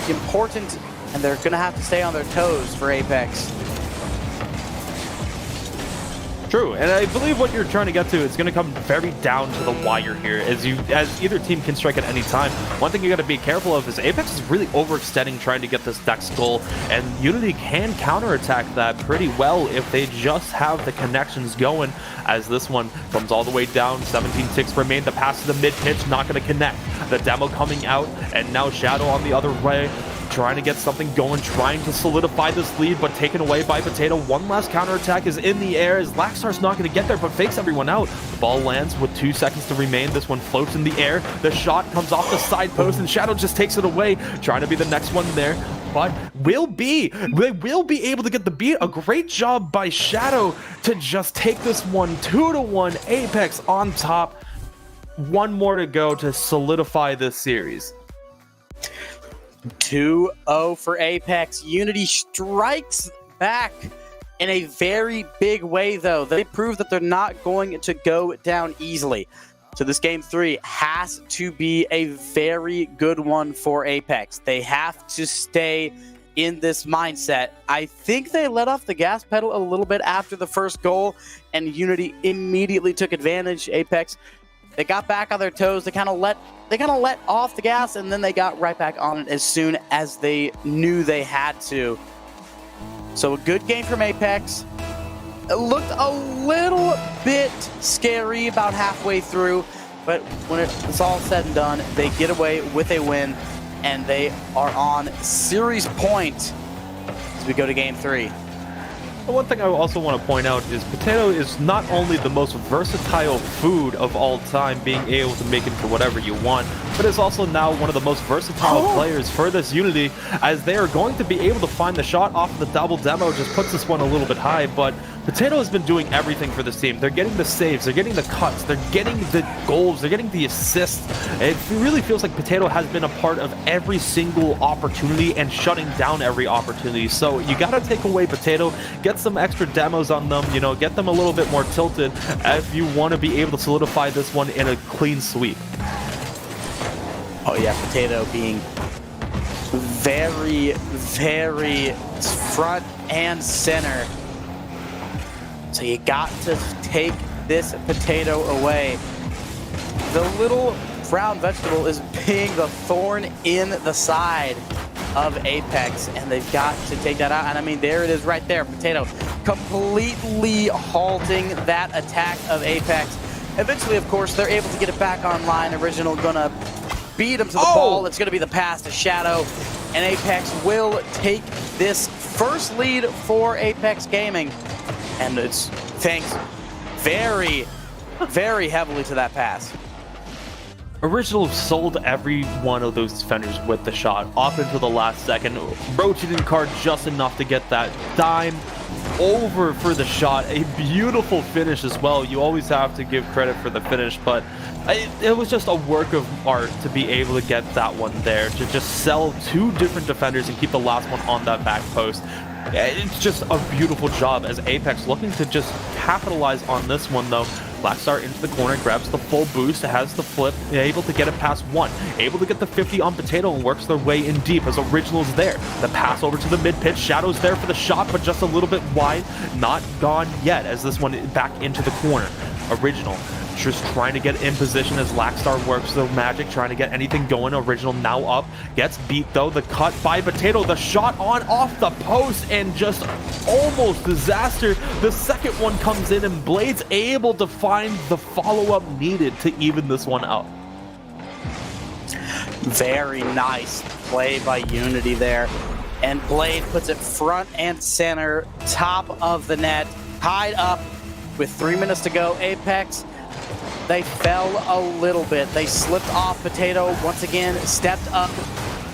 important, and they're going to have to stay on their toes for Aipx. True, and I believe what you're trying to get to is going to come very down to the wire here, as either team can strike at any time. One thing you got to be careful of is Aipx is really overextending trying to get this next goal, and Unity can counterattack that pretty well if they just have the connections going, as this one comes all the way down. 17 ticks remain. The pass to the mid-pitch, not going to connect. The demo coming out, and now Shadow on the other way, trying to get something going, trying to solidify this lead, but taken away by Potato. One last counterattack is in the air, as Laxstar's not going to get there, but fakes everyone out. The ball lands with 2 seconds to remain. This one floats in the air. The shot comes off the side post, and Shadow just takes it away, trying to be the next one there, but they will be able to get the beat. A great job by Shadow to just take this one 2-1. Aipx on top. One more to go to solidify this series. 2-0 for Aipx. Unity strikes back in a very big way, though. They prove that they're not going to go down easily. So this game 3 has to be a very good one for Aipx. They have to stay in this mindset. I think they let off the gas pedal a little bit after the first goal, and Unity immediately took advantage. Aipx, they got back on their toes. They kind of let off the gas, and then they got right back on it as soon as they knew they had to. So a good game from Aipx. It looked a little bit scary about halfway through, but when it's all said and done, they get away with a win, and they are on series point as we go to game 3. One thing I also want to point out is Potato is not only the most versatile food of all time, being able to make into whatever you want, but is also now one of the most versatile players for this Unity, as they are going to be able to find the shot off of the double demo. Just puts this one a little bit high, but Potato has been doing everything for this team. They're getting the saves, they're getting the cuts, they're getting the goals, they're getting the assists. It really feels like Potato has been a part of every single opportunity and shutting down every opportunity. So you got to take away Potato, get some extra demos on them, you know, get them a little bit more tilted if you want to be able to solidify this one in a clean sweep. Oh yeah, Potato being very, very front and center. So you got to take this Potato away. The little brown vegetable is being the thorn in the side of Aipx, and they've got to take that out. And I mean, there it is right there. Potato completely halting that attack of Aipx. Eventually, of course, they're able to get it back online. Original gonna beat him to the ball. It's gonna be the pass to Shadow, and Aipx will take this first lead for Aipx Gaming. And it's thanks very, very heavily to that pass. Original sold every one of those defenders with the shot off into the last second. Rotating card just enough to get that dime over for the shot. A beautiful finish as well. You always have to give credit for the finish, but it was just a work of art to be able to get that one there, to just sell two different defenders and keep the last one on that back post. It's just a beautiful job as Aipx looking to just capitalize on this one though. Blackstar into the corner, grabs the full boost, has the flip, able to get it past one, able to get the 50 on Potato and works their way in deep as Original's there. The pass over to the mid pitch, Shadow's there for the shot, but just a little bit wide, not gone yet as this one back into the corner. Original just trying to get in position as Blackstar works the magic, trying to get anything going. Original now up, gets beat though. The cut by Potato, the shot on off the post, and just almost disaster. The second one comes in and Blade's able to find the follow-up needed to even this one out. Very nice play by Unity there. And Blade puts it front and center, top of the net, tied up with 3 minutes to go. Aipx, they fell a little bit. They slipped off Potato once again, stepped up,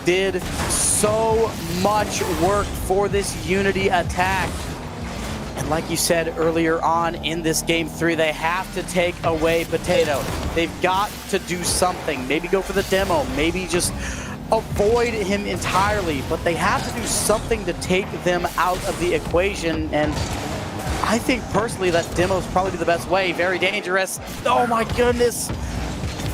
did so much work for this Unity attack. And like you said earlier on in this game 3, they have to take away Potato. They've got to do something. Maybe go for the demo, maybe just avoid him entirely, but they have to do something to take them out of the equation. And I think personally that demo is probably the best way. Very dangerous. Oh my goodness.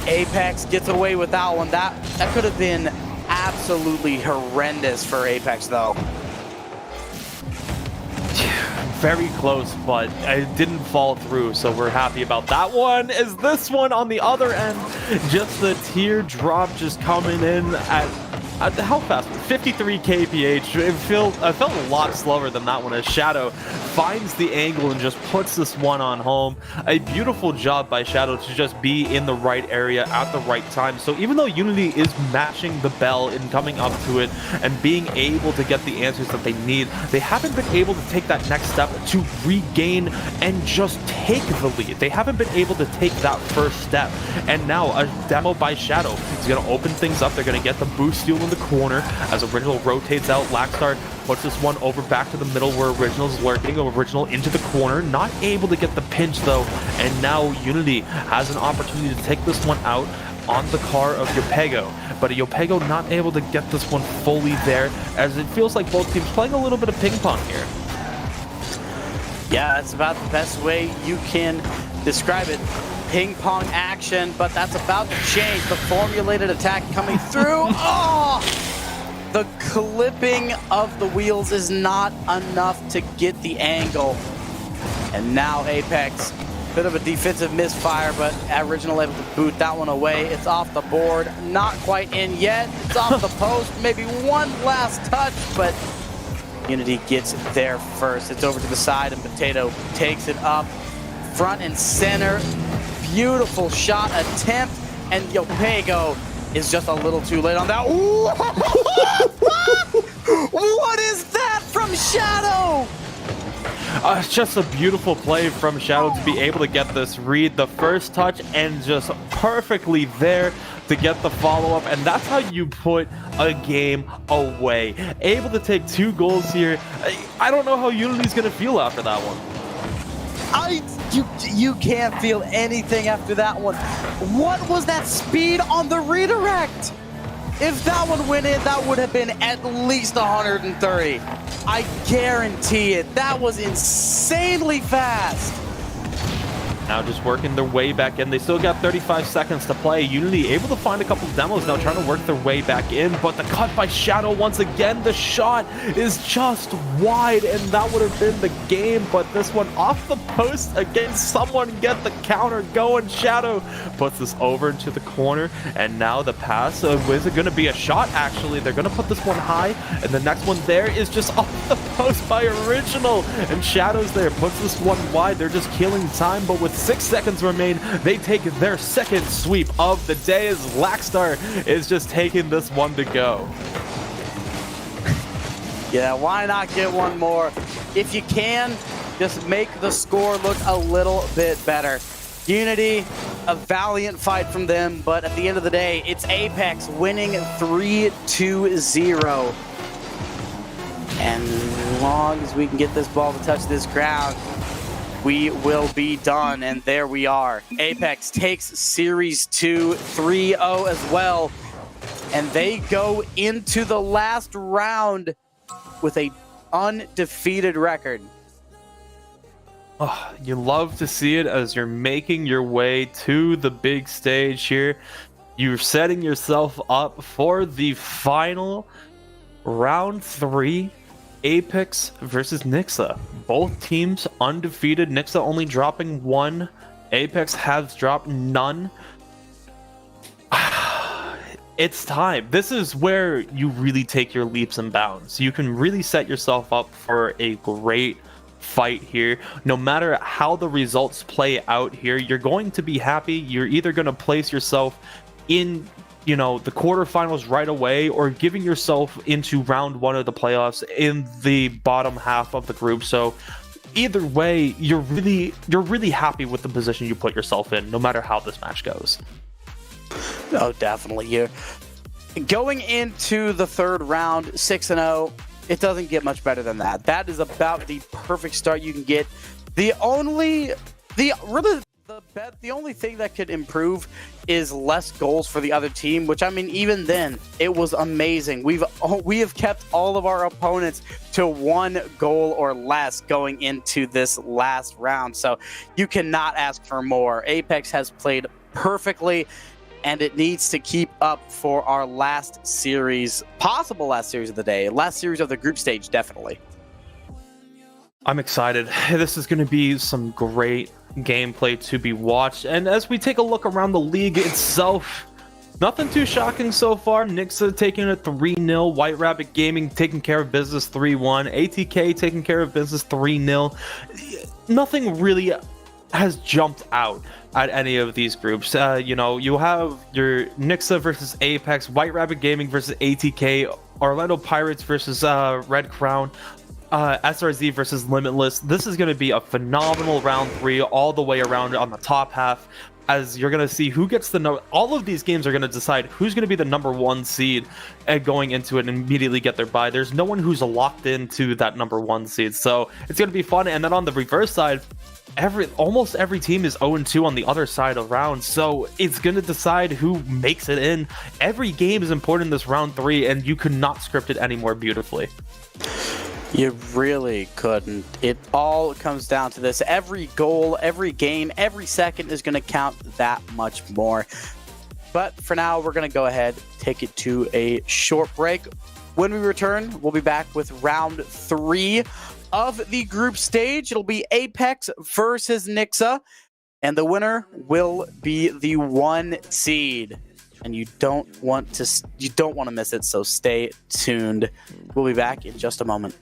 Aipx gets away with that one. That could have been absolutely horrendous for Aipx though. Very close, but it didn't fall through, so we're happy about that one. Is this one on the other end? Just the teardrop just coming in at how fast? 53 kph. It felt a lot slower than that one as Shadow finds the angle and just puts this one on home. A beautiful job by Shadow to just be in the right area at the right time. So even though Unity is matching the bell and coming up to it and being able to get the answers that they need, they haven't been able to take that next step to regain and just take the lead. They haven't been able to take that first step. And now a demo by Shadow is going to open things up. They're going to get the boost steal in the corner as Original rotates out. Blackstar puts this one over back to the middle where Original's lurking. Original into the corner, not able to get the pinch though, and now Unity has an opportunity to take this one out on the car of Yopego, but Yopego not able to get this one fully there, as it feels like both teams playing a little bit of ping pong here. Yeah, that's about the best way you can describe it. Ping pong action, but that's about to change. The formulated attack coming through. Oh! The clipping of the wheels is not enough to get the angle. And now Aipx, bit of a defensive misfire, but Original able to boot that one away. It's off the board, not quite in yet. It's off the post, maybe one last touch, but Unity gets there first. It's over to the side and Potato takes it up front and center. Beautiful shot attempt, and Yopego is just a little too late on that. What is that from Shadow? It's just a beautiful play from Shadow to be able to get this read, the first touch, and just perfectly there to get the follow-up, and that's how you put a game away. Able to take 2 goals here. I don't know how Unity's gonna feel after that one. You can't feel anything after that one. What was that speed on the redirect? If that one went in, that would have been at least 130. I guarantee it. That was insanely fast. Now just working their way back in. They still got 35 seconds to play. Unity able to find a couple demos now, trying to work their way back in, but the cut by Shadow once again. The shot is just wide, and that would have been the game, but this one off the post again. Someone get the counter going. Shadow puts this over into the corner, and now the pass. Is it going to be a shot? Actually, they're going to put this one high, and the next one there is just off the post by Original, and Shadow's there, puts this one wide. They're just killing time, but with 6 seconds remain, they take their second sweep of the day as Lackstar is just taking this one to go. Yeah, why not get one more? If you can, just make the score look a little bit better. Unity, a valiant fight from them, but at the end of the day, it's Aipx winning 3-2-0. And as long as we can get this ball to touch this ground, we will be done. And there we are. Aipx takes Series 2 3-0 as well. And they go into the last round with a undefeated record. Oh, you love to see it as you're making your way to the big stage here. You're setting yourself up for the final round 3. Aipx versus Nixa. Both teams undefeated. Nixa only dropping 1. Aipx has dropped none. It's time. This is where you really take your leaps and bounds. You can really set yourself up for a great fight here. No matter how the results play out here, you're going to be happy. You're either going to place yourself in, you know, the quarterfinals right away, or giving yourself into round 1 of the playoffs in the bottom half of the group. So either way, you're really happy with the position you put yourself in, no matter how this match goes. Oh, definitely. You're going into the third round 6-0. It doesn't get much better than that. That is about the perfect start you can get. The only thing that could improve is less goals for the other team, which, I mean, even then, it was amazing. We have kept all of our opponents to 1 goal or less going into this last round, so you cannot ask for more. Aipx has played perfectly, and it needs to keep up for our last series, possible last series of the day, last series of the group stage, definitely. I'm excited. This is going to be some great gameplay to be watched. And as we take a look around the league itself, nothing too shocking so far. Nixa taking it 3-0. White Rabbit Gaming taking care of business 3-1. ATK taking care of business 3-0. Nothing really has jumped out at any of these groups. You know, you have your Nixa versus Aipx, White Rabbit Gaming versus ATK, Orlando Pirates versus Red Crown, SRZ versus Limitless. This is going to be a phenomenal round 3 all the way around on the top half, as you're going to see who gets the number. All of these games are going to decide who's going to be the number 1 seed and going into it and immediately get their bye. There's no one who's locked into that number 1 seed, so it's going to be fun. And then on the reverse side, almost every team is 0-2 on the other side of rounds, so it's going to decide who makes it in. Every game is important in this round 3, and you could not script it any more beautifully. You really couldn't. It all comes down to this. Every goal, every game, every second is going to count that much more. But for now, we're going to go ahead, take it to a short break. When we return, we'll be back with round 3 of the group stage. It'll be Aipx versus Nixa, and the winner will be the 1 seed. And you don't want to miss it, so stay tuned. We'll be back in just a moment.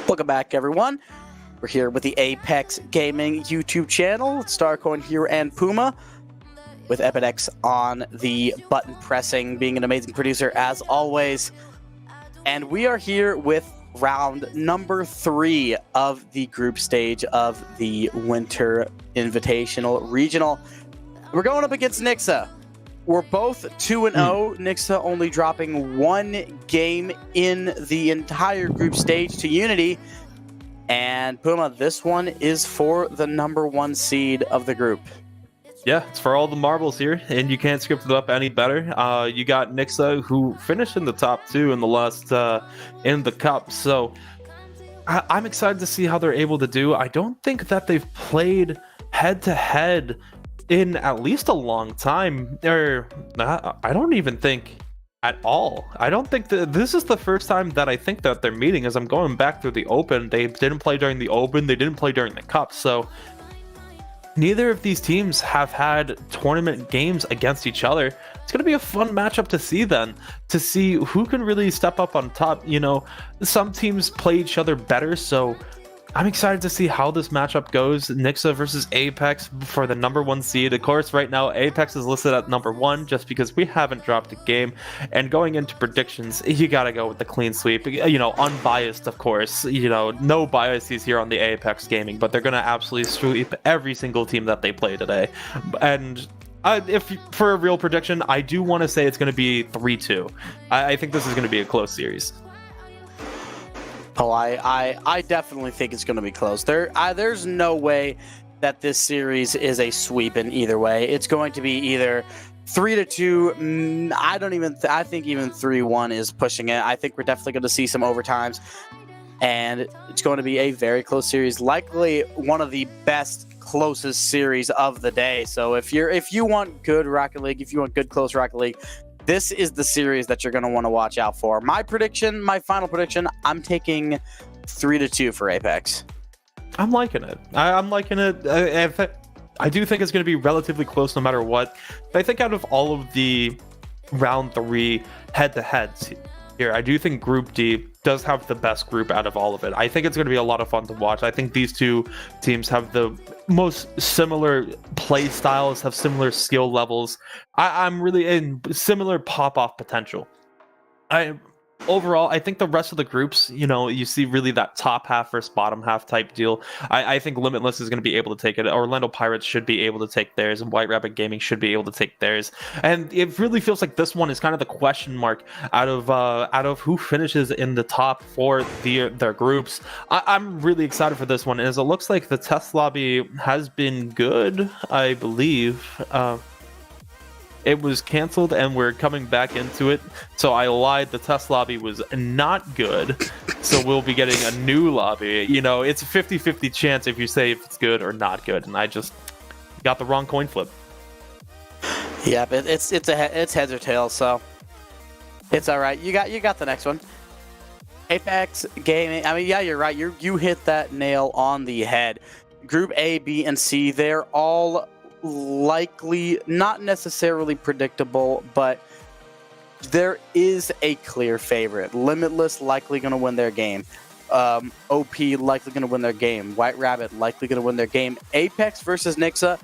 Welcome back, everyone. We're here with the Aipx Gaming YouTube channel. Starcoin here and Puma, with Aipx on the button pressing, being an amazing producer as always. And we are here with round number 3 of the group stage of the Winter Invitational Regional. We're going up against Nixa. We're both 2-0. Nixa only dropping 1 game in the entire group stage to Unity. And Puma, this one is for the number 1 seed of the group. Yeah, it's for all the marbles here, and you can't script it up any better. You got Nixa, who finished in the top 2 in the last in the cup. So I'm excited to see how they're able to do. I don't think that they've played head-to-head in at least a long time, or I don't even think at all. I don't think that this is the first time that I think that they're meeting. As I'm going back through the Open, they didn't play during the Open, they didn't play during the Cup, so neither of these teams have had tournament games against each other. It's going to be a fun matchup to see then, to see who can really step up on top. You know, some teams play each other better, so I'm excited to see how this matchup goes. Nixa versus Aipx for the number 1 seed. Of course, right now, Aipx is listed at number 1 just because we haven't dropped a game. And going into predictions, you gotta go with the clean sweep. You know, unbiased, of course. You know, no biases here on the Aipx Gaming, but they're gonna absolutely sweep every single team that they play today. And if for a real prediction, I do want to say it's going to be 3-2. I think this is going to be a close series. Oh, I definitely think it's going to be close. There's no way that this series is a sweep in either way. It's going to be either 3-2. I think even 3-1 is pushing it. I think we're definitely going to see some overtimes, and it's going to be a very close series. Likely one of the best, closest series of the day. So if you want good Rocket League, if you want good close Rocket League, this is the series that you're going to want to watch out for. My final prediction, I'm taking 3-2 for Aipx. I'm liking it. I'm liking it. I do think it's going to be relatively close no matter what. But I think out of all of the round 3 head-to-heads here, I do think Group D does have the best group out of all of it. I think it's going to be a lot of fun to watch. I think these two teams have the most similar play styles, have similar skill levels. I'm really in similar pop-off potential. Overall, I think the rest of the groups, you know, you see really that top half versus bottom half type deal. I think Limitless is going to be able to take it. Orlando Pirates should be able to take theirs, and White Rabbit Gaming should be able to take theirs. And it really feels like this one is kind of the question mark out of who finishes in the top for their groups. I'm really excited for this one, as it looks like the test lobby has been good, I believe. It was canceled and we're coming back into it. So I lied. The test lobby was not good. So we'll be getting a new lobby. You know, it's a 50-50 chance if you say if it's good or not good. And I just got the wrong coin flip. Yeah, but it's heads or tails, so it's all right. You got the next one. Aipx Gaming. I mean, yeah, you're right. You hit that nail on the head. Group A, B, and C, they're all likely not necessarily predictable, but there is a clear favorite. Limitless likely going to win their game. OP likely going to win their game. White Rabbit likely going to win their game. Aipx versus Nixa,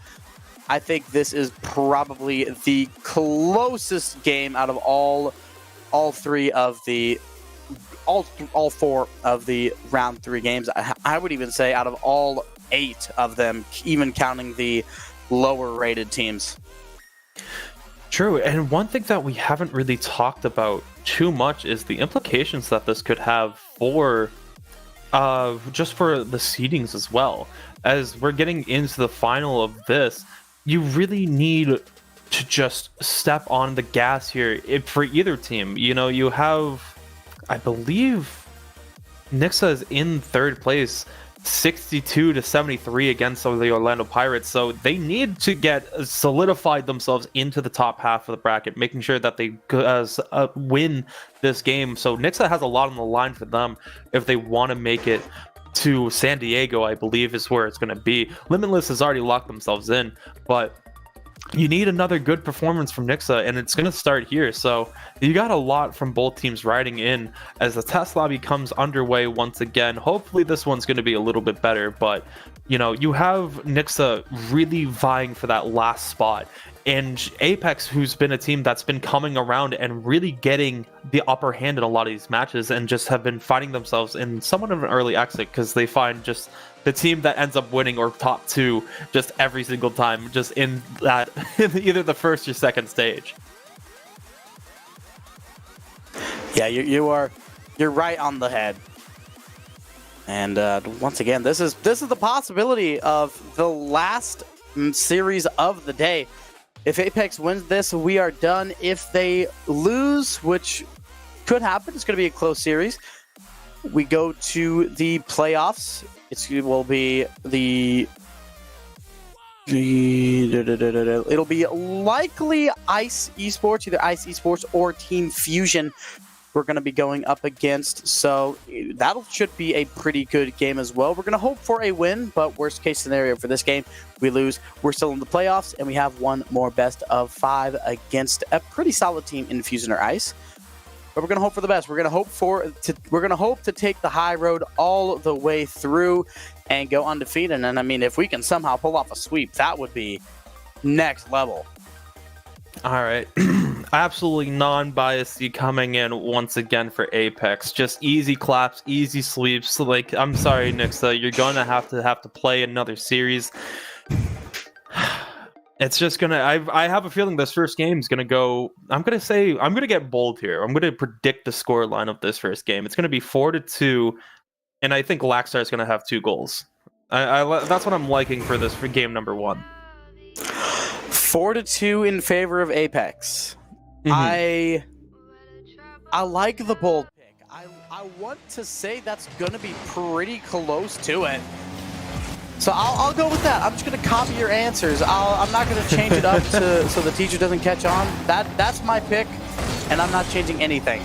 I think this is probably the closest game out of all four of the round 3 games. I would even say out of all 8 of them, even counting the lower rated teams. True, and one thing that we haven't really talked about too much is the implications that this could have for just for the seedings as well. As we're getting into the final of this, you really need to just step on the gas here for either team. You know, you have, I believe, Nixa is in third place, 62 to 73 against some of the Orlando Pirates, so they need to get solidified themselves into the top half of the bracket, making sure that they win this game. So Nixa has a lot on the line for them if they want to make it to San Diego, I believe is where it's going to be. Limitless has already locked themselves in, but you need another good performance from Nixa, and it's going to start here. So you got a lot from both teams riding in as the test lobby comes underway once again. Hopefully this one's going to be a little bit better, but you know, you have Nixa really vying for that last spot, and Aipx, who's been a team that's been coming around and really getting the upper hand in a lot of these matches, and just have been finding themselves in somewhat of an early exit because they find just the team that ends up winning or top two just every single time, just in that either the first or second stage. Yeah, you're right on the head. And once again, this is the possibility of the last series of the day. If Aipx wins this, we are done. If they lose, which could happen, it's going to be a close series. We go to the playoffs. It will be it'll be likely Ice Esports, either Ice Esports or Team Fusion we're going to be going up against. So that should be a pretty good game as well. We're going to hope for a win, but worst case scenario for this game, we lose. We're still in the playoffs, and we have one more best of 5 against a pretty solid team in Fusion or Ice. But we're going to hope for the best. We're going to hope to take the high road all the way through and go undefeated. And I mean, if we can somehow pull off a sweep, that would be next level. All right. Absolutely non-biased coming in once again for Aipx. Just easy claps, easy sweeps. Like, I'm sorry, Nixa, you're gonna have to play another series. It's just gonna. I have a feeling this first game is gonna go. I'm gonna get bold here. I'm gonna predict the score line of this first game. It's gonna be 4-2, and I think Lackstar is gonna have 2 goals. That's what I'm liking for this for game number 1. 4-2 in favor of Aipx. I like the bold pick. I want to say that's gonna be pretty close to it. So I'll go with that. I'm just gonna copy your answers. I'm not gonna change it up so the teacher doesn't catch on. That's my pick, and I'm not changing anything.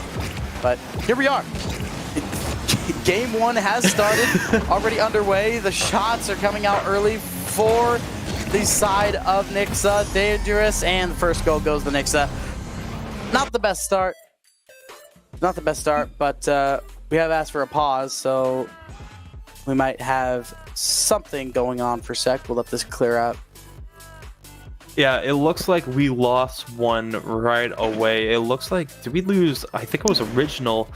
But here we are. Game 1 has started, already underway. The shots are coming out early for the side of Nixa. Dangerous, and the first goal goes to Nixa. Not the best start. Not the best start, but we have asked for a pause, so we might have something going on for a sec. We'll let this clear out. Yeah, it looks like we lost one right away. It looks like, did we lose? I think it was Original.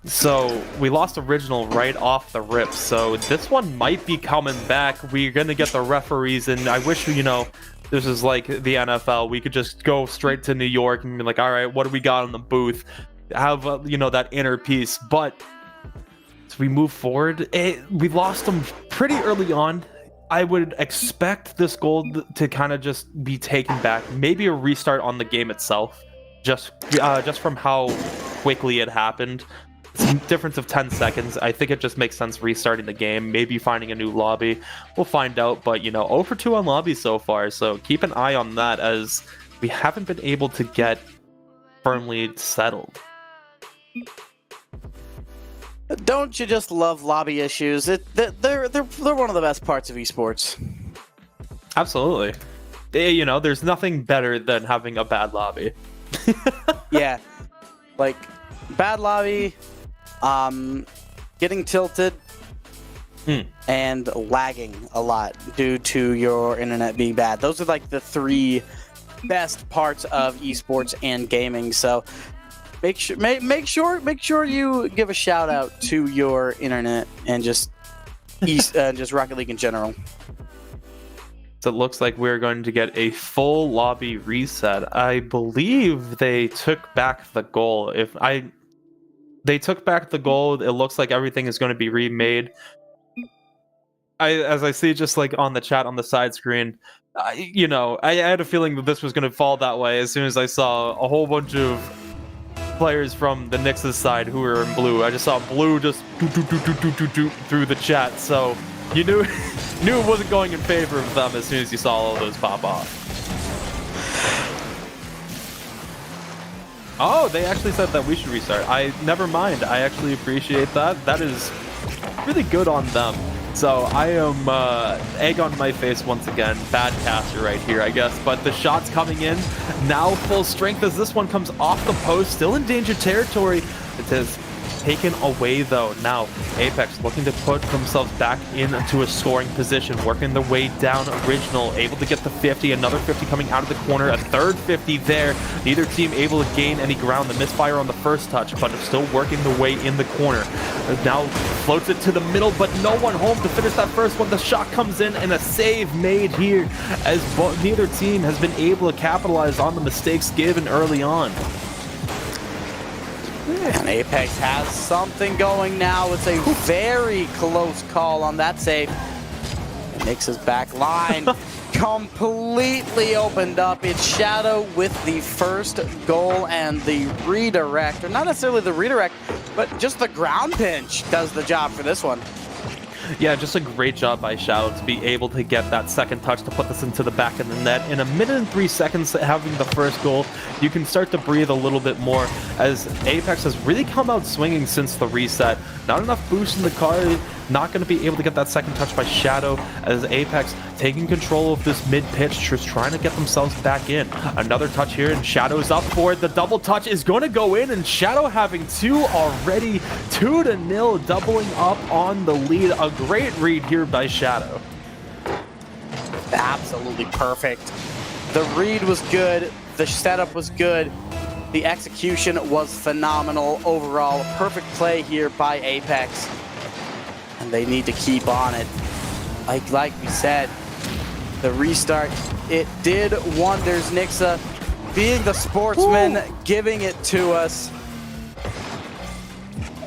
So we lost Original right off the rip. So this one might be coming back. We're going to get the referees, and I wish, you know, this is like the NFL. We could just go straight to New York and be like, all right, what do we got in the booth? Have, you know, that inner piece. But as we move forward, we lost them pretty early on. I would expect this goal to kind of just be taken back. Maybe a restart on the game itself, just from how quickly it happened. It's a difference of 10 seconds. I think it just makes sense restarting the game, maybe finding a new lobby. We'll find out, but, you know, 0 for 2 on lobby so far, so keep an eye on that as we haven't been able to get firmly settled. Don't you just love lobby issues? They're one of the best parts of esports. Absolutely. You know, there's nothing better than having a bad lobby. Yeah. Like, bad lobby, getting tilted, and lagging a lot due to your internet being bad. Those are like the 3 best parts of esports and gaming. So make sure you give a shout out to your internet and just just Rocket League in general. So it looks like we're going to get a full lobby reset. I believe they took back the goal. They took back the goal, it looks like everything is going to be remade. As I see just like on the chat on the side screen, I had a feeling that this was going to fall that way as soon as I saw a whole bunch of players from the Knicks' side who were in blue. I just saw blue just through the chat, so you knew it wasn't going in favor of them as soon as you saw all of those pop off. Oh, they actually said that we should restart. Never mind. I actually appreciate that. That is really good on them. So I am egg on my face once again. Bad caster right here, I guess. But the shot's coming in. Now full strength as this one comes off the post. Still in danger territory. It is taken away though. Now Aipx looking to put themselves back into a scoring position, working their way down. Original able to get the 50, another 50 coming out of the corner, a third 50 there. Neither team able to gain any ground. The misfire on the first touch, but still working the way in the corner. Now floats it to the middle, but no one home to finish that first one. The shot comes in and a save made here as neither team has been able to capitalize on the mistakes given early on. And Aipx has something going now. It's a very close call on that save. Knicks' back line completely opened up. It's Shadow with the first goal and the redirect, or not necessarily the redirect, but just the ground pinch does the job for this one. Yeah, just a great job by Shadow to be able to get that second touch to put this into the back of the net. In a minute and 3 seconds having the first goal, you can start to breathe a little bit more as Aipx has really come out swinging since the reset. Not enough boost in the car, not going to be able to get that second touch by Shadow as Aipx taking control of this mid-pitch, just trying to get themselves back in. Another touch here and Shadow's up for it. The double touch is going to go in and Shadow having two already, 2-0, doubling up on the lead. A great read here by Shadow. Absolutely perfect. The read was good. The setup was good. The execution was phenomenal overall. Perfect play here by Aipx. And they need to keep on it. Like we said, the restart, it did wonders. Nixa being the sportsman, giving it to us.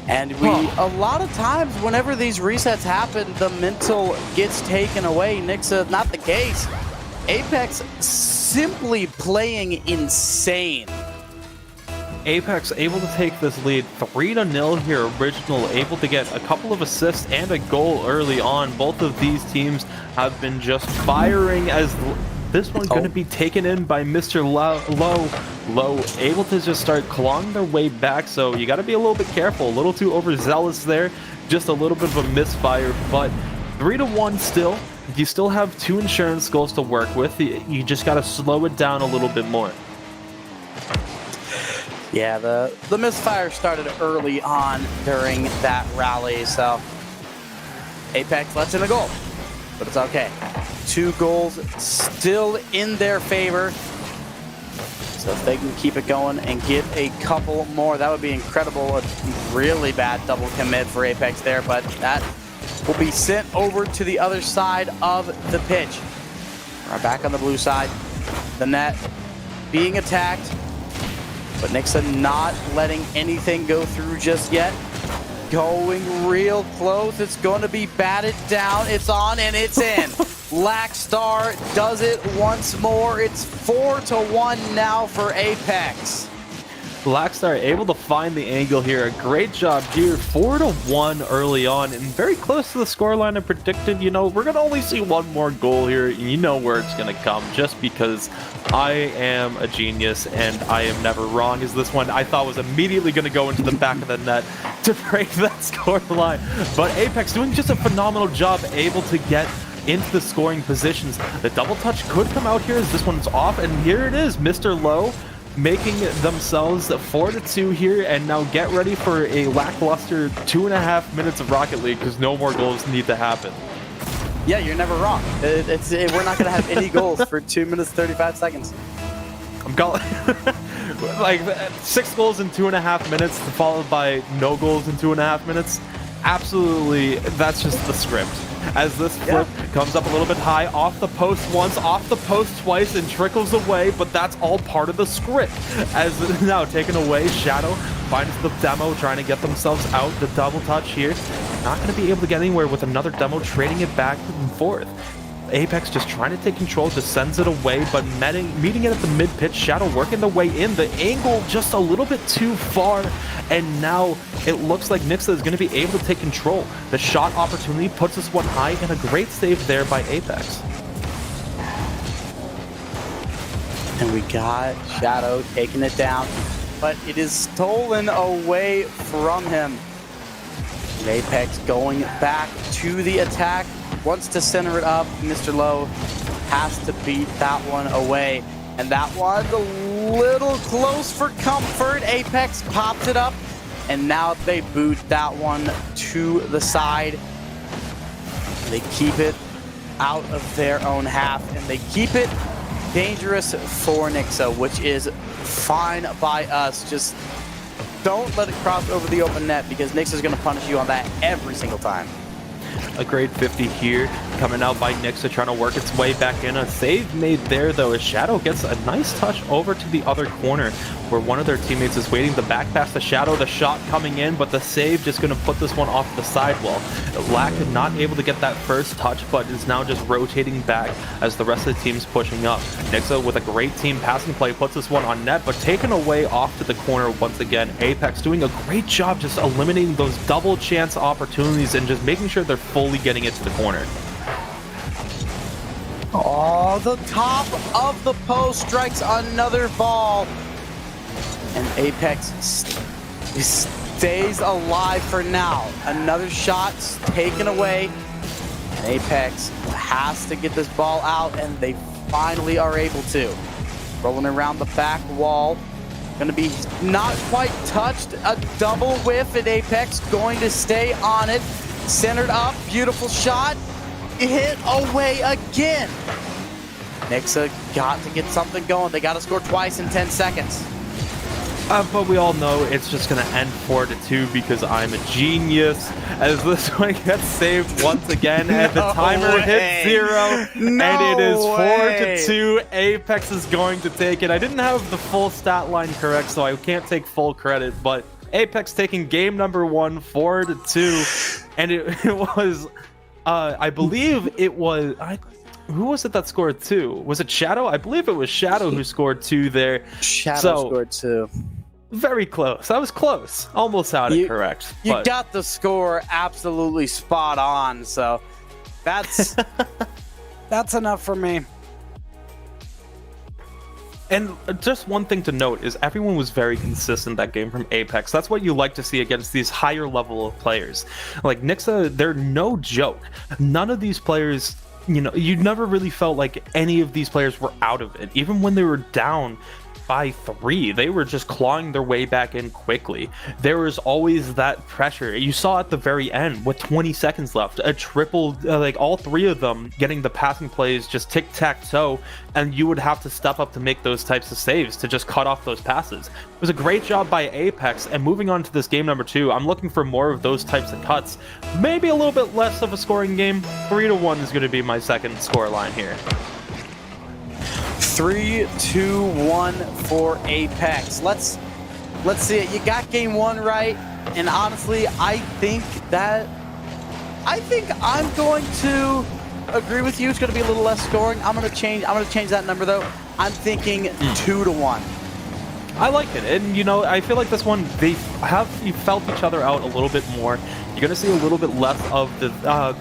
And a lot of times, whenever these resets happen, the mental gets taken away. Nixa, not the case. Aipx simply playing insane. Aipx able to take this lead 3-0 here. Original able to get a couple of assists and a goal early on. Both of these teams have been just firing as this one's going to be taken in by Mr. Low, able to just start clawing their way back. So you got to be a little bit careful. A little too overzealous there. Just a little bit of a misfire, but 3-1 still. You still have 2 insurance goals to work with. You just got to slow it down a little bit more. Yeah, the misfire started early on during that rally, so Aipx lets in a goal, but it's okay. 2 goals still in their favor, so if they can keep it going and get a couple more, that would be incredible. A really bad double commit for Aipx there, but that will be sent over to the other side of the pitch. We're back on the blue side. The net being attacked, but Nixa not letting anything go through just yet. Going real close. It's going to be batted down. It's on and it's in. Blackstar does it once more. It's 4-1 now for Aipx. Blackstar able to find the angle here. A great job here. 4-1 early on and very close to the scoreline I predicted. You know, we're going to only see one more goal here. You know where it's going to come just because I am a genius and I am never wrong. As this one I thought was immediately going to go into the back of the net to break that scoreline. But Aipx doing just a phenomenal job, able to get into the scoring positions. The double touch could come out here as this one's off, and here it is, Mr. Low making themselves 4-2 here, and now get ready for a lackluster 2.5 minutes of Rocket League because no more goals need to happen. Yeah, you're never wrong. We're not going to have any goals for 2 minutes 35 seconds. I'm calling like 6 goals in 2.5 minutes, followed by no goals in 2.5 minutes. absolutely, that's just the script. As this flip comes up a little bit high, off the post once, off the post twice, and trickles away, but that's all part of the script. As now taken away, Shadow finds the demo, trying to get themselves out. The double touch here, not going to be able to get anywhere with another demo, trading it back and forth. Aipx just trying to take control, just sends it away, but meeting it at the mid-pitch. Shadow working the way in, the angle just a little bit too far, and now it looks like Nixa is going to be able to take control. The shot opportunity puts this one high, and a great save there by Aipx. And we got Shadow taking it down, but it is stolen away from him. And Aipx going back to the attack. Wants to center it up. Mr. Lowe has to beat that one away. And that one's a little close for comfort. Aipx pops it up. And now they boot that one to the side. They keep it out of their own half. And they keep it dangerous for Nixa, which is fine by us. Just don't let it cross over the open net, because Nixa's going to punish you on that every single time. A great 50 here, coming out by Nixa, trying to work its way back in. A save made there, though, as Shadow gets a nice touch over to the other corner, where one of their teammates is waiting. The back pass to Shadow, the shot coming in, but the save just going to put this one off the sidewall. Lack not able to get that first touch, but is now just rotating back as the rest of the team's pushing up. Nixa with a great team passing play puts this one on net, but taken away off to the corner once again. Aipx doing a great job just eliminating those double chance opportunities and just making sure they're fully getting it to the corner. Oh, the top of the post strikes another ball. And Aipx stays alive for now. Another shot taken away. And Aipx has to get this ball out, and they finally are able to. Rolling around the back wall. Going to be not quite touched. A double whiff, and Aipx going to stay on it. Centered up, beautiful shot. Hit away again. Nixa got to get something going. They got to score twice in 10 seconds. But we all know it's just going to end 4-2 because I'm a genius. As this one gets saved once again, and the timer hits 0, and it is 4-2. Aipx is going to take it. I didn't have the full stat line correct, so I can't take full credit, but Aipx taking game number 1, 4-2, and it was, I believe it was, who was it that scored 2? Was it Shadow? I believe it was Shadow who scored 2 there. Shadow scored 2. Very close. I was close. Almost had it correct. You got the score absolutely spot on, so that's that's enough for me. And just one thing to note is everyone was very consistent that game from Aipx. That's what you like to see against these higher level of players. Like Nixa, they're no joke. None of these players, you know, you never really felt like any of these players were out of it. Even when they were down by 3, they were just clawing their way back in quickly. There was always that pressure. You saw at the very end with 20 seconds left, a triple, like all 3 of them getting the passing plays just tic-tac-toe, and you would have to step up to make those types of saves to just cut off those passes. It was a great job by Aipx, and moving on to this game number 2, I'm looking for more of those types of cuts. Maybe a little bit less of a scoring game. 3-1 is going to be my second score line here. 3-2-1 for Aipx. Let's see it. You got game 1 right, and honestly, I think I'm going to agree with you. It's going to be a little less scoring. I'm going to change that number though. I'm thinking 2-1. I like it, and you know, I feel like this one you felt each other out a little bit more. You're going to see a little bit less of the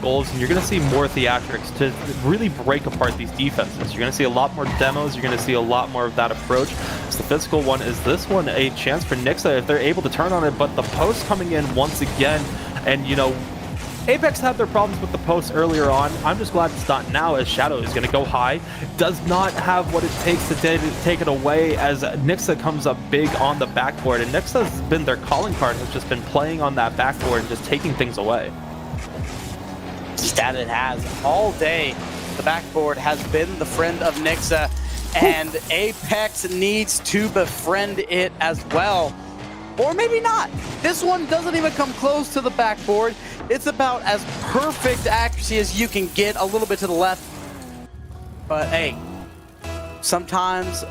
goals, and you're going to see more theatrics to really break apart these defenses. You're going to see a lot more demos. You're going to see a lot more of that approach. So the physical one is this one a chance for Nixa if they're able to turn on it, but the post coming in once again, and you know, Aipx had their problems with the post earlier on. I'm just glad it's not now, as Shadow is going to go high. Does not have what it takes to take it away, as Nixa comes up big on the backboard. And Nixa's been their calling card, has just been playing on that backboard and just taking things away. That it has all day. The backboard has been the friend of Nixa, and Aipx needs to befriend it as well. Or maybe not. This one doesn't even come close to the backboard. It's about as perfect accuracy as you can get, a little bit to the left. But hey, sometimes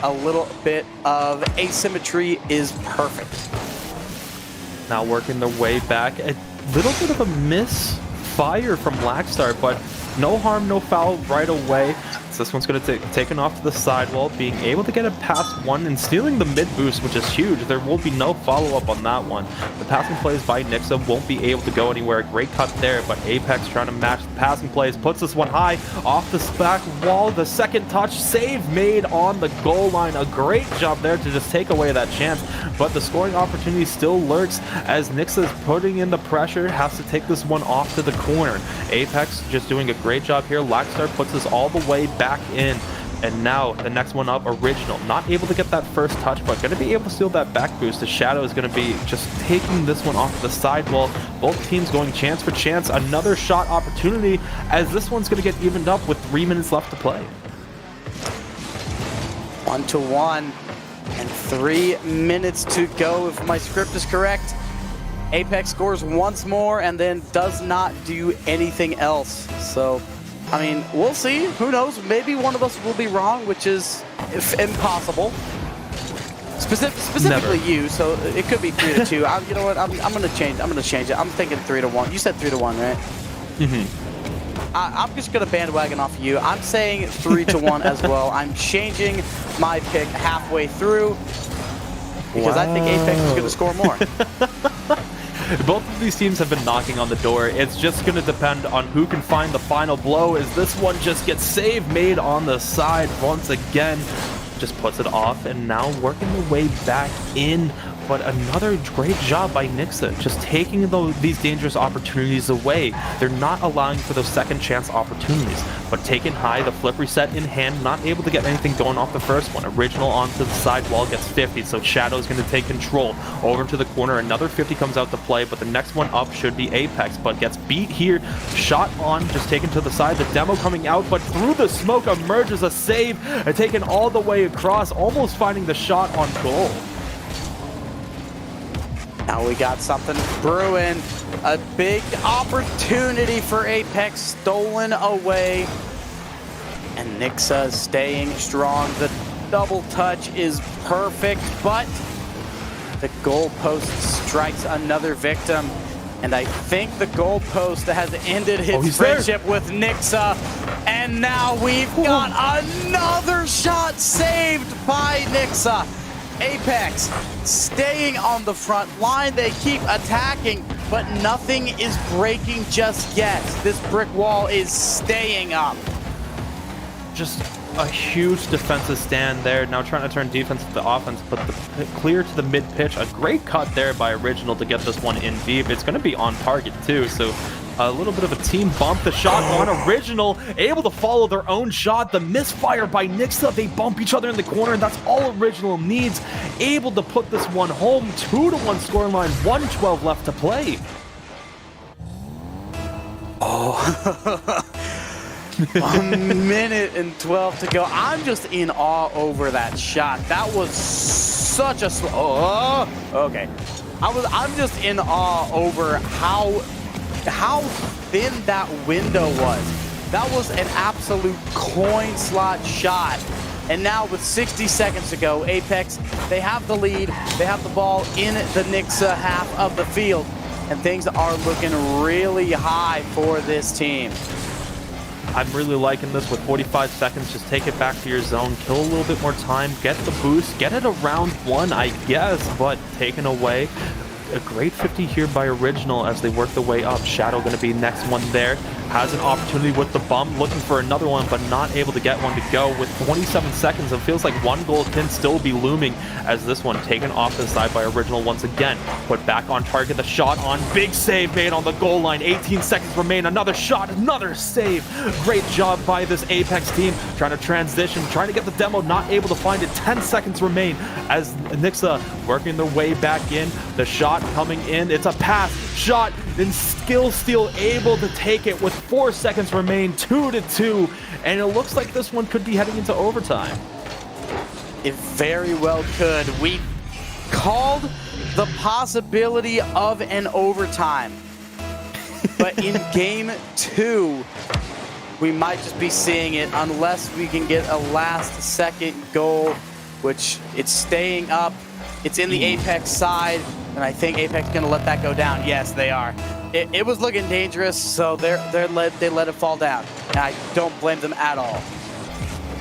a little bit of asymmetry is perfect. Now working their way back. A little bit of a misfire from Blackstar, but no harm, no foul right away. So this one's going to take taken off to the sidewall, being able to get it past one and stealing the mid boost, which is huge. There will be no follow-up on that one. The passing plays by Nixa won't be able to go anywhere. Great cut there, but Aipx trying to match the passing plays, puts this one high off the back wall. The second touch save made on the goal line. A great job there to just take away that chance, but the scoring opportunity still lurks as Nixa is putting in the pressure, has to take this one off to the corner. Aipx just doing a great job here. Blackstar puts this all the way back in, and now the next one up, Original, not able to get that first touch, but going to be able to steal that back boost. The Shadow is going to be just taking this one off the sidewall. Both teams going chance for chance. Another shot opportunity as this one's going to get evened up with 3 minutes left to play. 1-1 and 3 minutes to go if my script is correct. Aipx scores once more and then does not do anything else. So I mean, we'll see. Who knows? Maybe one of us will be wrong, which is impossible. Specifically Never. you, so it could be 3-2. You know what? I'm gonna change. I'm gonna change it. I'm thinking 3-1. You said 3-1, right? Mm-hmm. I'm just gonna bandwagon off of you. I'm saying 3-1 as well. I'm changing my pick halfway through because I think Aipx is gonna score more. Both of these teams have been knocking on the door. It's just going to depend on who can find the final blow, as this one just gets save made on the side once again. Just puts it off, and now working the way back in. But another great job by Nixa, just taking these dangerous opportunities away. They're not allowing for those second chance opportunities, but taking high, the flip reset in hand, not able to get anything going off the first one. Original onto the side wall, gets 50, so Shadow's going to take control. Over to the corner, another 50 comes out to play, but the next one up should be Aipx, but gets beat here. Shot on, just taken to the side, the demo coming out, but through the smoke emerges a save, and taken all the way across, almost finding the shot on goal. Now we got something brewing. A big opportunity for Aipx stolen away. And Nixa staying strong. The double touch is perfect, but the goalpost strikes another victim. And I think the goalpost has ended his friendship with Nixa. And now we've got another shot saved by Nixa. Aipx staying on the front line. They keep attacking, but nothing is breaking just yet. This brick wall is staying up. Just a huge defensive stand there. Now trying to turn defense to the offense, but clear to the mid pitch. A great cut there by Original to get this one in deep. It's going to be on target too, so a little bit of a team bump. The shot on Original, able to follow their own shot. The misfire by Nixa, they bump each other in the corner, and that's all Original needs. Able to put this one home. 2-1 scoreline, 1:12 left to play. Oh, 1 minute and 12 to go. I'm just in awe over that shot. That was such a okay. I'm just in awe over how thin that window was. That was an absolute coin slot shot. And now with 60 seconds to go, Aipx, they have the lead. They have the ball in the Nixa half of the field. And things are looking really high for this team. I'm really liking this with 45 seconds. Just take it back to your zone, kill a little bit more time, get the boost, get it around one, I guess, but taken away. A great 50 here by Original as they work their way up. Shadow going to be next one there. Has an opportunity with the bump, looking for another one, but not able to get one to go. With 27 seconds, it feels like one goal can still be looming as this one taken off to the side by Original once again. Put back on target, the shot on, big save made on the goal line. 18 seconds remain, another shot, another save. Great job by this Aipx team, trying to transition, trying to get the demo, not able to find it. 10 seconds remain as Nixa working their way back in. The shot coming in, it's a pass, shot, then skill steal, able to take it with 4 seconds remain, 2-2, and it looks like this one could be heading into overtime. It very well could. We called the possibility of an overtime. in game 2, we might just be seeing it unless we can get a last-second goal, which it's staying up. It's in the Aipx side, and I think Aipx is going to let that go down. Yes, they are. It was looking dangerous, so they let it fall down. And I don't blame them at all.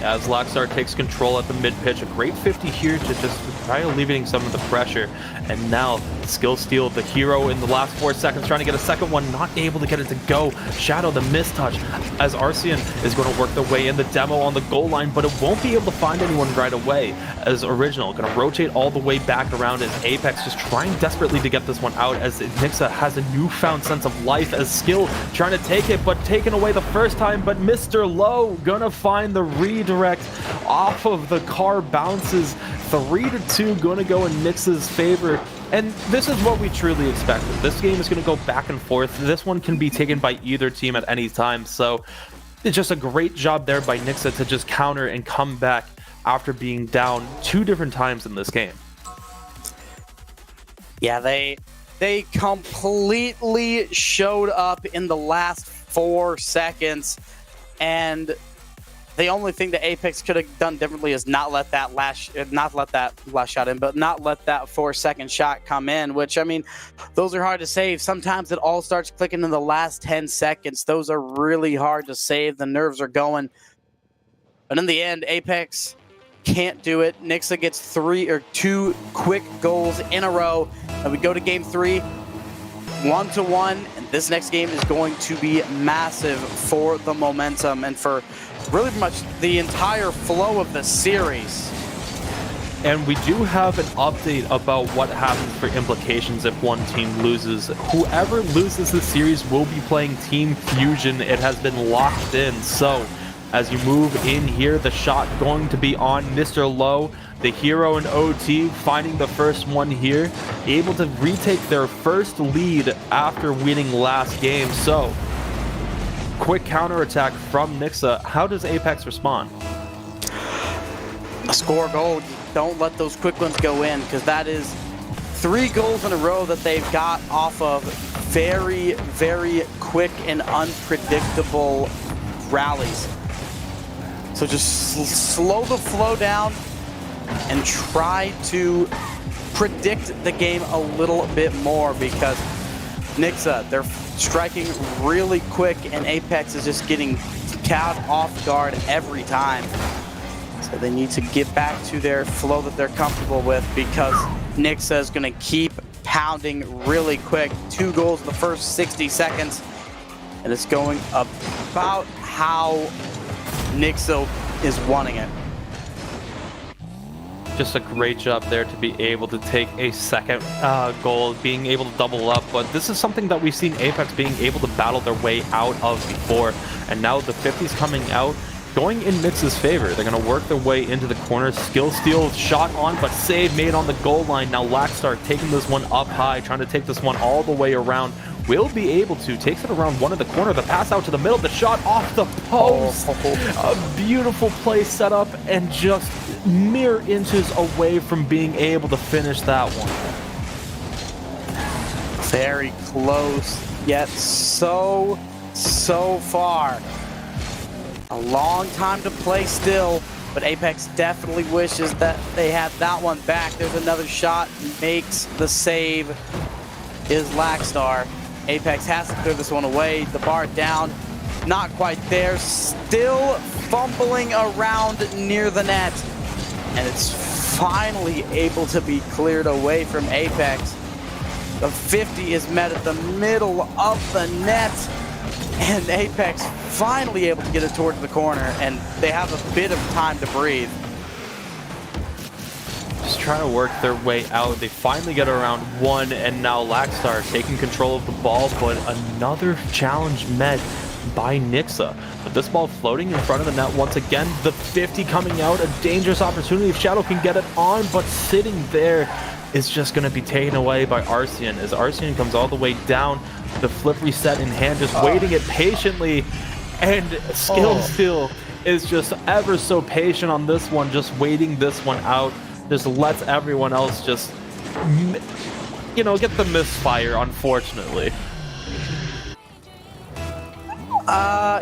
As Laxar takes control at the mid-pitch, a great 50 here to just try alleviating some of the pressure. And now, Skill Steal, the hero in the last 4 seconds, trying to get a second one, not able to get it to go. Shadow, the mistouch, as Arcean is going to work their way in the demo on the goal line, but it won't be able to find anyone right away. As Original, going to rotate all the way back around, and Aipx just trying desperately to get this one out, as Nixa has a newfound sense of life, as Skill trying to take it, but taken away the first time, but Mr. Low gonna find the redirect off of the car bounces. 3-2 gonna go in Nix's favor. And this is what we truly expected. This game is going to go back and forth. This one can be taken by either team at any time. So it's just a great job there by Nixa to just counter and come back after being down 2 different times in this game. Yeah, they completely showed up in the last 4 seconds, and the only thing that Aipx could have done differently is not let that last shot in, but not let that 4-second shot come in, which, I mean, those are hard to save. Sometimes it all starts clicking in the last 10 seconds. Those are really hard to save. The nerves are going. But in the end, Aipx can't do it. Nixa gets 2 quick goals in a row, and we go to game 3, 1-1, and this next game is going to be massive for the momentum and for really much the entire flow of the series. And we do have an update about what happens for implications if one team loses. Whoever loses the series will be playing Team Fusion. It has been locked in. So as you move in here, the shot going to be on Mr. Low, the hero in OT, finding the first one here, able to retake their first lead after winning last game. So quick counterattack from Nixa. How does Aipx respond? Score a goal. Don't let those quick ones go in, because that is 3 goals in a row that they've got off of very, very quick and unpredictable rallies. So just slow the flow down and try to predict the game a little bit more, because Nixa, they're striking really quick, and Aipx is just getting caught off guard every time. So they need to get back to their flow that they're comfortable with, because Nixa is going to keep pounding really quick. 2 goals in the first 60 seconds, and it's going about how Nixa is wanting it. Just a great job there to be able to take a second goal, being able to double up. But this is something that we've seen Aipx being able to battle their way out of before. And now the 50's coming out, going in Nix's favor. They're going to work their way into the corner. Skill Steal shot on, but save made on the goal line. Now Laxar taking this one up high, trying to take this one all the way around. Will be able to. Takes it around one of the corner. The pass out to the middle. The shot off the post. A beautiful play set up, and just mere inches away from being able to finish that one. Very close, yet so far. A long time to play still, but Aipx definitely wishes that they had that one back. There's another shot, makes the save, is Laxar. Aipx has to clear this one away. The bar down, not quite there. Still fumbling around near the net. And it's finally able to be cleared away from Aipx. The 50 is met at the middle of the net. And Aipx finally able to get it towards the corner. And they have a bit of time to breathe. Just trying to work their way out. They finally get around 1, and now Laxar taking control of the ball, but another challenge met by Nixa. But this ball floating in front of the net once again. The 50 coming out, a dangerous opportunity if Shadow can get it on, but sitting there is just going to be taken away by Arcean. As Arcean comes all the way down, the flip reset in hand, just waiting it patiently, and Skill Steal is just ever so patient on this one, just waiting this one out. Just lets everyone else just, you know, get the misfire, unfortunately.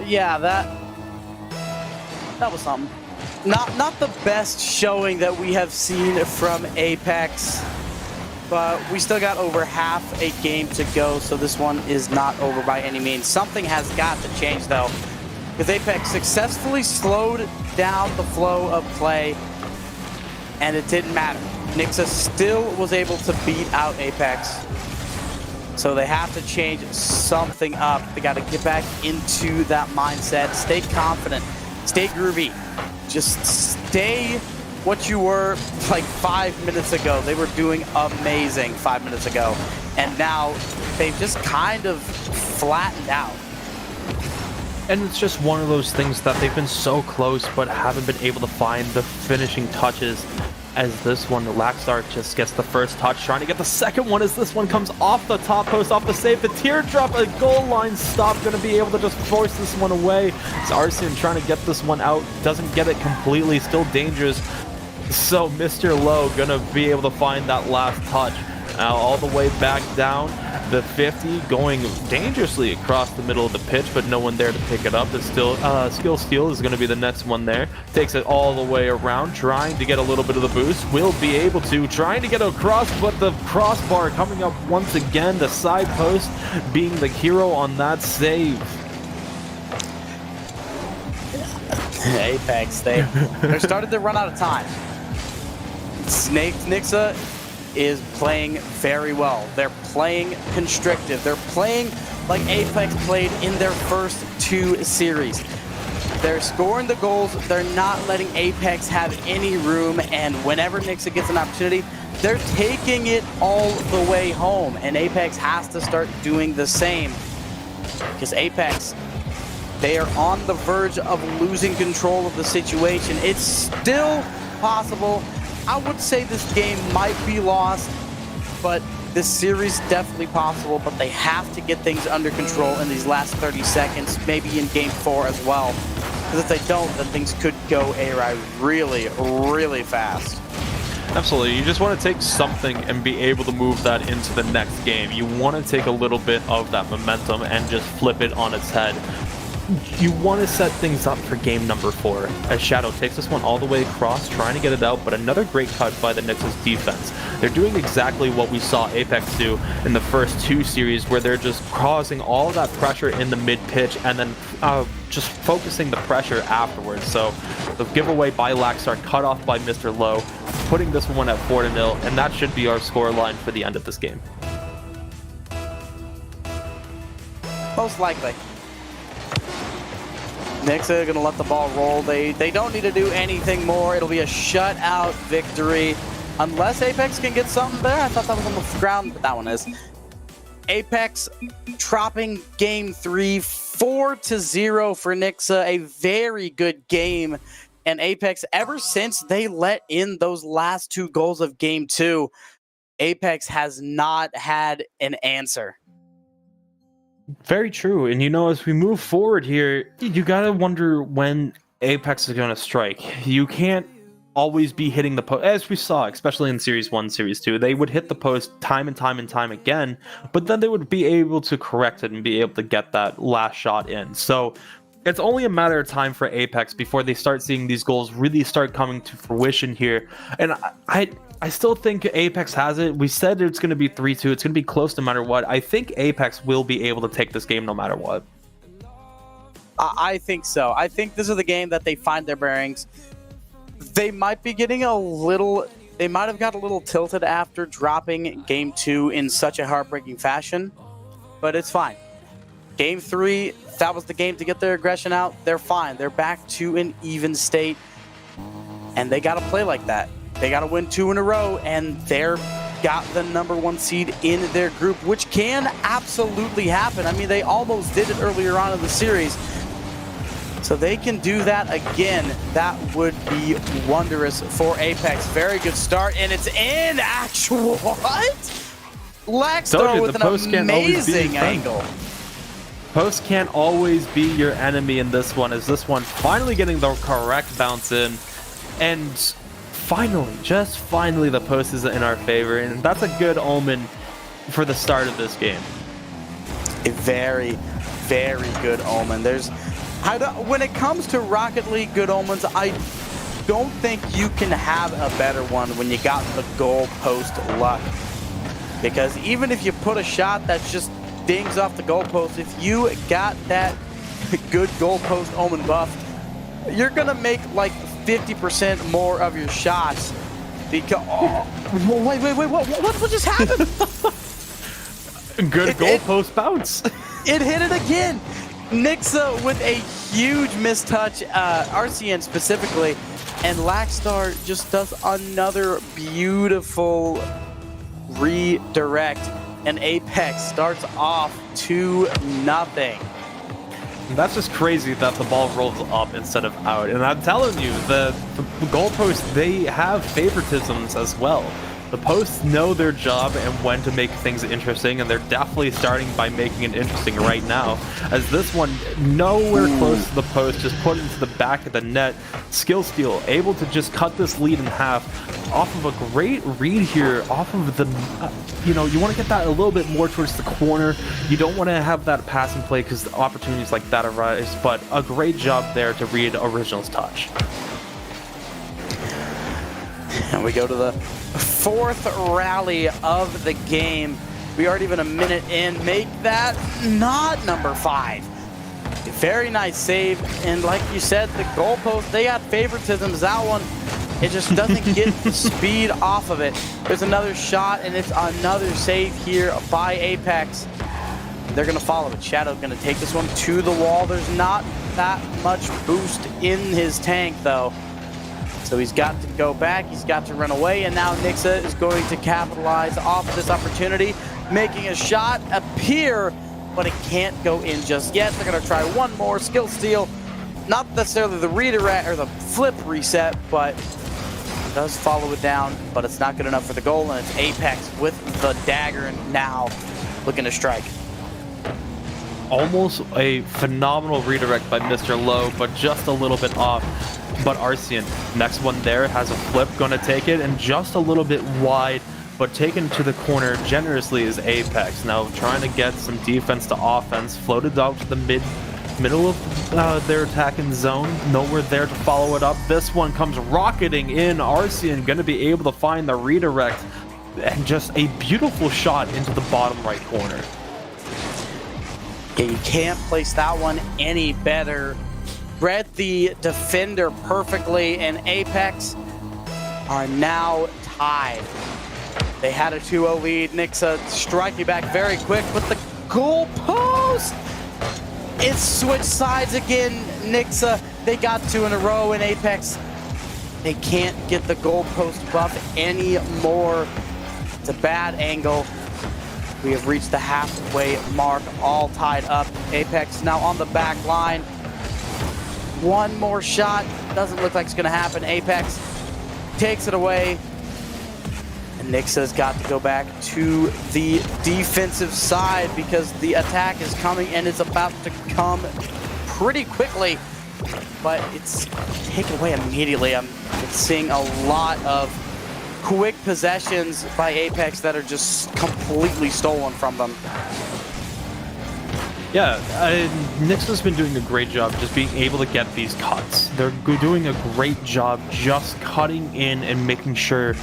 Yeah, that was something. Not the best showing that we have seen from Aipx, but we still got over half a game to go, so this one is not over by any means. Something has got to change though, because Aipx successfully slowed down the flow of play, and it didn't matter. Nixa still was able to beat out Aipx. So they have to change something up. They got to get back into that mindset. Stay confident. Stay groovy. Just stay what you were like 5 minutes ago. They were doing amazing 5 minutes ago. And now they've just kind of flattened out. And it's just one of those things that they've been so close but haven't been able to find the finishing touches. As this one, Laxar just gets the first touch, trying to get the second one as this one comes off the top post, off the save. The teardrop, a goal line stop, going to be able to just force this one away. It's Arsene trying to get this one out, doesn't get it completely, still dangerous. So Mr. Low going to be able to find that last touch. Now all the way back down, the 50 going dangerously across the middle of the pitch, but no one there to pick it up. It's still Skill Steal is going to be the next one there. Takes it all the way around, trying to get a little bit of the boost. Will be able to, trying to get across, but the crossbar coming up once again. The side post being the hero on that save. Aipx, they're starting to run out of time. Nixa is playing very well. They're playing constrictive. They're playing like Aipx played in their first 2 series. They're scoring the goals. They're not letting Aipx have any room, and whenever Nixa gets an opportunity, they're taking it all the way home, and Aipx has to start doing the same, because Aipx, they are on the verge of losing control of the situation. It's still possible. I would say this game might be lost, but this series definitely possible, but they have to get things under control in these last 30 seconds, maybe in game 4 as well. Because if they don't, then things could go awry really, really fast. Absolutely. You just want to take something and be able to move that into the next game. You want to take a little bit of that momentum and just flip it on its head. You want to set things up for game number 4, as Shadow takes this one all the way across, trying to get it out, but another great cut by the Nix's defense. They're doing exactly what we saw Aipx do in the first 2 series, where they're just causing all that pressure in the mid-pitch and then just focusing the pressure afterwards. So the giveaway by Laxar, cut off by Mr. Low, putting this one at 4-0, and that should be our score line for the end of this game. Most likely. Nixa gonna let the ball roll. They don't need to do anything more. It'll be a shutout victory. Unless Aipx can get something there. I thought that was on the ground, but that one is. Aipx dropping game 3, 4-0 for Nixa. A very good game. And Aipx, ever since they let in those last 2 goals of game 2, Aipx has not had an answer. Very true. And as we move forward here, you gotta wonder when Aipx is gonna strike. You can't always be hitting the post, as we saw, especially in Series 1, Series 2. They would hit the post time and time and time again, but then they would be able to correct it and be able to get that last shot in. So it's only a matter of time for Aipx before they start seeing these goals really start coming to fruition here. And I still think Aipx has it. We said it's going to be 3-2. It's going to be close no matter what. I think Aipx will be able to take this game no matter what. I think so. I think this is the game that they find their bearings. They might be getting they might have got a little tilted after dropping game 2 in such a heartbreaking fashion, but it's fine. Game 3, that was the game to get their aggression out. They're fine. They're back to an even state, and they got to play like that. They got to win 2 in a row, and they're got the #1 seed in their group, which can absolutely happen. I mean, they almost did it earlier on in the series. So they can do that again. That would be wondrous for Aipx. Very good start, and it's in. Actual what? Laxar with an amazing angle. Post can't always be your enemy in this one, as this one finally getting the correct bounce in. And finally, just finally, the post is in our favor, and that's a good omen for the start of this game. A very, very good omen. When it comes to Rocket League good omens, I don't think you can have a better one when you got the goalpost luck. Because even if you put a shot that just dings off the goalpost, if you got that good goalpost omen buff, you're gonna make like 50% more of your shots. Because wait, what just happened? Good goalpost bounce. It hit it again. Nixa with a huge mistouch, RCN specifically, and Lackstar just does another beautiful redirect, and Aipx starts off 2-0. That's just crazy that the ball rolls up instead of out. And I'm telling you, the goalposts, they have favoritisms as well. The posts know their job and when to make things interesting, and they're definitely starting by making it interesting right now. As this one, nowhere close to the post, just put into the back of the net. Skill steal, able to just cut this lead in half off of a great read here, off of the, you want to get that a little bit more towards the corner. You don't want to have that pass and play because opportunities like that arise, but a great job there to read Original's touch. And we go to the fourth rally of the game. We aren't even a minute in. Make that not number 5. Very nice save. And like you said, the goalpost, they got favoritisms. That one, it just doesn't get the speed off of it. There's another shot, and it's another save here by Aipx. They're going to follow it. Shadow's going to take this one to the wall. There's not that much boost in his tank, though. So he's got to go back, he's got to run away, and now Nixa is going to capitalize off of this opportunity, making a shot appear, but it can't go in just yet. They're going to try one more skill steal. Not necessarily the redirect or the flip reset, but does follow it down, but it's not good enough for the goal, and it's Aipx with the dagger and now looking to strike. Almost a phenomenal redirect by Mr. Low, but just a little bit off. But Arcean, next one there, has a flip, gonna take it, and just a little bit wide, but taken to the corner generously is Aipx. Now trying to get some defense to offense, floated out to the middle of their attacking zone, nowhere there to follow it up. This one comes rocketing in. Arcean gonna be able to find the redirect, and just a beautiful shot into the bottom right corner. Yeah, you can't place that one any better. Read the defender perfectly, and Aipx are now tied. They had a 2-0 lead. Nixa striking back very quick with the goal post. It's switched sides again. Nixa, they got 2 in a row, and Aipx, they can't get the goal post buff anymore. It's a bad angle. We have reached the halfway mark, all tied up. Aipx now on the back line. One more shot. Doesn't look like it's going to happen. Aipx takes it away. And Nixa's got to go back to the defensive side because the attack is coming and it's about to come pretty quickly. But it's taken away immediately. I'm seeing a lot of quick possessions by Aipx that are just completely stolen from them. Yeah, Nixa's been doing a great job just being able to get these cuts. They're doing a great job just cutting in and making sure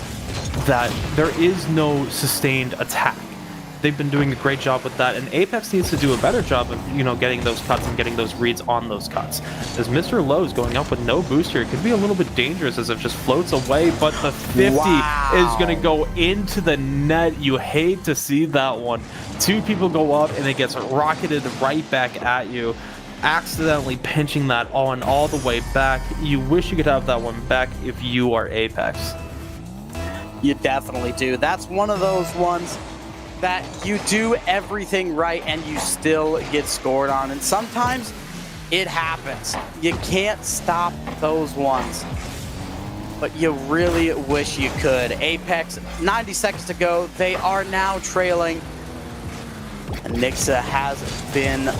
that there is no sustained attack. They've been doing a great job with that, and Aipx needs to do a better job of, getting those cuts and getting those reads on those cuts. As Mr. Lowe's going up with no booster, it could be a little bit dangerous as it just floats away, but the 50 is going to go into the net. You hate to see that one. 2 people go up, and it gets rocketed right back at you, accidentally pinching that on all the way back. You wish you could have that one back if you are Aipx. You definitely do. That's one of those ones that you do everything right and you still get scored on. And sometimes it happens. You can't stop those ones. But you really wish you could. Aipx, 90 seconds to go. They are now trailing. And Nixa has been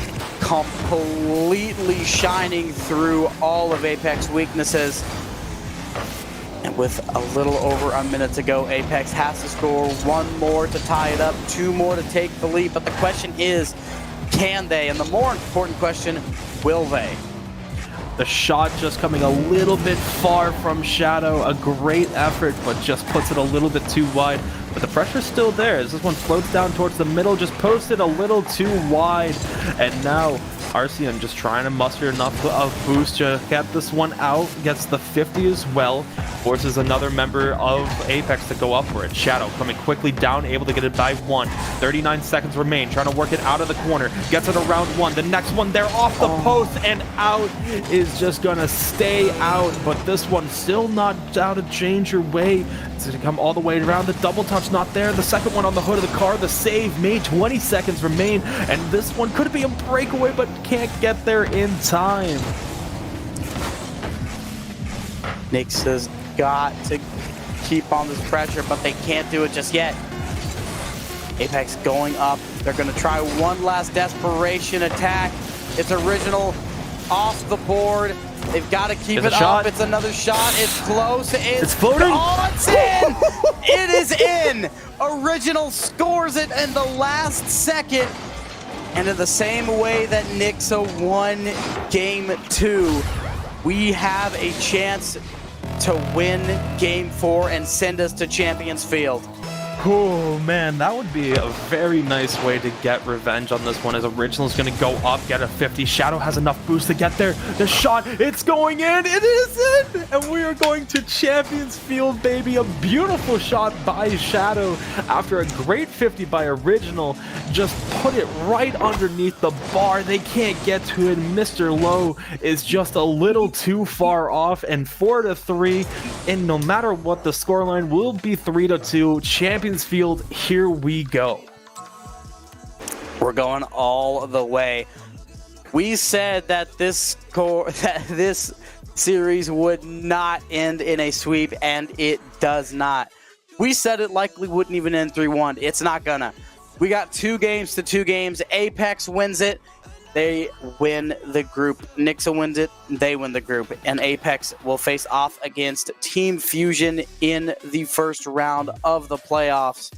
completely shining through all of Aipex's weaknesses. And with a little over a minute to go, Aipx has to score 1 more to tie it up, 2 more to take the lead. But the question is, can they? And the more important question, will they? The shot just coming a little bit far from Shadow. A great effort, but just puts it a little bit too wide. But the pressure's still there as this one floats down towards the middle, just posted a little too wide. And now Arceon just trying to muster enough of boost to get this one out, gets the 50 as well, forces another member of Aipx to go up for it. Shadow coming quickly down, able to get it by 1. 39 seconds remain, trying to work it out of the corner, gets it around 1. The next one there off the post and out is just gonna stay out, but this one still not out of danger way. It's gonna come all the way around. The double touch not there. The second one on the hood of the car. The save made. 20 seconds remain, and this one could be a breakaway, but can't get there in time. Nyx has got to keep on this pressure, but they can't do it just yet. Aipx going up. They're going to try one last desperation attack. It's original off the board. They've got to keep it up. It's another shot. It's close. It's floating. Oh, it's in! It is in! Original scores it in the last second. And in the same way that Nyx won game 2, we have a chance to win game 4 and send us to Champions Field. Oh man, that would be a very nice way to get revenge on this one, as Original's going to go up, get a 50. Shadow has enough boost to get there. The shot, it's going in. It is in. And we are going to Champions Field, baby. A beautiful shot by Shadow after a great 50 by Original. Just put it right underneath the bar. They can't get to it. Mr. Low is just a little too far off, and 4-3. And no matter what, the scoreline will be 3-2. Champions Field, here we go. We're going all the way. We said that this series would not end in a sweep, and it does not. We said it likely wouldn't even end 3-1. It's not gonna. We got 2 games to 2 games. Aipx wins it. They win the group. Nyx wins it. They win the group. And Aipx will face off against Team Fusion in the first round of the playoffs.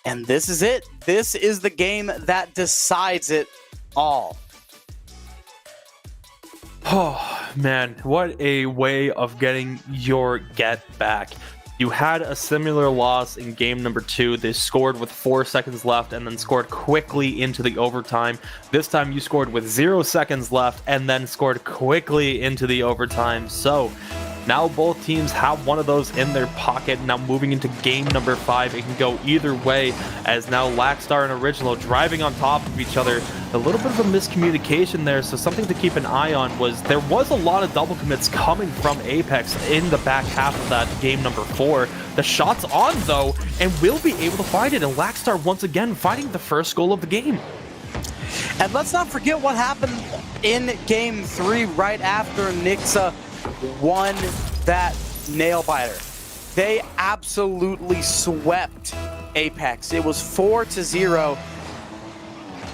And this is it. This is the game that decides it all. Oh, man. What a way of getting your get back. You had a similar loss in game number 2. They scored with 4 seconds left and then scored quickly into the overtime. This time you scored with 0 seconds left and then scored quickly into the overtime. So now both teams have one of those in their pocket. Now moving into game number 5, it can go either way, as now Lackstar and Original driving on top of each other. A little bit of a miscommunication there, so something to keep an eye on was there was a lot of double commits coming from Aipx in the back half of that game number 4. The shot's on though, and will be able to find it, and Lackstar once again finding the first goal of the game. And let's not forget what happened in game 3 right after Nyx won that nail biter. They absolutely swept Aipx. It was 4-0.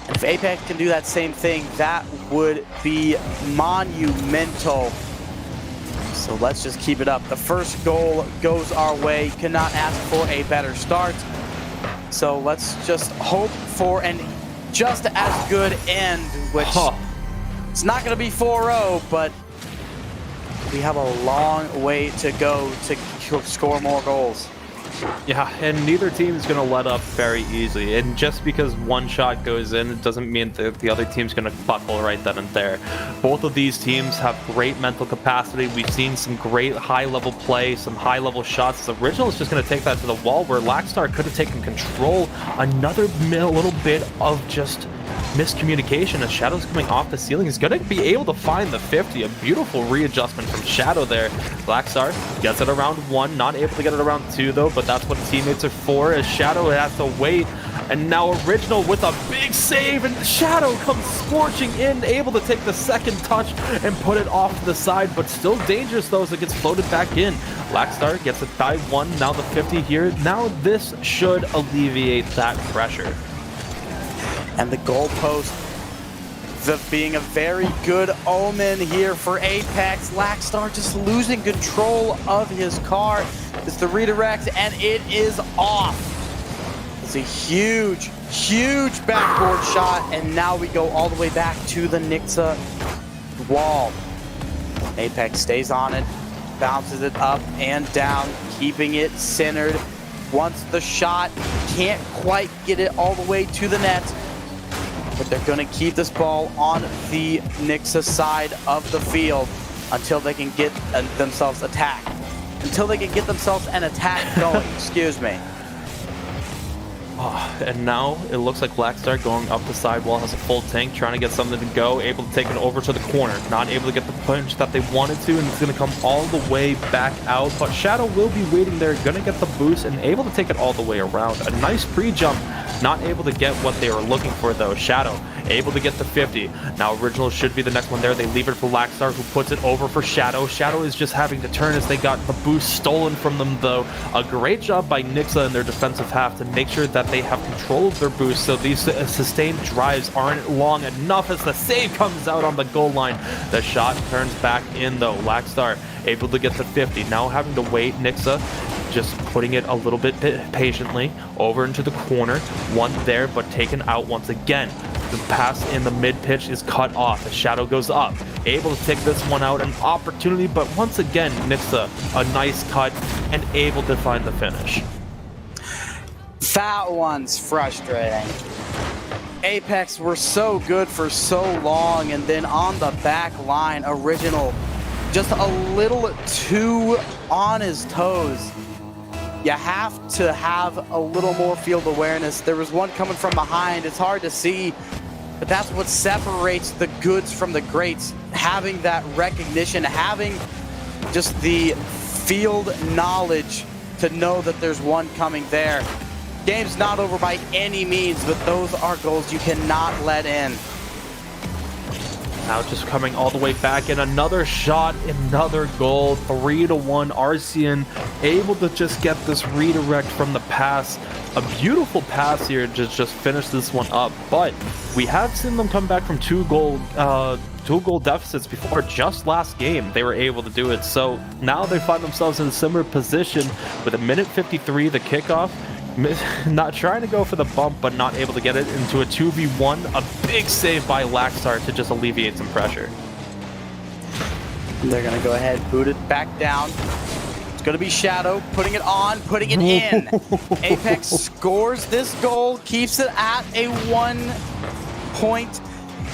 And if Aipx can do that same thing, that would be monumental. So let's just keep it up. The first goal goes our way. Cannot ask for a better start. So let's just hope for an just as good end, which it's not going to be 4-0, but we have a long way to go to score more goals. Yeah, and neither team is going to let up very easily. And just because one shot goes in, it doesn't mean that the other team's going to buckle right then and there. Both of these teams have great mental capacity. We've seen some great high-level play, some high-level shots. The Original is just going to take that to the wall, where Lackstar could have taken control. Another little bit of just miscommunication as Shadow's coming off the ceiling. Is going to be able to find the 50. A beautiful readjustment from Shadow there. Blackstar gets it around 1, not able to get it around 2 though, but that's what teammates are for, as Shadow has to wait. And now Original with a big save, and Shadow comes scorching in, able to take the second touch and put it off to the side, but still dangerous though as it gets floated back in. Blackstar gets it by 1, now the 50 here. Now this should alleviate that pressure. And the goalpost being a very good omen here for Aipx. Lackstar just losing control of his car. It's the redirect, and it is off. It's a huge, Huge backboard shot, and now we go all the way back to the Nixa wall. Aipx stays on it, bounces it up and down, keeping it centered. Once the shot, can't quite get it all the way to the net, but they're going to keep this ball on the Nixa side of the field until they can get themselves attacked. Until they can get themselves an attack going, excuse me. And now it looks like Blackstar going up the sidewall, has a full tank, trying to get something to go, able to take it over to the corner, not able to get the punch that they wanted to, and it's going to come all the way back out, but Shadow will be waiting there, going to get the boost, and able to take it all the way around. A nice pre-jump, not able to get what they were looking for though. Shadow able to get the 50. Now Original should be the next one there. They leave it for Blackstar, who puts it over for Shadow. Shadow is just having to turn as they got the boost stolen from them though. A great job by Nixa in their defensive half to make sure that they have control of their boost, so these sustained drives aren't long enough as the save comes out on the goal line. The shot turns back in though. Blackstar able to get the 50. Now having to wait, Nixa just putting it a little bit patiently over into the corner. One there, but taken out once again. The pass in the mid-pitch is cut off. The Shadow goes up. Able to take this one out. An opportunity, but once again, Nixa, a nice cut and able to find the finish. That one's frustrating. Aipx were so good for so long, and then on the back line, Original just a little too on his toes. You have to have a little more field awareness. There was one coming from behind. It's hard to see, but that's what separates the goods from the greats. Having that recognition, having just the field knowledge to know that there's one coming there. Game's not over by any means, but those are goals you cannot let in. Now just coming all the way back in, another shot, another goal, 3-1. Arcean able to just get this redirect from the pass. A beautiful pass here to just finish this one up. But we have seen them come back from two goal deficits before. Just last game they were able to do it. So now they find themselves in a similar position with a minute 53, the kickoff. Not trying to go for the bump, but not able to get it into a 2v1. A big save by Blackstar to just alleviate some pressure. They're going to go ahead, boot it back down. It's going to be Shadow, putting it on, putting it in. Aipx scores this goal, keeps it at a 1-point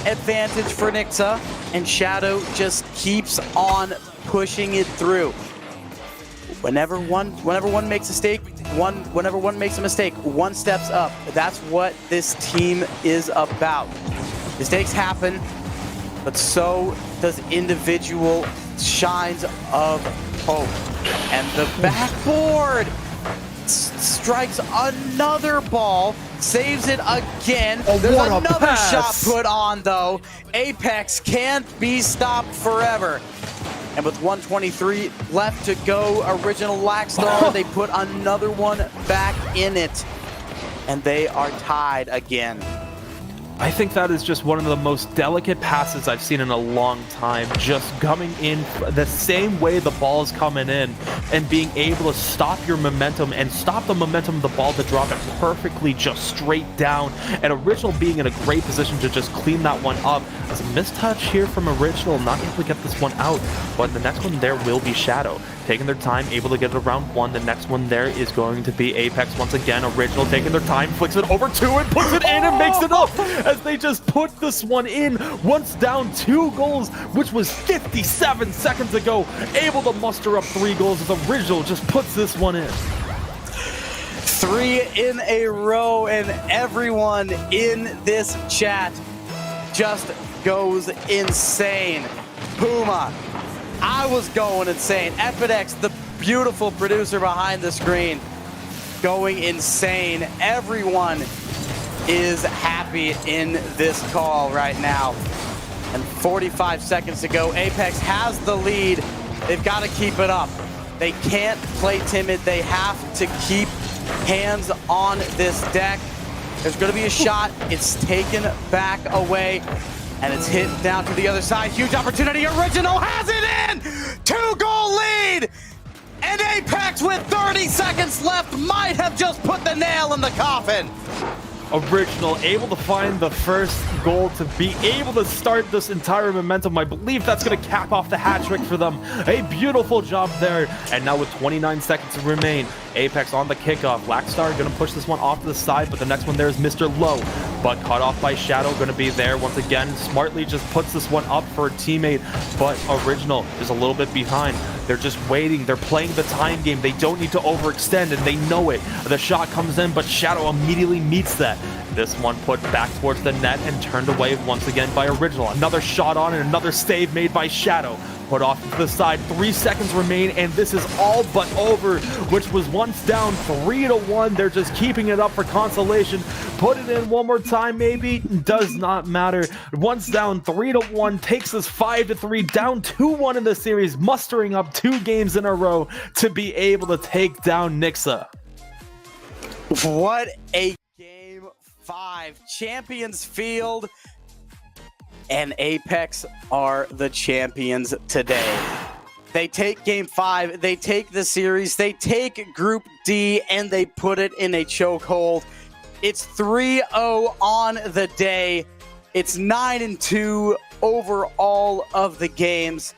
advantage for Nixa, and Shadow just keeps on pushing it through. Whenever one makes a mistake, one steps up. That's what this team is about. Mistakes happen, but so does individual shines of hope. And the backboard strikes another ball, saves it again. There's another shot put on though. Aipx can't be stopped forever. And with 1:23 left to go, Original Blackstar, they put another one back in it. And they are tied again. I think that is just one of the most delicate passes I've seen in a long time. Just coming in the same way the ball is coming in and being able to stop your momentum and stop the momentum of the ball to drop it perfectly just straight down. And Original being in a great position to just clean that one up. As a mistouch here from Original, not able to get this one out. But the next one there will be Shadow. Taking their time, able to get it around one. The next one there is going to be Aipx once again. Original taking their time, flicks it over two and puts it in and makes it up as they just put this one in. Once down 2 goals, which was 57 seconds ago. Able to muster up 3 goals as Original just puts this one in. 3 in a row, and everyone in this chat just goes insane. Puma, I was going insane. Aipx, the beautiful producer behind the screen, going insane. Everyone is happy in this call right now. And 45 seconds to go. Aipx has the lead. They've got to keep it up. They can't play timid. They have to keep hands on this deck. There's going to be a shot. It's taken back away. And it's hit down to the other side. Huge opportunity. Original has it in! 2-goal lead! And Aipx with 30 seconds left might have just put the nail in the coffin. Original able to find the first goal to be able to start this entire momentum. I believe that's going to cap off the hat trick for them. A beautiful job there. And now with 29 seconds to remain, Aipx on the kickoff. Blackstar going to push this one off to the side, but the next one there is Mr. Low, but caught off by Shadow. Going to be there once again. Smartly just puts this one up for a teammate, but Original is a little bit behind. They're just waiting. They're playing the time game. They don't need to overextend, and they know it. The shot comes in, but Shadow immediately meets that. This one put back towards the net and turned away once again by Original. Another shot on and another save made by Shadow. Put off to the side. 3 seconds remain, and this is all but over, which was once down 3-1. They're just keeping it up for consolation. Put it in one more time, maybe. Does not matter. Once down 3-1, takes us 5-3, down 2-1 in the series, mustering up 2 games in a row to be able to take down Nixa. What a game 5. Champions Field. And Aipx are the champions today. They take game 5, they take the series, they take Group D, and they put it in a chokehold. It's 3-0 on the day. It's 9-2 over all of the games.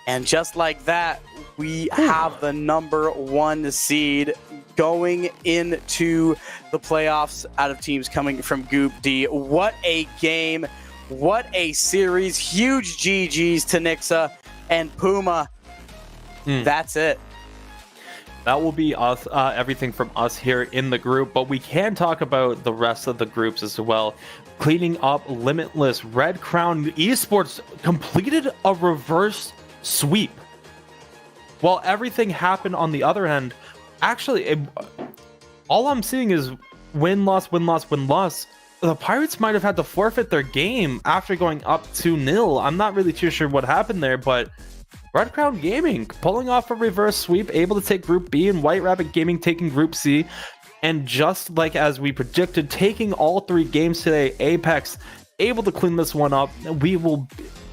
And just like that, we have the number 1 seed going into the playoffs out of teams coming from Group D. What a game. What a series. Huge GGs to Nixa and Puma. That's it. That will be us, everything from us here in the group, but we can talk about the rest of the groups as well. Cleaning up Limitless. Red Crown Esports completed a reverse sweep. While everything happened on the other end, actually, all I'm seeing is win, loss, win, loss, win, loss. The Pirates might have had to forfeit their game after going up 2-0. I'm not really too sure what happened there, but Red Crown Gaming pulling off a reverse sweep, able to take Group B, and White Rabbit Gaming taking Group C. And just like as we predicted, taking all 3 games today, Aipx able to clean this one up. We will...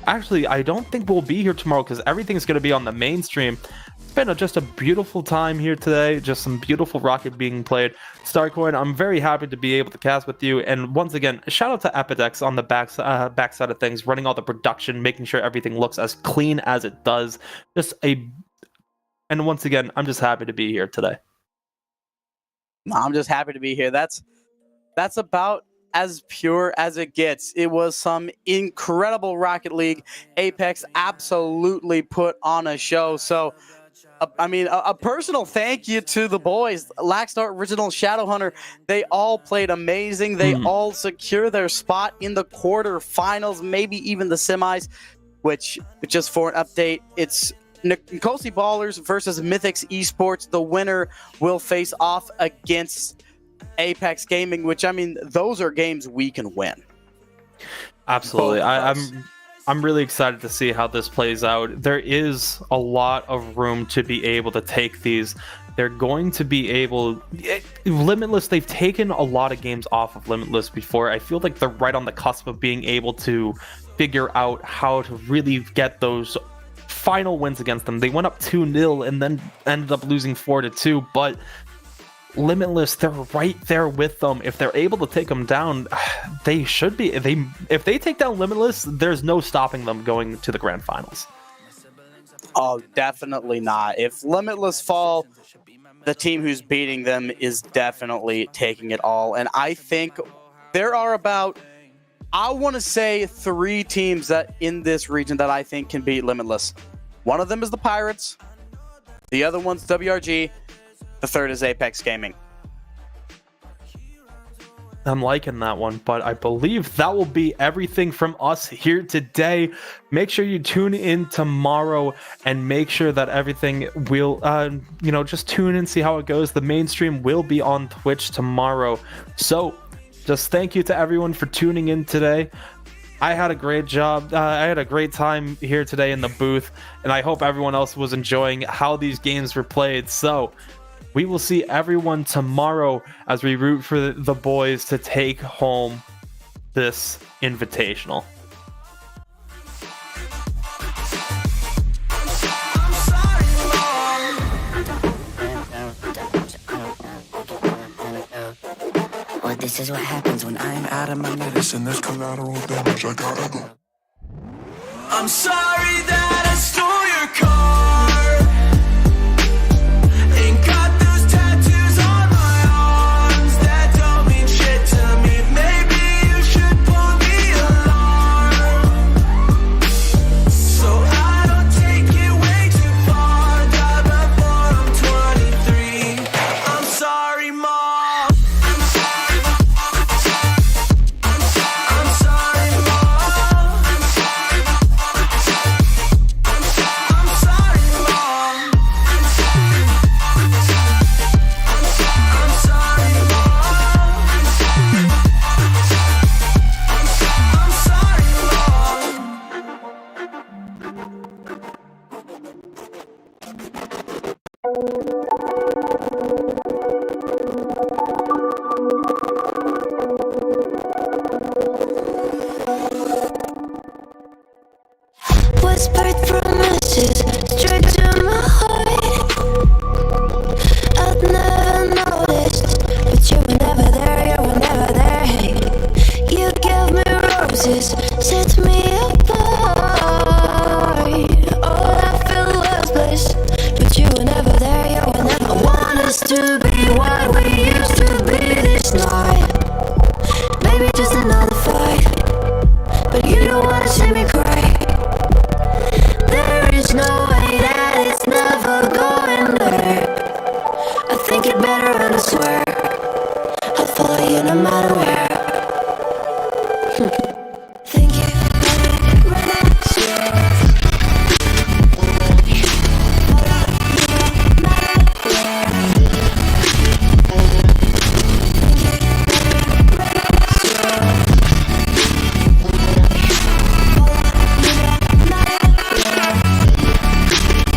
Actually, I don't think we'll be here tomorrow because everything's going to be on the mainstream. It's been just a beautiful time here today. Just some beautiful Rocket being played. Starcoin, I'm very happy to be able to cast with you. And once again, shout out to Aipx on the backside of things, running all the production, making sure everything looks as clean as it does. And once again, I'm just happy to be here today. I'm just happy to be here. That's about as pure as it gets. It was some incredible Rocket League. Aipx absolutely put on a show. So, a personal thank you to the boys, Lackstar, Original, Shadowhunter. They all played amazing. They all secure their spot in the quarterfinals, maybe even the semis, which, just for an update, it's Nkosi Ballers versus Mythics Esports. The winner will face off against Aipx Gaming, which, those are games we can win. Absolutely. I'm really excited to see how this plays out. There is a lot of room to be able to take these. They're going to be able... Limitless, they've taken a lot of games off of Limitless before. I feel like they're right on the cusp of being able to figure out how to really get those final wins against them. They went up 2-0 and then ended up losing 4-2, but Limitless, they're right there with them. If they're able to take them down, they should be. If they take down Limitless, there's no stopping them going to the grand finals. Oh, definitely not. If Limitless fall, the team who's beating them is definitely taking it all. And I think there are about, I want to say, 3 teams that in this region that I think can beat Limitless. One of them is the Pirates. The other one's WRG. The third is Aipx Gaming. I'm liking that one, but I believe that will be everything from us here today. Make sure you tune in tomorrow and make sure that everything will, just tune in, see how it goes. The mainstream will be on Twitch tomorrow. So just thank you to everyone for tuning in today. I had a great job. I had a great time here today in the booth, and I hope everyone else was enjoying how these games were played. So we will see everyone tomorrow as we root for the boys to take home this invitational. This is what happens when I'm out of my Medicine, there's collateral damage. I gotta go. I'm sorry that I stole your car. Ain't got those tattoos on my arms that don't mean shit to me. Maybe you should pull the alarm, so I don't take it way too far. Die before I'm 23. I'm sorry, Mom. I'm sorry, Mom. I'm sorry, Mom. I'm sorry, Mom. I'm sorry, Mom. I'm sorry, Mom. Whispered promises straight to my heart. I'd never noticed, but you were never there, you were never there. Hey, you gave me roses, set me